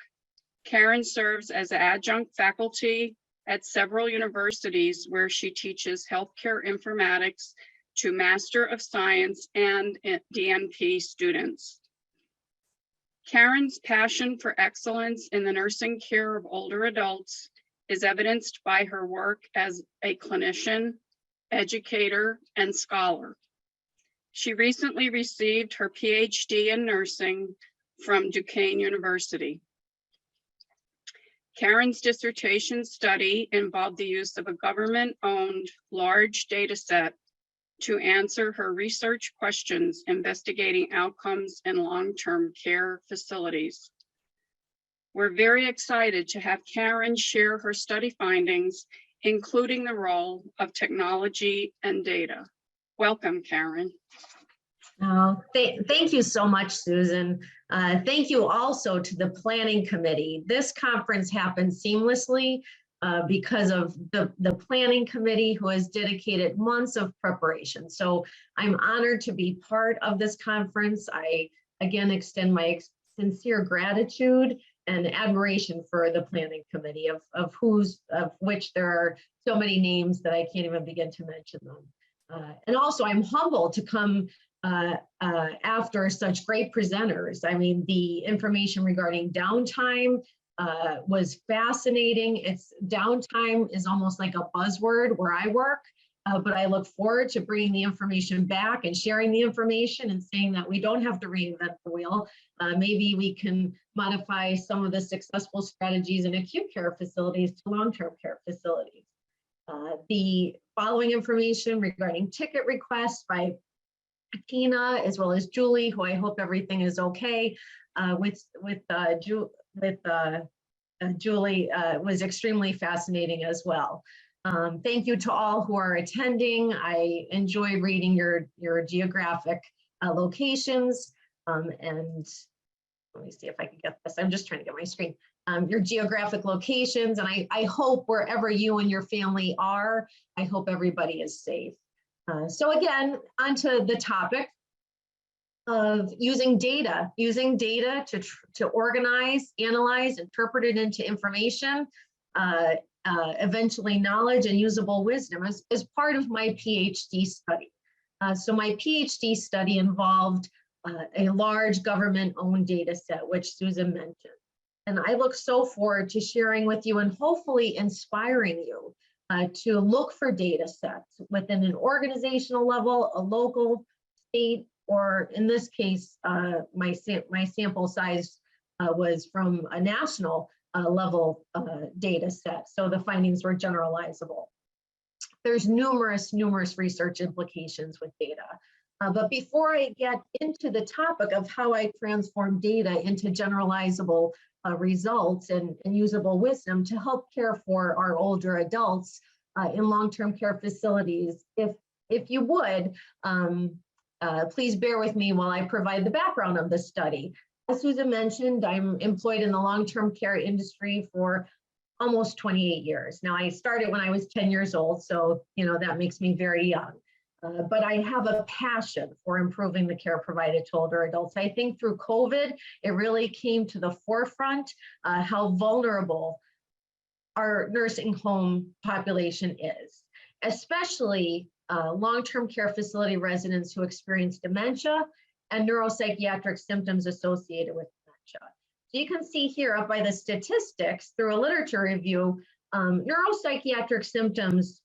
Speaker 10: Karen serves as adjunct faculty at several universities where she teaches healthcare informatics to Master of Science and DNP students. Karen's passion for excellence in the nursing care of older adults is evidenced by her work as a clinician, educator, and scholar. She recently received her PhD in nursing from Duquesne University. Karen's dissertation study involved the use of a government-owned large data set to answer her research questions investigating outcomes in long-term care facilities. We're very excited to have Karen share her study findings, including the role of technology and data. Welcome, Karen.
Speaker 11: Oh, thank you so much, Susan. Thank you also to the planning committee. This conference happened seamlessly because of the planning committee, who has dedicated months of preparation. So I'm honored to be part of this conference. I again extend my sincere gratitude and admiration for the planning committee, of which there are so many names that I can't even begin to mention them. And also I'm humbled to come after such great presenters. I mean, the information regarding downtime was fascinating. Downtime is almost like a buzzword where I work, but I look forward to bringing the information back and sharing the information and saying that we don't have to reinvent the wheel. Maybe we can modify some of the successful strategies in acute care facilities to long-term care facilities. The following information regarding ticket requests by Tina, as well as Julie, who I hope everything is okay with Julie, was extremely fascinating as well. Thank you to all who are attending. I enjoyed reading your geographic locations, and let me see if I can get this. I'm just trying to get my screen. Your geographic locations, and I hope wherever you and your family are, I hope everybody is safe. So again, onto the topic of using data to organize, analyze, interpret it into information, eventually knowledge and usable wisdom as part of my PhD study. So my PhD study involved a large government-owned data set, which Susan mentioned. And I look so forward to sharing with you and hopefully inspiring you to look for data sets within an organizational level, a local, state, or in this case, my sample size was from a national level data set. So the findings were generalizable. There's numerous research implications with data. But before I get into the topic of how I transform data into generalizable results and usable wisdom to help care for our older adults in long-term care facilities, if you would, please bear with me while I provide the background of the study. As Susan mentioned, I'm employed in the long-term care industry for almost 28 years. Now, I started when I was 10 years old, so that makes me very young. But I have a passion for improving the care provided to older adults. I think through COVID, it really came to the forefront how vulnerable our nursing home population is, especially long-term care facility residents who experience dementia and neuropsychiatric symptoms associated with dementia. So you can see here up by the statistics through a literature review, neuropsychiatric symptoms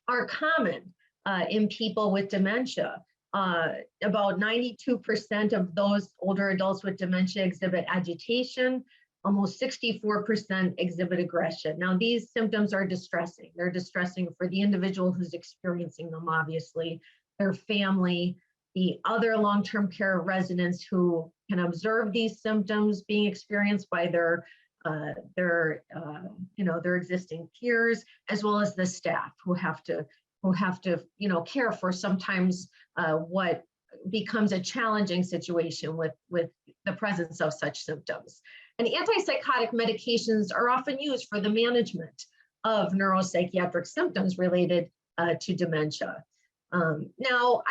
Speaker 11: are common in people with dementia. About 92% of those older adults with dementia exhibit agitation. Almost 64% exhibit aggression. Now, these symptoms are distressing. They're distressing for the individual who's experiencing them, obviously, their family, the other long-term care residents who can observe these symptoms being experienced by their existing peers, as well as the staff who have to care for sometimes what becomes a challenging situation with the presence of such symptoms. And antipsychotic medications are often used for the management of neuropsychiatric symptoms related to dementia. Now,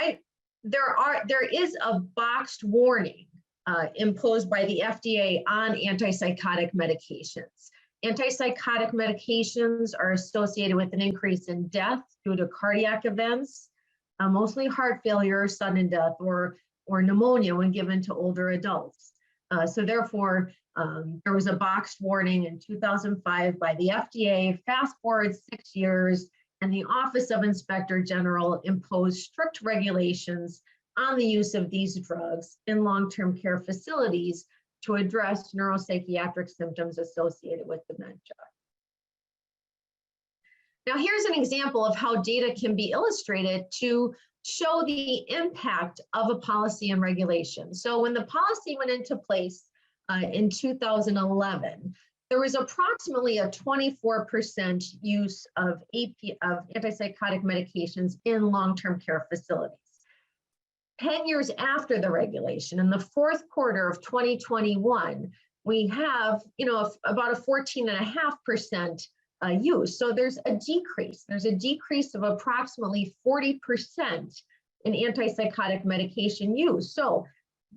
Speaker 11: there is a boxed warning imposed by the FDA on antipsychotic medications. Antipsychotic medications are associated with an increase in death due to cardiac events, mostly heart failure, sudden death, or pneumonia when given to older adults. So therefore, there was a boxed warning in 2005 by the FDA. Fast forward 6 years, and the Office of Inspector General imposed strict regulations on the use of these drugs in long-term care facilities to address neuropsychiatric symptoms associated with dementia. Now, here's an example of how data can be illustrated to show the impact of a policy and regulation. So when the policy went into place in 2011, there was approximately a 24% use of antipsychotic medications in long-term care facilities. 10 years after the regulation, in the fourth quarter of 2021, we have about a 14.5% use. So there's a decrease. There's a decrease of approximately 40% in antipsychotic medication use. So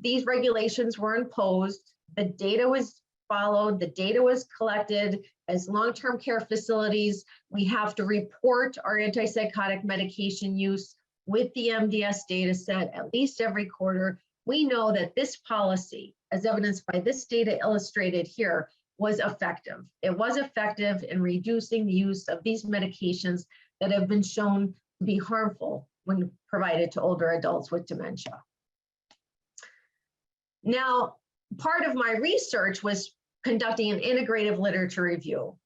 Speaker 11: these regulations were imposed, the data was followed, the data was collected. As long-term care facilities, we have to report our antipsychotic medication use with the MDS data set at least every quarter. We know that this policy, as evidenced by this data illustrated here, was effective. It was effective in reducing the use of these medications that have been shown to be harmful when provided to older adults with dementia. Now, part of my research was conducting an integrative literature review.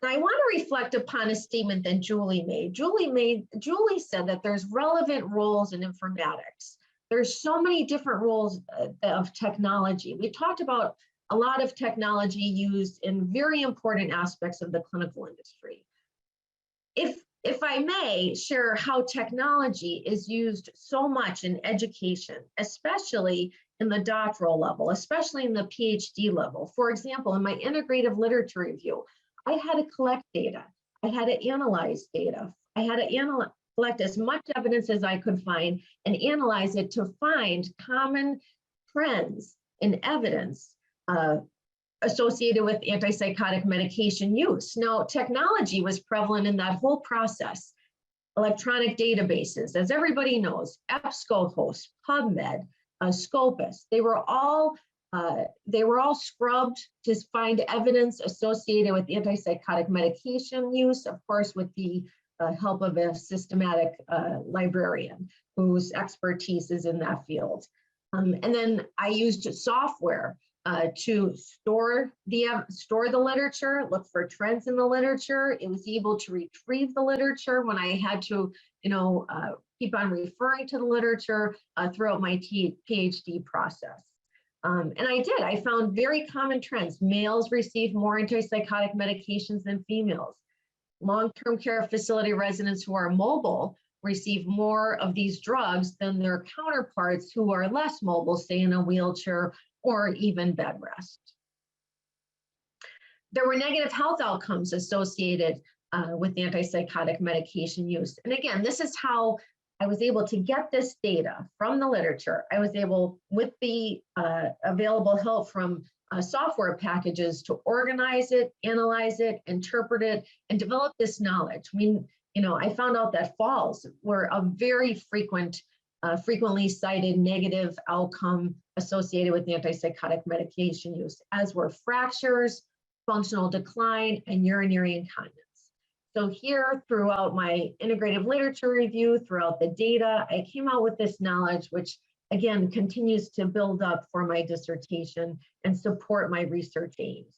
Speaker 11: And I want to reflect upon a statement that Julie made. Julie said that there's relevant roles in informatics. There's so many different roles of technology. We talked about a lot of technology used in very important aspects of the clinical industry. If I may share how technology is used so much in education, especially in the doctoral level, especially in the PhD level. For example, in my integrative literature review, I had to collect data. I had to analyze data. I had to collect as much evidence as I could find and analyze it to find common trends in evidence associated with antipsychotic medication use. Now, technology was prevalent in that whole process. Electronic databases, as everybody knows, EBSCOhost, PubMed, Scopus, they were all scrubbed to find evidence associated with antipsychotic medication use, of course, with the help of a systematic librarian whose expertise is in that field. And then I used software to store the literature, look for trends in the literature. It was able to retrieve the literature when I had to, keep on referring to the literature throughout my PhD process. And I found very common trends. Males receive more antipsychotic medications than females. Long-term care facility residents who are mobile receive more of these drugs than their counterparts who are less mobile, say in a wheelchair or even bed rest. There were negative health outcomes associated with antipsychotic medication use. And again, this is how I was able to get this data from the literature. I was able, with the available help from software packages, to organize it, analyze it, interpret it, and develop this knowledge. I found out that falls were a very frequently cited negative outcome associated with antipsychotic medication use, as were fractures, functional decline, and urinary incontinence. So here, throughout my integrative literature review, throughout the data, I came out with this knowledge, which again continues to build up for my dissertation and support my research aims.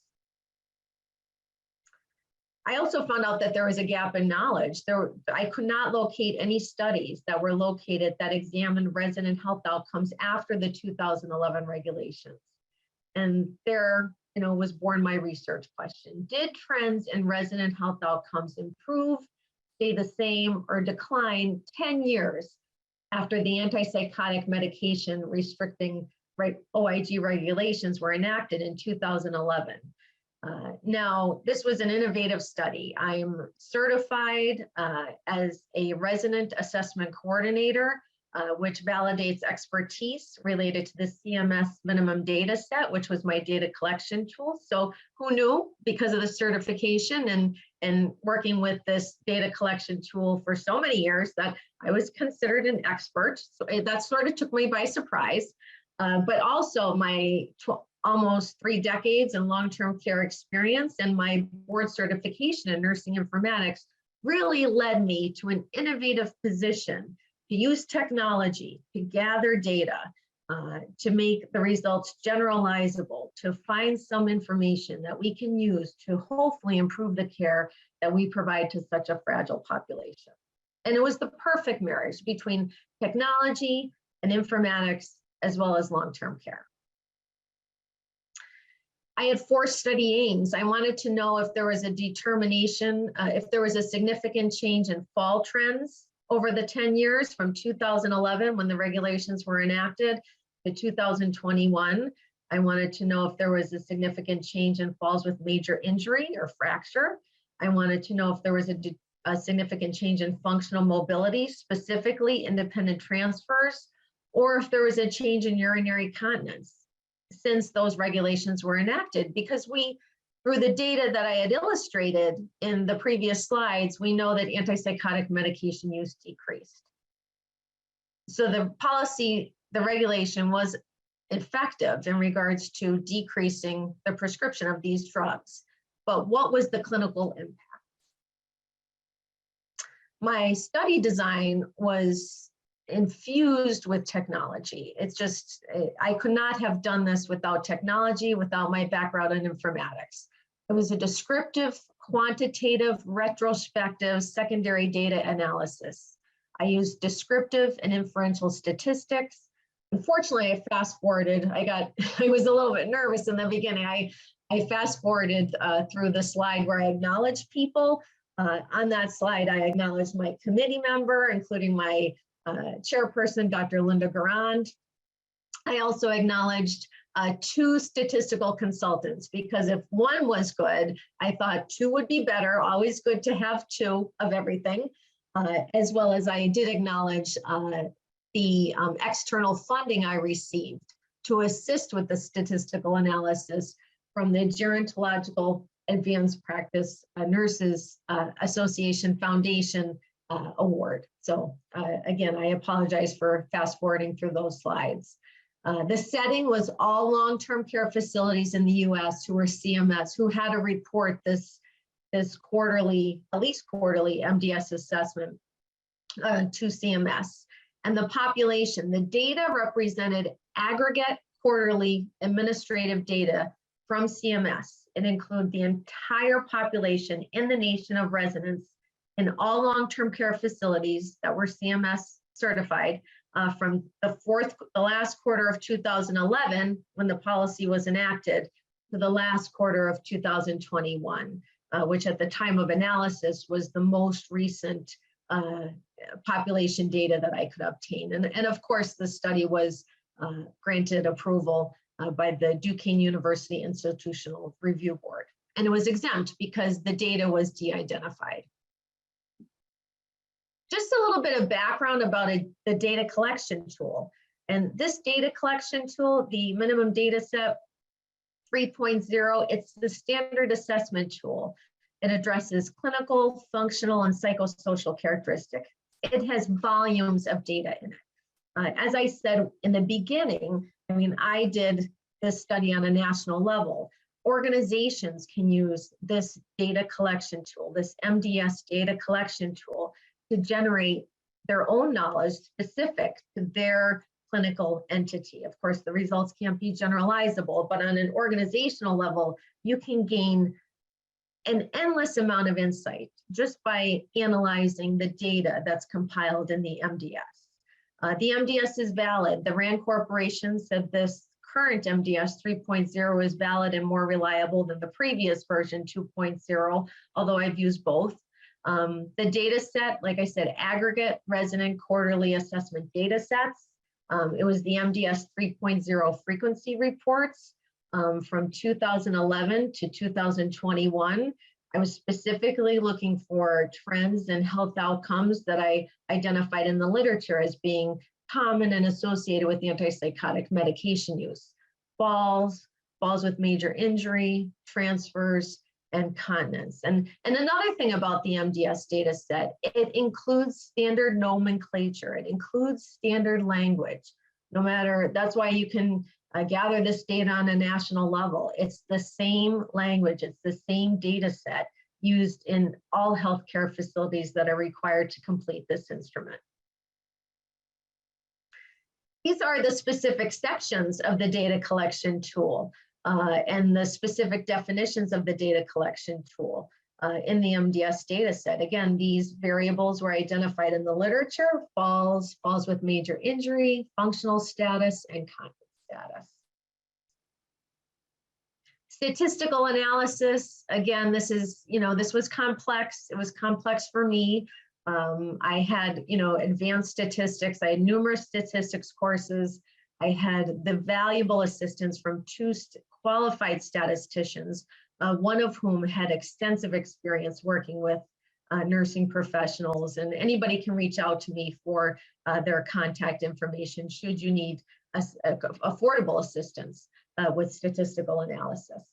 Speaker 11: I also found out that there was a gap in knowledge. I could not locate any studies that were located that examined resident health outcomes after the 2011 regulations. And there, was born my research question. Did trends in resident health outcomes improve, stay the same, or decline 10 years after the antipsychotic medication restricting OIG regulations were enacted in 2011? Now, this was an innovative study. I'm certified as a resident assessment coordinator, which validates expertise related to the CMS minimum data set, which was my data collection tool. So who knew, because of the certification and working with this data collection tool for so many years, that I was considered an expert. So that sort of took me by surprise. But also my almost 3 decades in long-term care experience and my board certification in nursing informatics really led me to an innovative position to use technology to gather data, to make the results generalizable, to find some information that we can use to hopefully improve the care that we provide to such a fragile population. And it was the perfect marriage between technology and informatics, as well as long-term care. I had 4 study aims. I wanted to know if there was a determination, if there was a significant change in fall trends over the 10 years from 2011, when the regulations were enacted, to 2021. I wanted to know if there was a significant change in falls with major injury or fracture. I wanted to know if there was a significant change in functional mobility, specifically independent transfers, or if there was a change in urinary continence since those regulations were enacted. Because through the data that I had illustrated in the previous slides, we know that antipsychotic medication use decreased. So the policy, the regulation was effective in regards to decreasing the prescription of these drugs. But what was the clinical impact? My study design was infused with technology. It's just, I could not have done this without technology, without my background in informatics. It was a descriptive, quantitative, retrospective, secondary data analysis. I used descriptive and inferential statistics. Unfortunately, I fast forwarded. I was a little bit nervous in the beginning. I fast forwarded through the slide where I acknowledged people. On that slide, I acknowledged my committee member, including my chairperson, Dr. Linda Garand. I also acknowledged 2 statistical consultants, because if one was good, I thought 2 would be better. Always good to have 2 of everything, as well as I did acknowledge the external funding I received to assist with the statistical analysis from the Gerontological Advanced Practice Nurses Association Foundation Award. So again, I apologize for fast forwarding through those slides. The setting was all long-term care facilities in the US who were CMS, who had to report this quarterly, at least quarterly MDS assessment to CMS. And the population, the data represented aggregate quarterly administrative data from CMS. It includes the entire population in the nation of residents in all long-term care facilities that were CMS certified from the last quarter of 2011, when the policy was enacted, to the last quarter of 2021, which at the time of analysis was the most recent population data that I could obtain. And of course, the study was granted approval by the Duquesne University Institutional Review Board. And it was exempt because the data was de-identified. Just a little bit of background about the data collection tool. And this data collection tool, the minimum data set 3.0, it's the standard assessment tool. It addresses clinical, functional, and psychosocial characteristics. It has volumes of data in it. As I said in the beginning, I mean, I did this study on a national level. Organizations can use this data collection tool, this MDS data collection tool, to generate their own knowledge specific to their clinical entity. Of course, the results can't be generalizable, but on an organizational level, you can gain an endless amount of insight just by analyzing the data that's compiled in the MDS. The MDS is valid. The RAND Corporation said this current MDS 3.0 is valid and more reliable than the previous version 2.0, although I've used both. The data set, like I said, aggregate resident quarterly assessment data sets. It was the MDS 3.0 frequency reports from 2011 to 2021. I was specifically looking for trends and health outcomes that I identified in the literature as being common and associated with antipsychotic medication use. Falls with major injury, transfers, and continence. And another thing about the MDS data set, it includes standard nomenclature. It includes standard language. No matter, that's why you can gather this data on a national level. It's the same language, it's the same data set used in all healthcare facilities that are required to complete this instrument. These are the specific sections of the data collection tool and the specific definitions of the data collection tool in the MDS data set. Again, these variables were identified in the literature: falls with major injury, functional status, and continence status. Statistical analysis, again, this is, this was complex. It was complex for me. I had, advanced statistics. I had numerous statistics courses. I had the valuable assistance from two qualified statisticians, one of whom had extensive experience working with nursing professionals, and anybody can reach out to me for their contact information should you need affordable assistance with statistical analysis.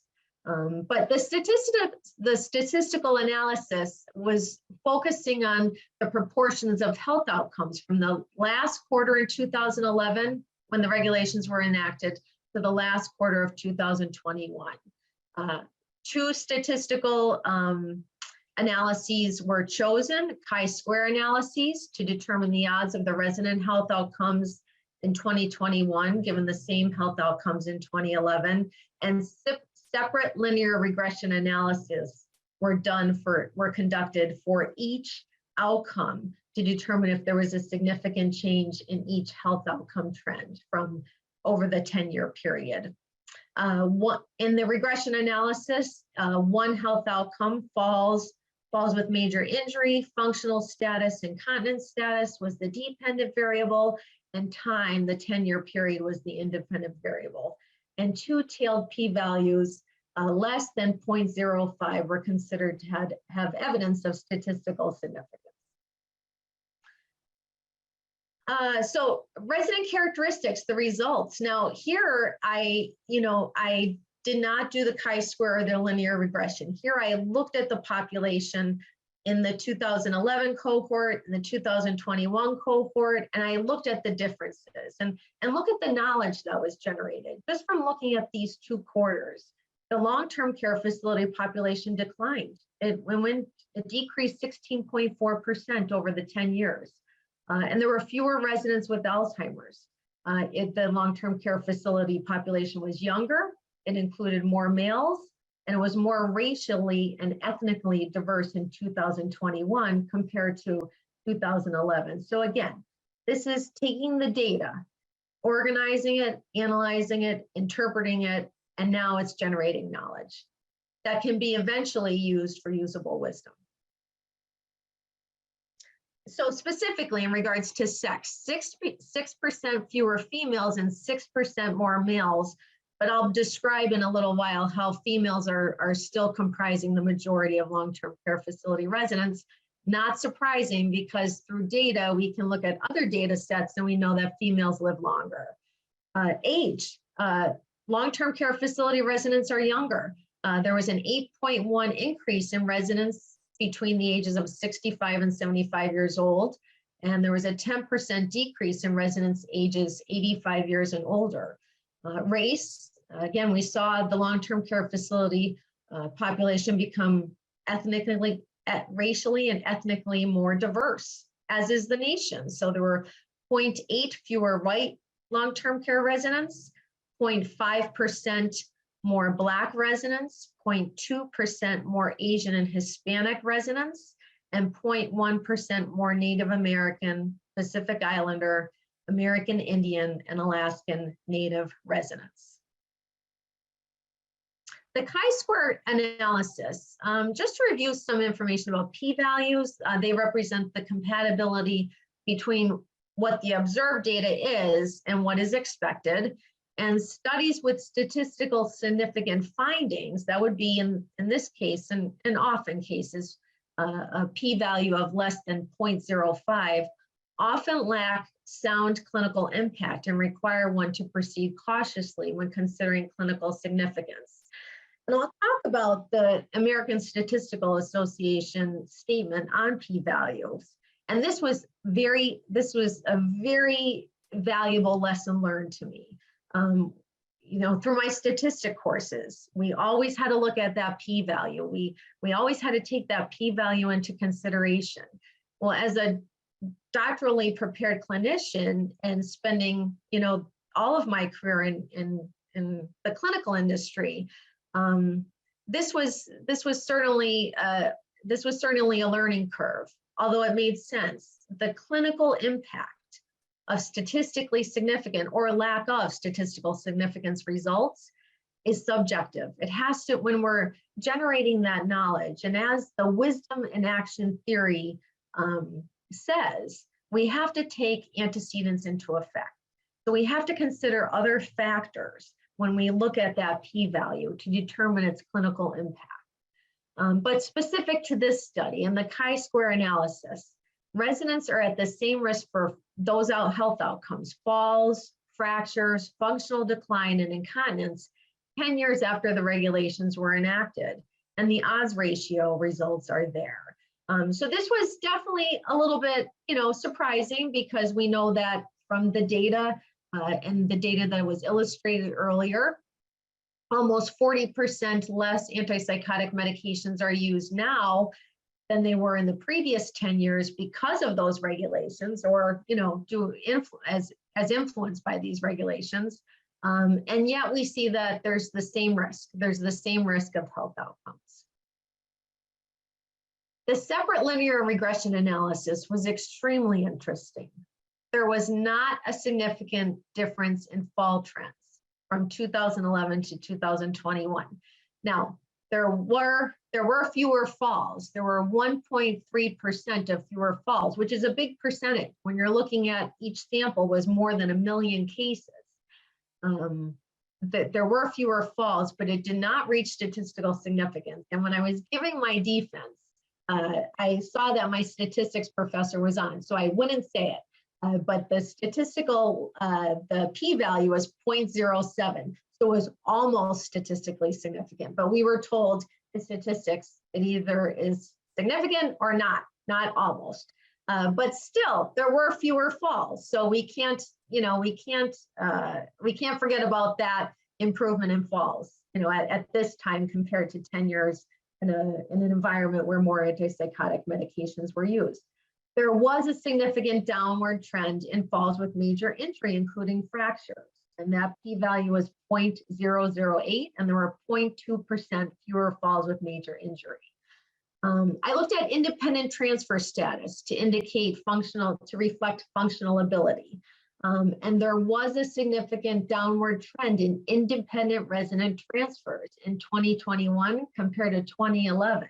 Speaker 11: But the statistical analysis was focusing on the proportions of health outcomes from the last quarter in 2011, when the regulations were enacted, to the last quarter of 2021. Two statistical analyses were chosen, chi-square analyses, to determine the odds of the resident health outcomes in 2021, given the same health outcomes in 2011, and separate linear regression analysis were conducted for each outcome to determine if there was a significant change in each health outcome trend from over the 10-year period. In the regression analysis, one health outcome, falls with major injury, functional status, and continence status was the dependent variable, and time, the 10-year period, was the independent variable. And two-tailed p-values less than 0.05 were considered to have evidence of statistical significance. So resident characteristics, the results. Now here, I did not do the chi-square or the linear regression. Here I looked at the population in the 2011 cohort, in the 2021 cohort, and I looked at the differences and look at the knowledge that was generated. Just from looking at these two quarters, the long-term care facility population declined. It decreased 16.4% over the 10 years. And there were fewer residents with Alzheimer's. The long-term care facility population was younger, it included more males, and it was more racially and ethnically diverse in 2021 compared to 2011. So again, this is taking the data, organizing it, analyzing it, interpreting it, and now it's generating knowledge that can be eventually used for usable wisdom. So specifically in regards to sex, 6% fewer females and 6% more males, but I'll describe in a little while how females are still comprising the majority of long-term care facility residents. Not surprising, because through data, we can look at other data sets and we know that females live longer. Age, long-term care facility residents are younger. There was an 8.1 increase in residents between the ages of 65 and 75 years old. And there was a 10% decrease in residents ages 85 years and older. Race, again, we saw the long-term care facility population become racially and ethnically more diverse, as is the nation. So there were 0.8 fewer white long-term care residents, 0.5% more Black residents, 0.2% more Asian and Hispanic residents, and 0.1% more Native American, Pacific Islander, American Indian, and Alaskan Native residents. The chi-square analysis, just to review some information about p-values, they represent the compatibility between what the observed data is and what is expected. And studies with statistical significant findings, that would be in this case, and often cases, a p-value of less than 0.05, often lack sound clinical impact and require one to proceed cautiously when considering clinical significance. And I'll talk about the American Statistical Association statement on p-values. And this was a very valuable lesson learned to me. You know, through my statistic courses, we always had to look at that p-value. We always had to take that p-value into consideration. Well, as a doctorally prepared clinician and spending, you know, all of my career in the clinical industry, this was certainly a learning curve, although it made sense. The clinical impact of statistically significant or lack of statistical significance results is subjective. It has to, when we're generating that knowledge, and as the wisdom and action theory says, we have to take antecedents into effect. So we have to consider other factors when we look at that p-value to determine its clinical impact. But specific to this study and the chi-square analysis, residents are at the same risk for those health outcomes: falls, fractures, functional decline, and incontinence 10 years after the regulations were enacted. And the odds ratio results are there. So this was definitely a little bit, you know, surprising, because we know that from the data and the data that was illustrated earlier, almost 40% less antipsychotic medications are used now than they were in the previous 10 years because of those regulations, or, you know, as influenced by these regulations. And yet we see that there's the same risk. There's the same risk of health outcomes. The separate linear regression analysis was extremely interesting. There was not a significant difference in fall trends from 2011 to 2021. Now, there were fewer falls. There were 1.3% of fewer falls, which is a big percentage. When you're looking at each sample was more than 1 million cases. There were fewer falls, but it did not reach statistical significance. And when I was giving my defense, I saw that my statistics professor was on, so I wouldn't say it. But the statistical, the p-value was 0.07. So it was almost statistically significant, but we were told in statistics, it either is significant or not almost. But still, there were fewer falls. So we can't, you know, we can't forget about that improvement in falls, you know, at this time compared to 10 years in an environment where more antipsychotic medications were used. There was a significant downward trend in falls with major injury, including fractures. And that p-value was 0.008, and there were 0.2% fewer falls with major injury. I looked at independent transfer status to reflect functional ability. And there was a significant downward trend in independent resident transfers in 2021 compared to 2011.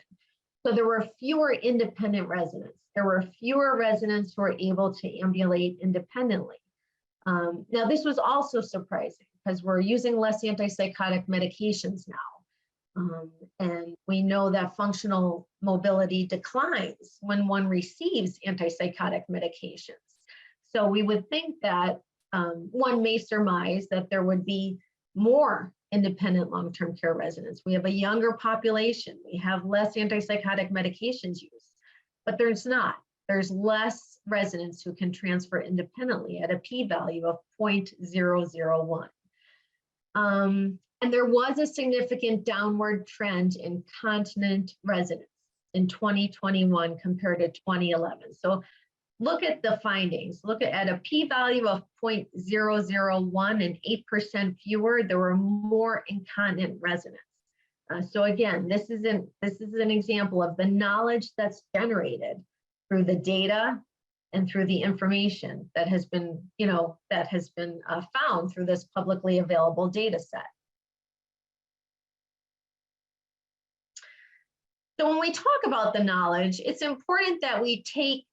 Speaker 11: So there were fewer independent residents. There were fewer residents who were able to ambulate independently. Now, this was also surprising because we're using less antipsychotic medications now. And we know that functional mobility declines when one receives antipsychotic medications. So we would think that one may surmise that there would be more independent long-term care residents. We have a younger population. We have less antipsychotic medications used, but there's not. There's less residents who can transfer independently at a p-value of 0.001. And there was a significant downward trend in continent residents in 2021 compared to 2011. So look at the findings. Look at a p-value of 0.001 and 8% fewer, there were more incontinent residents. So again, this is an example of the knowledge that's generated through the data and through the information that has been, found through this publicly available data set. So when we talk about the knowledge, it's important that we take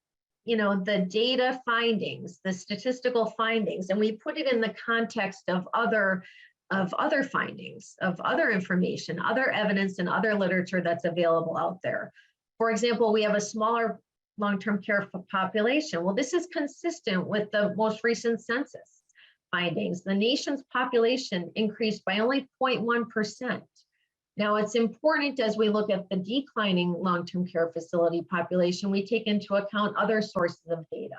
Speaker 11: the data findings, the statistical findings, and we put it in the context of other findings, of other information, other evidence, and other literature that's available out there. For example, we have a smaller long-term care population. Well, this is consistent with the most recent census findings. The nation's population increased by only 0.1%. Now, it's important as we look at the declining long-term care facility population, we take into account other sources of data,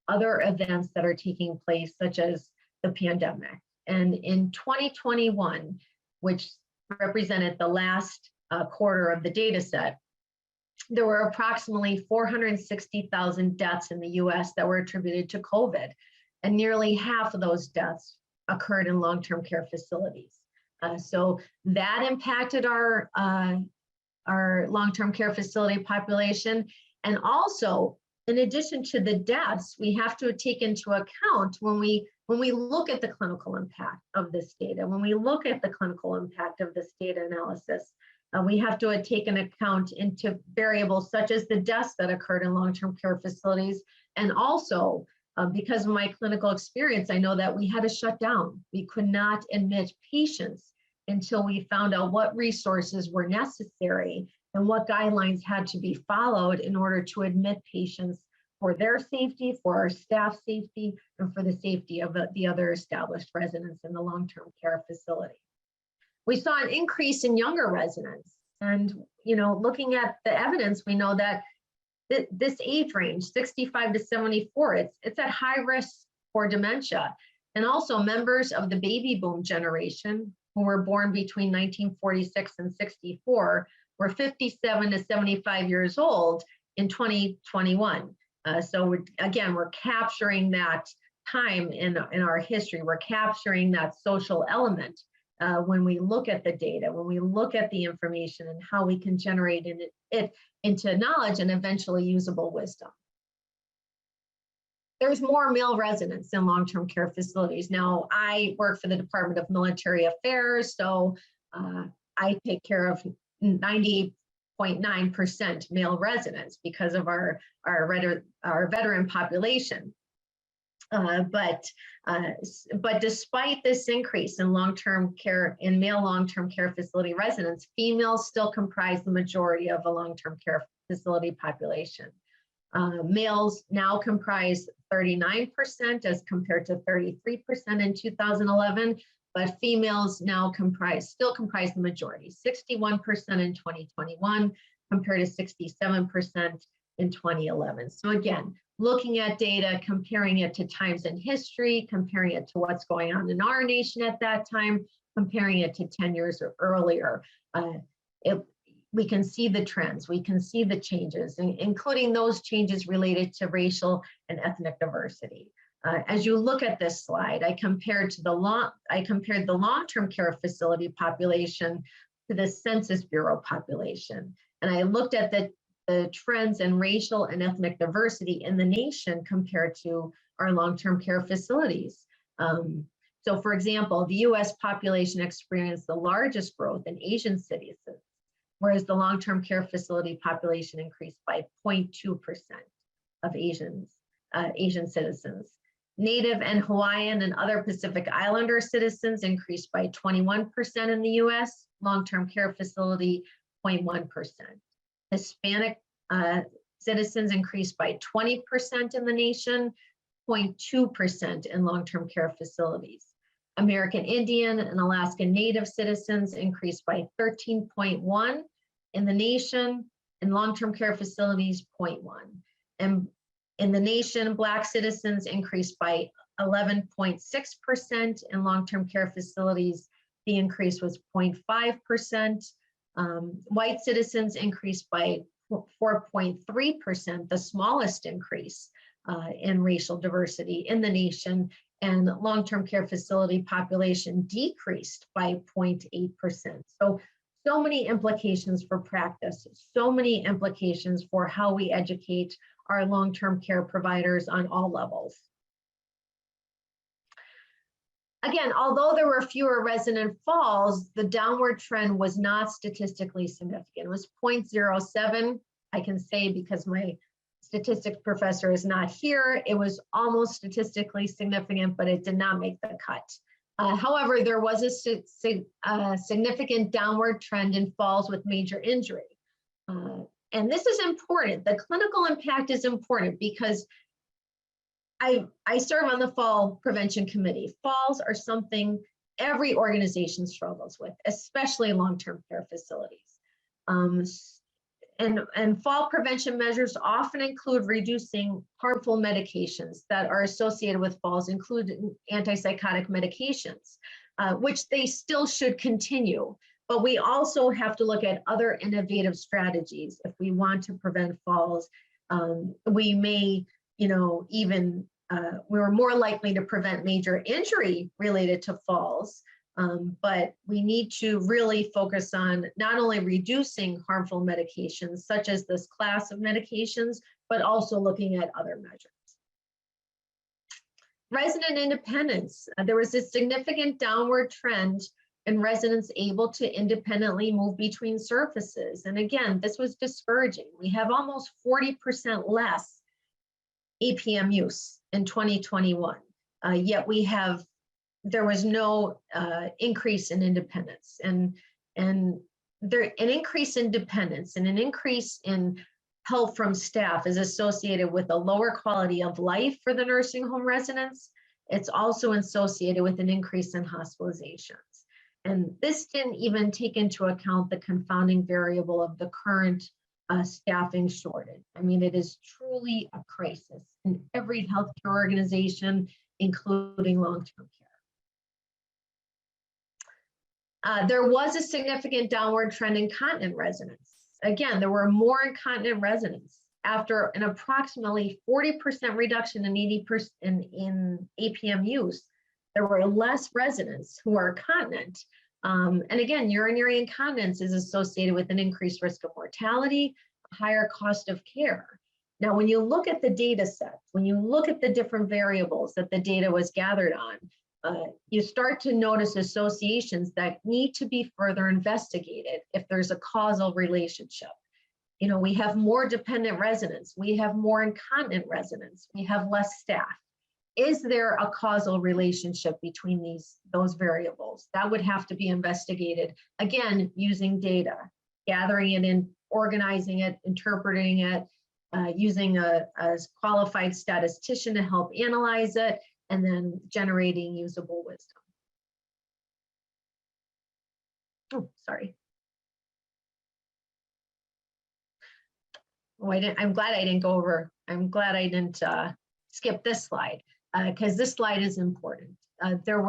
Speaker 11: other events that are taking place, such as the pandemic. And in 2021, which represented the last quarter of the data set, there were approximately 460,000 deaths in the US that were attributed to COVID, and nearly half of those deaths occurred in long-term care facilities. So that impacted our long-term care facility population. And also, in addition to the deaths, we have to take into account when we look at the clinical impact of this data, when we look at the clinical impact of this data analysis, we have to take an account into variables such as the deaths that occurred in long-term care facilities. And also, because of my clinical experience, I know that we had to shut down. We could not admit patients until we found out what resources were necessary and what guidelines had to be followed in order to admit patients for their safety, for our staff safety, and for the safety of the other established residents in the long-term care facility. We saw an increase in younger residents. And, looking at the evidence, we know that this age range, 65 to 74, it's at high risk for dementia. And also members of the baby boom generation who were born between 1946 and 64 were 57 to 75 years old in 2021. So we're capturing that time in our history. We're capturing that social element when we look at the data, when we look at the information and how we can generate it into knowledge and eventually usable wisdom. There's more male residents in long-term care facilities. Now, I work for the Department of Military Affairs, so I take care of 90.9% male residents because of our veteran population. But despite this increase in long-term care, in male long-term care facility residents, females still comprise the majority of the long-term care facility population. Males now comprise 39% as compared to 33% in 2011, but females now still comprise the majority, 61% in 2021 compared to 67% in 2011. So again, looking at data, comparing it to times in history, comparing it to what's going on in our nation at that time, comparing it to 10 years or earlier. we can see the trends, we can see the changes, including those changes related to racial and ethnic diversity. As you look at this slide, I compared the long-term care facility population to the Census Bureau population. And I looked at the trends in racial and ethnic diversity in the nation compared to our long-term care facilities. So for example, the US population experienced the largest growth in Asian citizens, whereas the long-term care facility population increased by 0.2% of Asian citizens. Native and Hawaiian and other Pacific Islander citizens increased by 21% in the US, long-term care facility 0.1%. Hispanic citizens increased by 20% in the nation, 0.2% in long-term care facilities. American Indian and Alaskan Native citizens increased by 13.1 in the nation, in long-term care facilities 0.1. And in the nation, Black citizens increased by 11.6%. In long-term care facilities, the increase was 0.5%. White citizens increased by 4.3%, the smallest increase in racial diversity in the nation, and long-term care facility population decreased by 0.8%. So many implications for practice, so many implications for how we educate our long-term care providers on all levels. Again, although there were fewer resident falls, the downward trend was not statistically significant. It was 0.07. I can say because my statistics professor is not here, it was almost statistically significant, but it did not make the cut. However, there was a significant downward trend in falls with major injury. And this is important. The clinical impact is important because I serve on the fall prevention committee. Falls are something every organization struggles with, especially long-term care facilities. And fall prevention measures often include reducing harmful medications that are associated with falls, including antipsychotic medications, which they still should continue. But we also have to look at other innovative strategies if we want to prevent falls. We may, we're more likely to prevent major injury related to falls, but we need to really focus on not only reducing harmful medications, such as this class of medications, but also looking at other measures. Resident independence. There was a significant downward trend in residents able to independently move between services. And again, this was discouraging. We have almost 40% less APM use in 2021, yet there was no increase in independence. And an increase in dependence and an increase in help from staff is associated with a lower quality of life for the nursing home residents. It's also associated with an increase in hospitalizations. And this didn't even take into account the confounding variable of the current staffing shortage. I mean, it is truly a crisis in every healthcare organization, including long-term care. There was a significant downward trend in continent residents. Again, there were more incontinent residents. After an approximately 40% reduction in APM use, there were less residents who are continent. And again, urinary incontinence is associated with an increased risk of mortality, a higher cost of care. Now, when you look at the data sets, when you look at the different variables that the data was gathered on, you start to notice associations that need to be further investigated if there's a causal relationship. You know, we have more dependent residents, we have more incontinent residents, we have less staff. Is there a causal relationship between those variables? That would have to be investigated, again, using data, gathering it in, organizing it, interpreting it, using a qualified statistician to help analyze it, and then generating usable wisdom. Oh, sorry. Oh, I'm glad I didn't go over. I'm glad I didn't skip this slide because this slide is important. There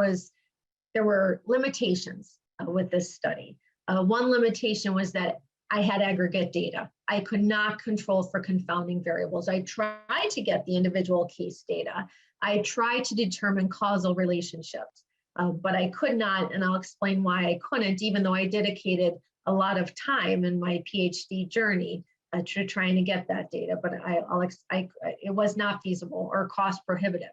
Speaker 11: were limitations with this study. One limitation was that I had aggregate data. I could not control for confounding variables. I tried to get the individual case data. I tried to determine causal relationships, but I could not, and I'll explain why I couldn't, even though I dedicated a lot of time in my PhD journey to trying to get that data, but it was not feasible or cost prohibitive.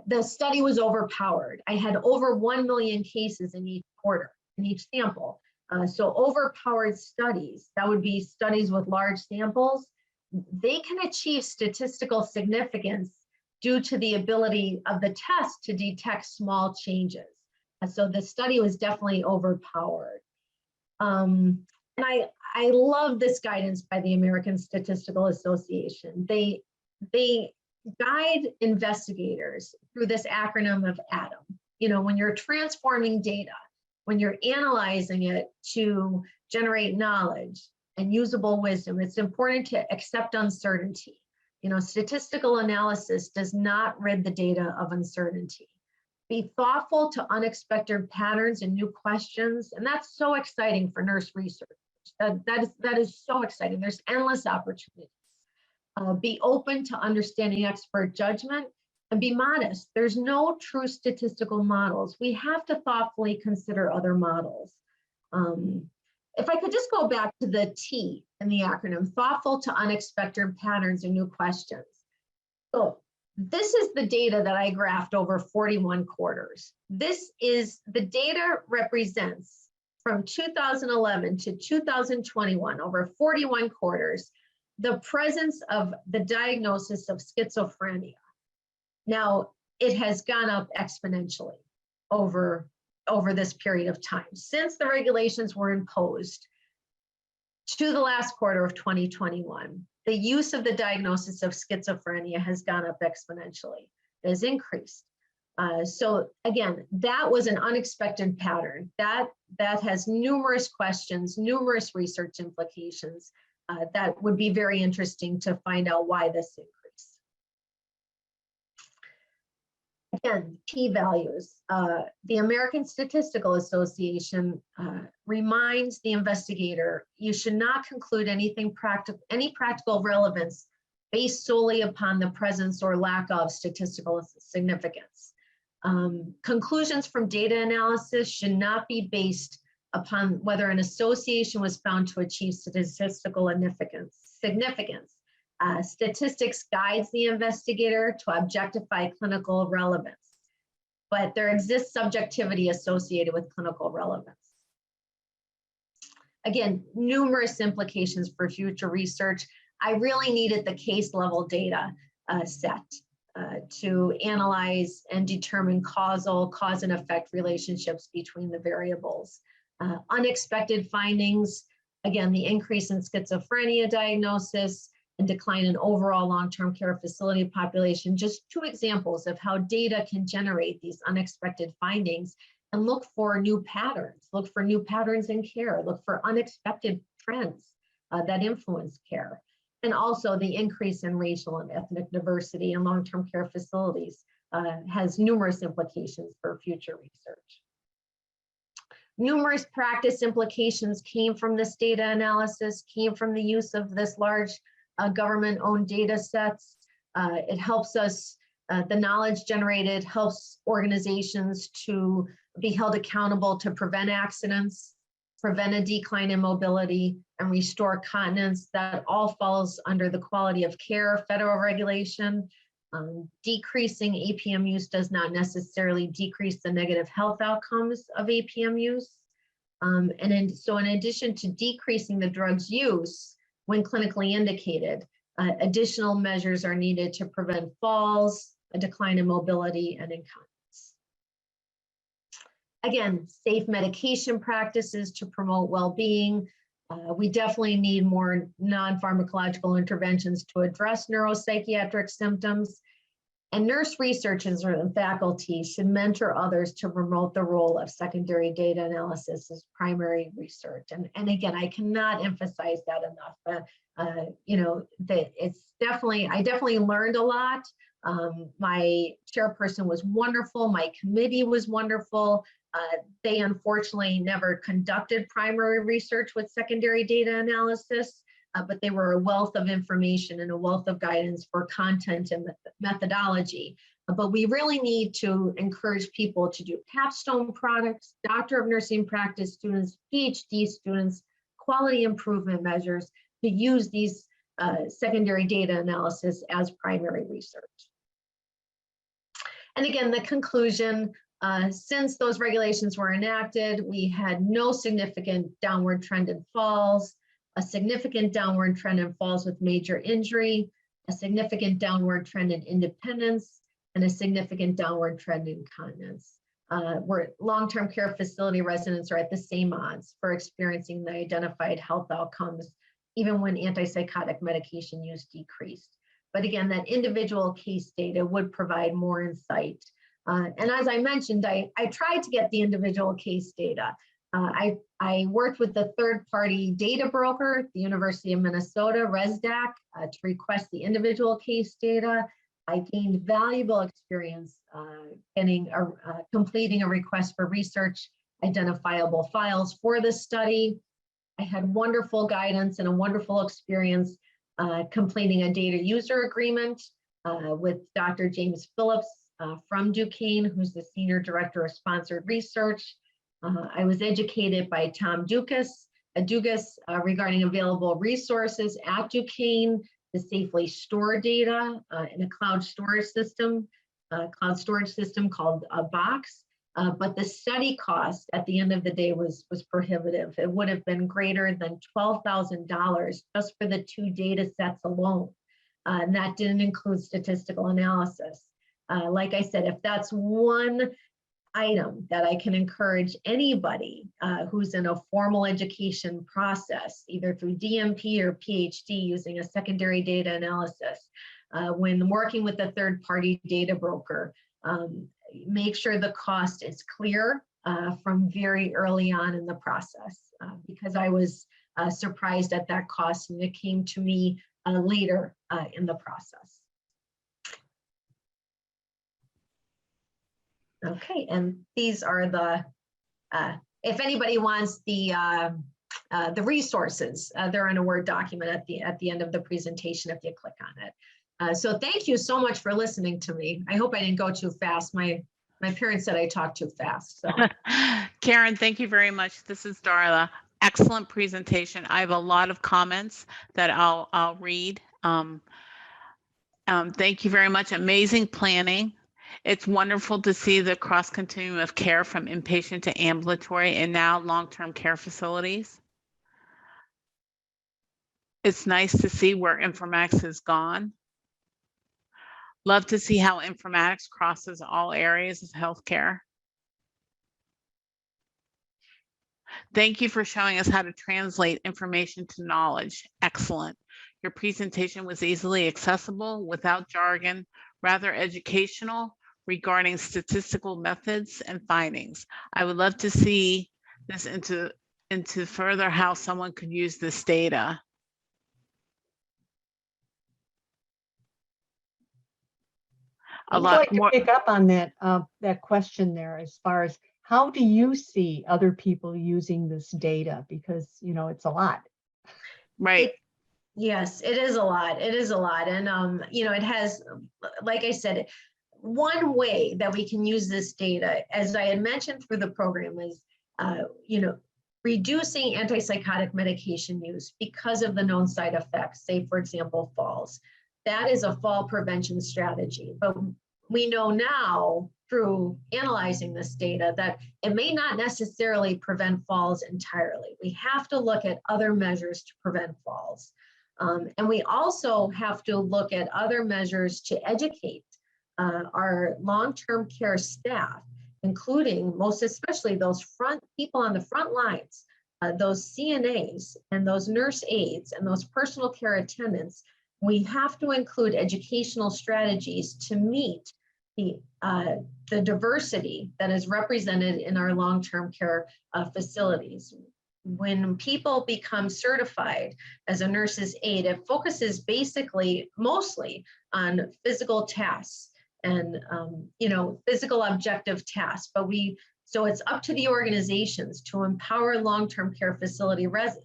Speaker 11: The study was overpowered. I had over 1 million cases in each quarter, in each sample. So overpowered studies, that would be studies with large samples, they can achieve statistical significance due to the ability of the test to detect small changes. So the study was definitely overpowered. And I love this guidance by the American Statistical Association. They guide investigators through this acronym of ATOM. You know, when you're transforming data, when you're analyzing it to generate knowledge and usable wisdom, it's important to accept uncertainty. You know, statistical analysis does not rid the data of uncertainty. Be thoughtful to unexpected patterns and new questions. And that's so exciting for nurse research. That is so exciting. There's endless opportunities. Be open to understanding expert judgment and be modest. There's no true statistical models. We have to thoughtfully consider other models. If I could just go back to the T in the acronym, thoughtful to unexpected patterns and new questions. So this is the data that I graphed over 41 quarters. This is the data represents from 2011 to 2021, over 41 quarters, the presence of the diagnosis of schizophrenia. Now, it has gone up exponentially over this period of time. Since the regulations were imposed to the last quarter of 2021, the use of the diagnosis of schizophrenia has gone up exponentially. It has increased. So again, that was an unexpected pattern. That has numerous questions, numerous research implications that would be very interesting to find out why this increased. Again, p-values. The American Statistical Association reminds the investigator, you should not conclude any practical relevance based solely upon the presence or lack of statistical significance. Conclusions from data analysis should not be based upon whether an association was found to achieve statistical significance. Statistics guides the investigator to objectify clinical relevance, but there exists subjectivity associated with clinical relevance. Again, numerous implications for future research. I really needed the case level data set to analyze and determine cause and effect relationships between the variables. Unexpected findings, again, the increase in schizophrenia diagnosis and decline in overall long-term care facility population, just two examples of how data can generate these unexpected findings and look for new patterns, in care, look for unexpected trends that influence care. And also the increase in racial and ethnic diversity in long-term care facilities has numerous implications for future research. Numerous practice implications came from this data analysis, came from the use of this large government-owned data sets. It helps us, the knowledge generated helps organizations to be held accountable to prevent accidents, prevent a decline in mobility, and restore continence. That all falls under the quality of care federal regulation. Decreasing APM use does not necessarily decrease the negative health outcomes of APM use. So in addition to decreasing the drug's use when clinically indicated, additional measures are needed to prevent falls, a decline in mobility, and incontinence. Again, safe medication practices to promote well-being. We definitely need more non-pharmacological interventions to address neuropsychiatric symptoms. And nurse researchers and faculty should mentor others to promote the role of secondary data analysis as primary research. And again, I cannot emphasize that enough. You know, that I definitely learned a lot. My chairperson was wonderful. My committee was wonderful. They unfortunately never conducted primary research with secondary data analysis, but they were a wealth of information and a wealth of guidance for content and methodology. But we really need to encourage people to do capstone products, Doctor of Nursing Practice students, PhD students, quality improvement measures to use these secondary data analysis as primary research. And again, the conclusion, since those regulations were enacted, we had no significant downward trend in falls, a significant downward trend in falls with major injury, a significant downward trend in independence, and a significant downward trend in continence. Where long-term care facility residents are at the same odds for experiencing the identified health outcomes, even when antipsychotic medication use decreased. But again, that individual case data would provide more insight. And as I mentioned, I tried to get the individual case data. I worked with the third-party data broker, the University of Minnesota, ResDac, to request the individual case data. I gained valuable experience completing a request for research identifiable files for this study. I had wonderful guidance and a wonderful experience completing a data user agreement with Dr. James Phillips from Duquesne, who's the Senior Director of Sponsored Research. I was educated by Tom Dugas regarding available resources at Duquesne to safely store data in a cloud storage system called a Box. But the study cost at the end of the day was prohibitive. It would have been greater than $12,000 just for the 2 data sets alone. And that didn't include statistical analysis. Like I said, if that's one item that I can encourage anybody who's in a formal education process, either through DMP or PhD using a secondary data analysis, when working with a third-party data broker, make sure the cost is clear from very early on in the process, because I was surprised at that cost and it came to me later in the process. Okay, and these are the, if anybody wants the resources, they're in a Word document at the end of the presentation if you click on it. So thank you so much for listening to me. I hope I didn't go too fast. My parents said I talked too fast. So.
Speaker 12: Karen, thank you very much. This is Darla. Excellent presentation. I have a lot of comments that I'll read. Thank you very much. Amazing planning. It's wonderful to see the cross continuum of care from inpatient to ambulatory and now long-term care facilities. It's nice to see where informatics has gone. Love to see how informatics crosses all areas of healthcare. Thank you for showing us how to translate information to knowledge. Excellent. Your presentation was easily accessible without jargon, rather educational regarding statistical methods and findings. I would love to see this into further how someone could use this data.
Speaker 6: I'd like to pick up on that question there as far as how do you see other people using this data? Because, you know, it's a lot.
Speaker 12: Right.
Speaker 11: Yes, it is a lot. It is a lot. And, you know, it has, like I said, one way that we can use this data, as I had mentioned through the program, is, you know, reducing antipsychotic medication use because of the known side effects, say, for example, falls. That is a fall prevention strategy. But we know now through analyzing this data that it may not necessarily prevent falls entirely. We have to look at other measures to prevent falls. And we also have to look at other measures to educate our long-term care staff, including most especially those people on the front lines, those CNAs and those nurse aides and those personal care attendants. We have to include educational strategies to meet the diversity that is represented in our long-term care facilities. When people become certified as a nurse's aide, it focuses basically mostly on physical tasks and you know, physical objective tasks, but we So it's up to the organizations to empower long-term care facility workers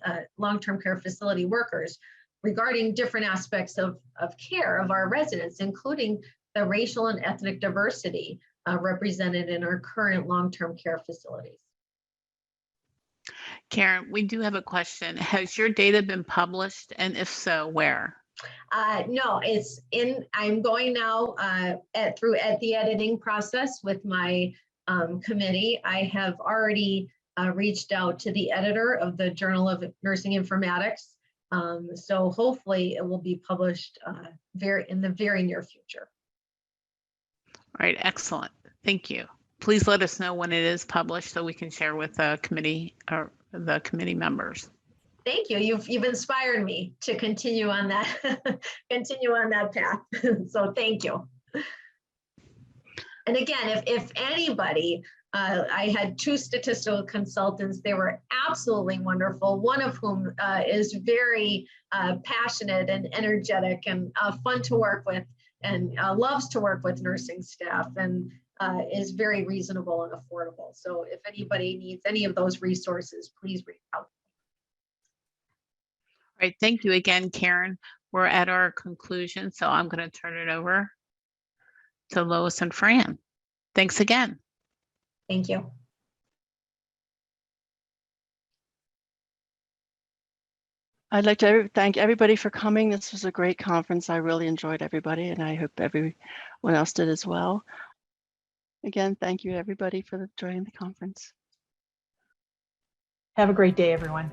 Speaker 11: regarding different aspects of care of our residents, including the racial and ethnic diversity represented in our current long-term care facilities.
Speaker 12: Karen, we do have a question. Has your data been published? And if so, where?
Speaker 11: No, it's in, I'm going now through the editing process with my committee. I have already reached out to the editor of the Journal of Nursing Informatics. So hopefully it will be published in the very near future.
Speaker 12: All right, excellent. Thank you. Please let us know when it is published so we can share with the committee or the committee members.
Speaker 11: Thank you. You've inspired me to continue on that continue on that path. So thank you. And again, if anybody, I had 2 statistical consultants. They were absolutely wonderful. One of whom is very passionate and energetic and fun to work with, and loves to work with nursing staff, and is very reasonable and affordable. So if anybody needs any of those resources, please reach out.
Speaker 12: All right, thank you again, Karen. We're at our conclusion, so I'm going to turn it over to Lois and Fran. Thanks again.
Speaker 11: Thank you.
Speaker 13: I'd like to thank everybody for coming. This was a great conference. I really enjoyed everybody, and I hope everyone else did as well. Again, thank you everybody for joining the conference.
Speaker 6: Have a great day, everyone.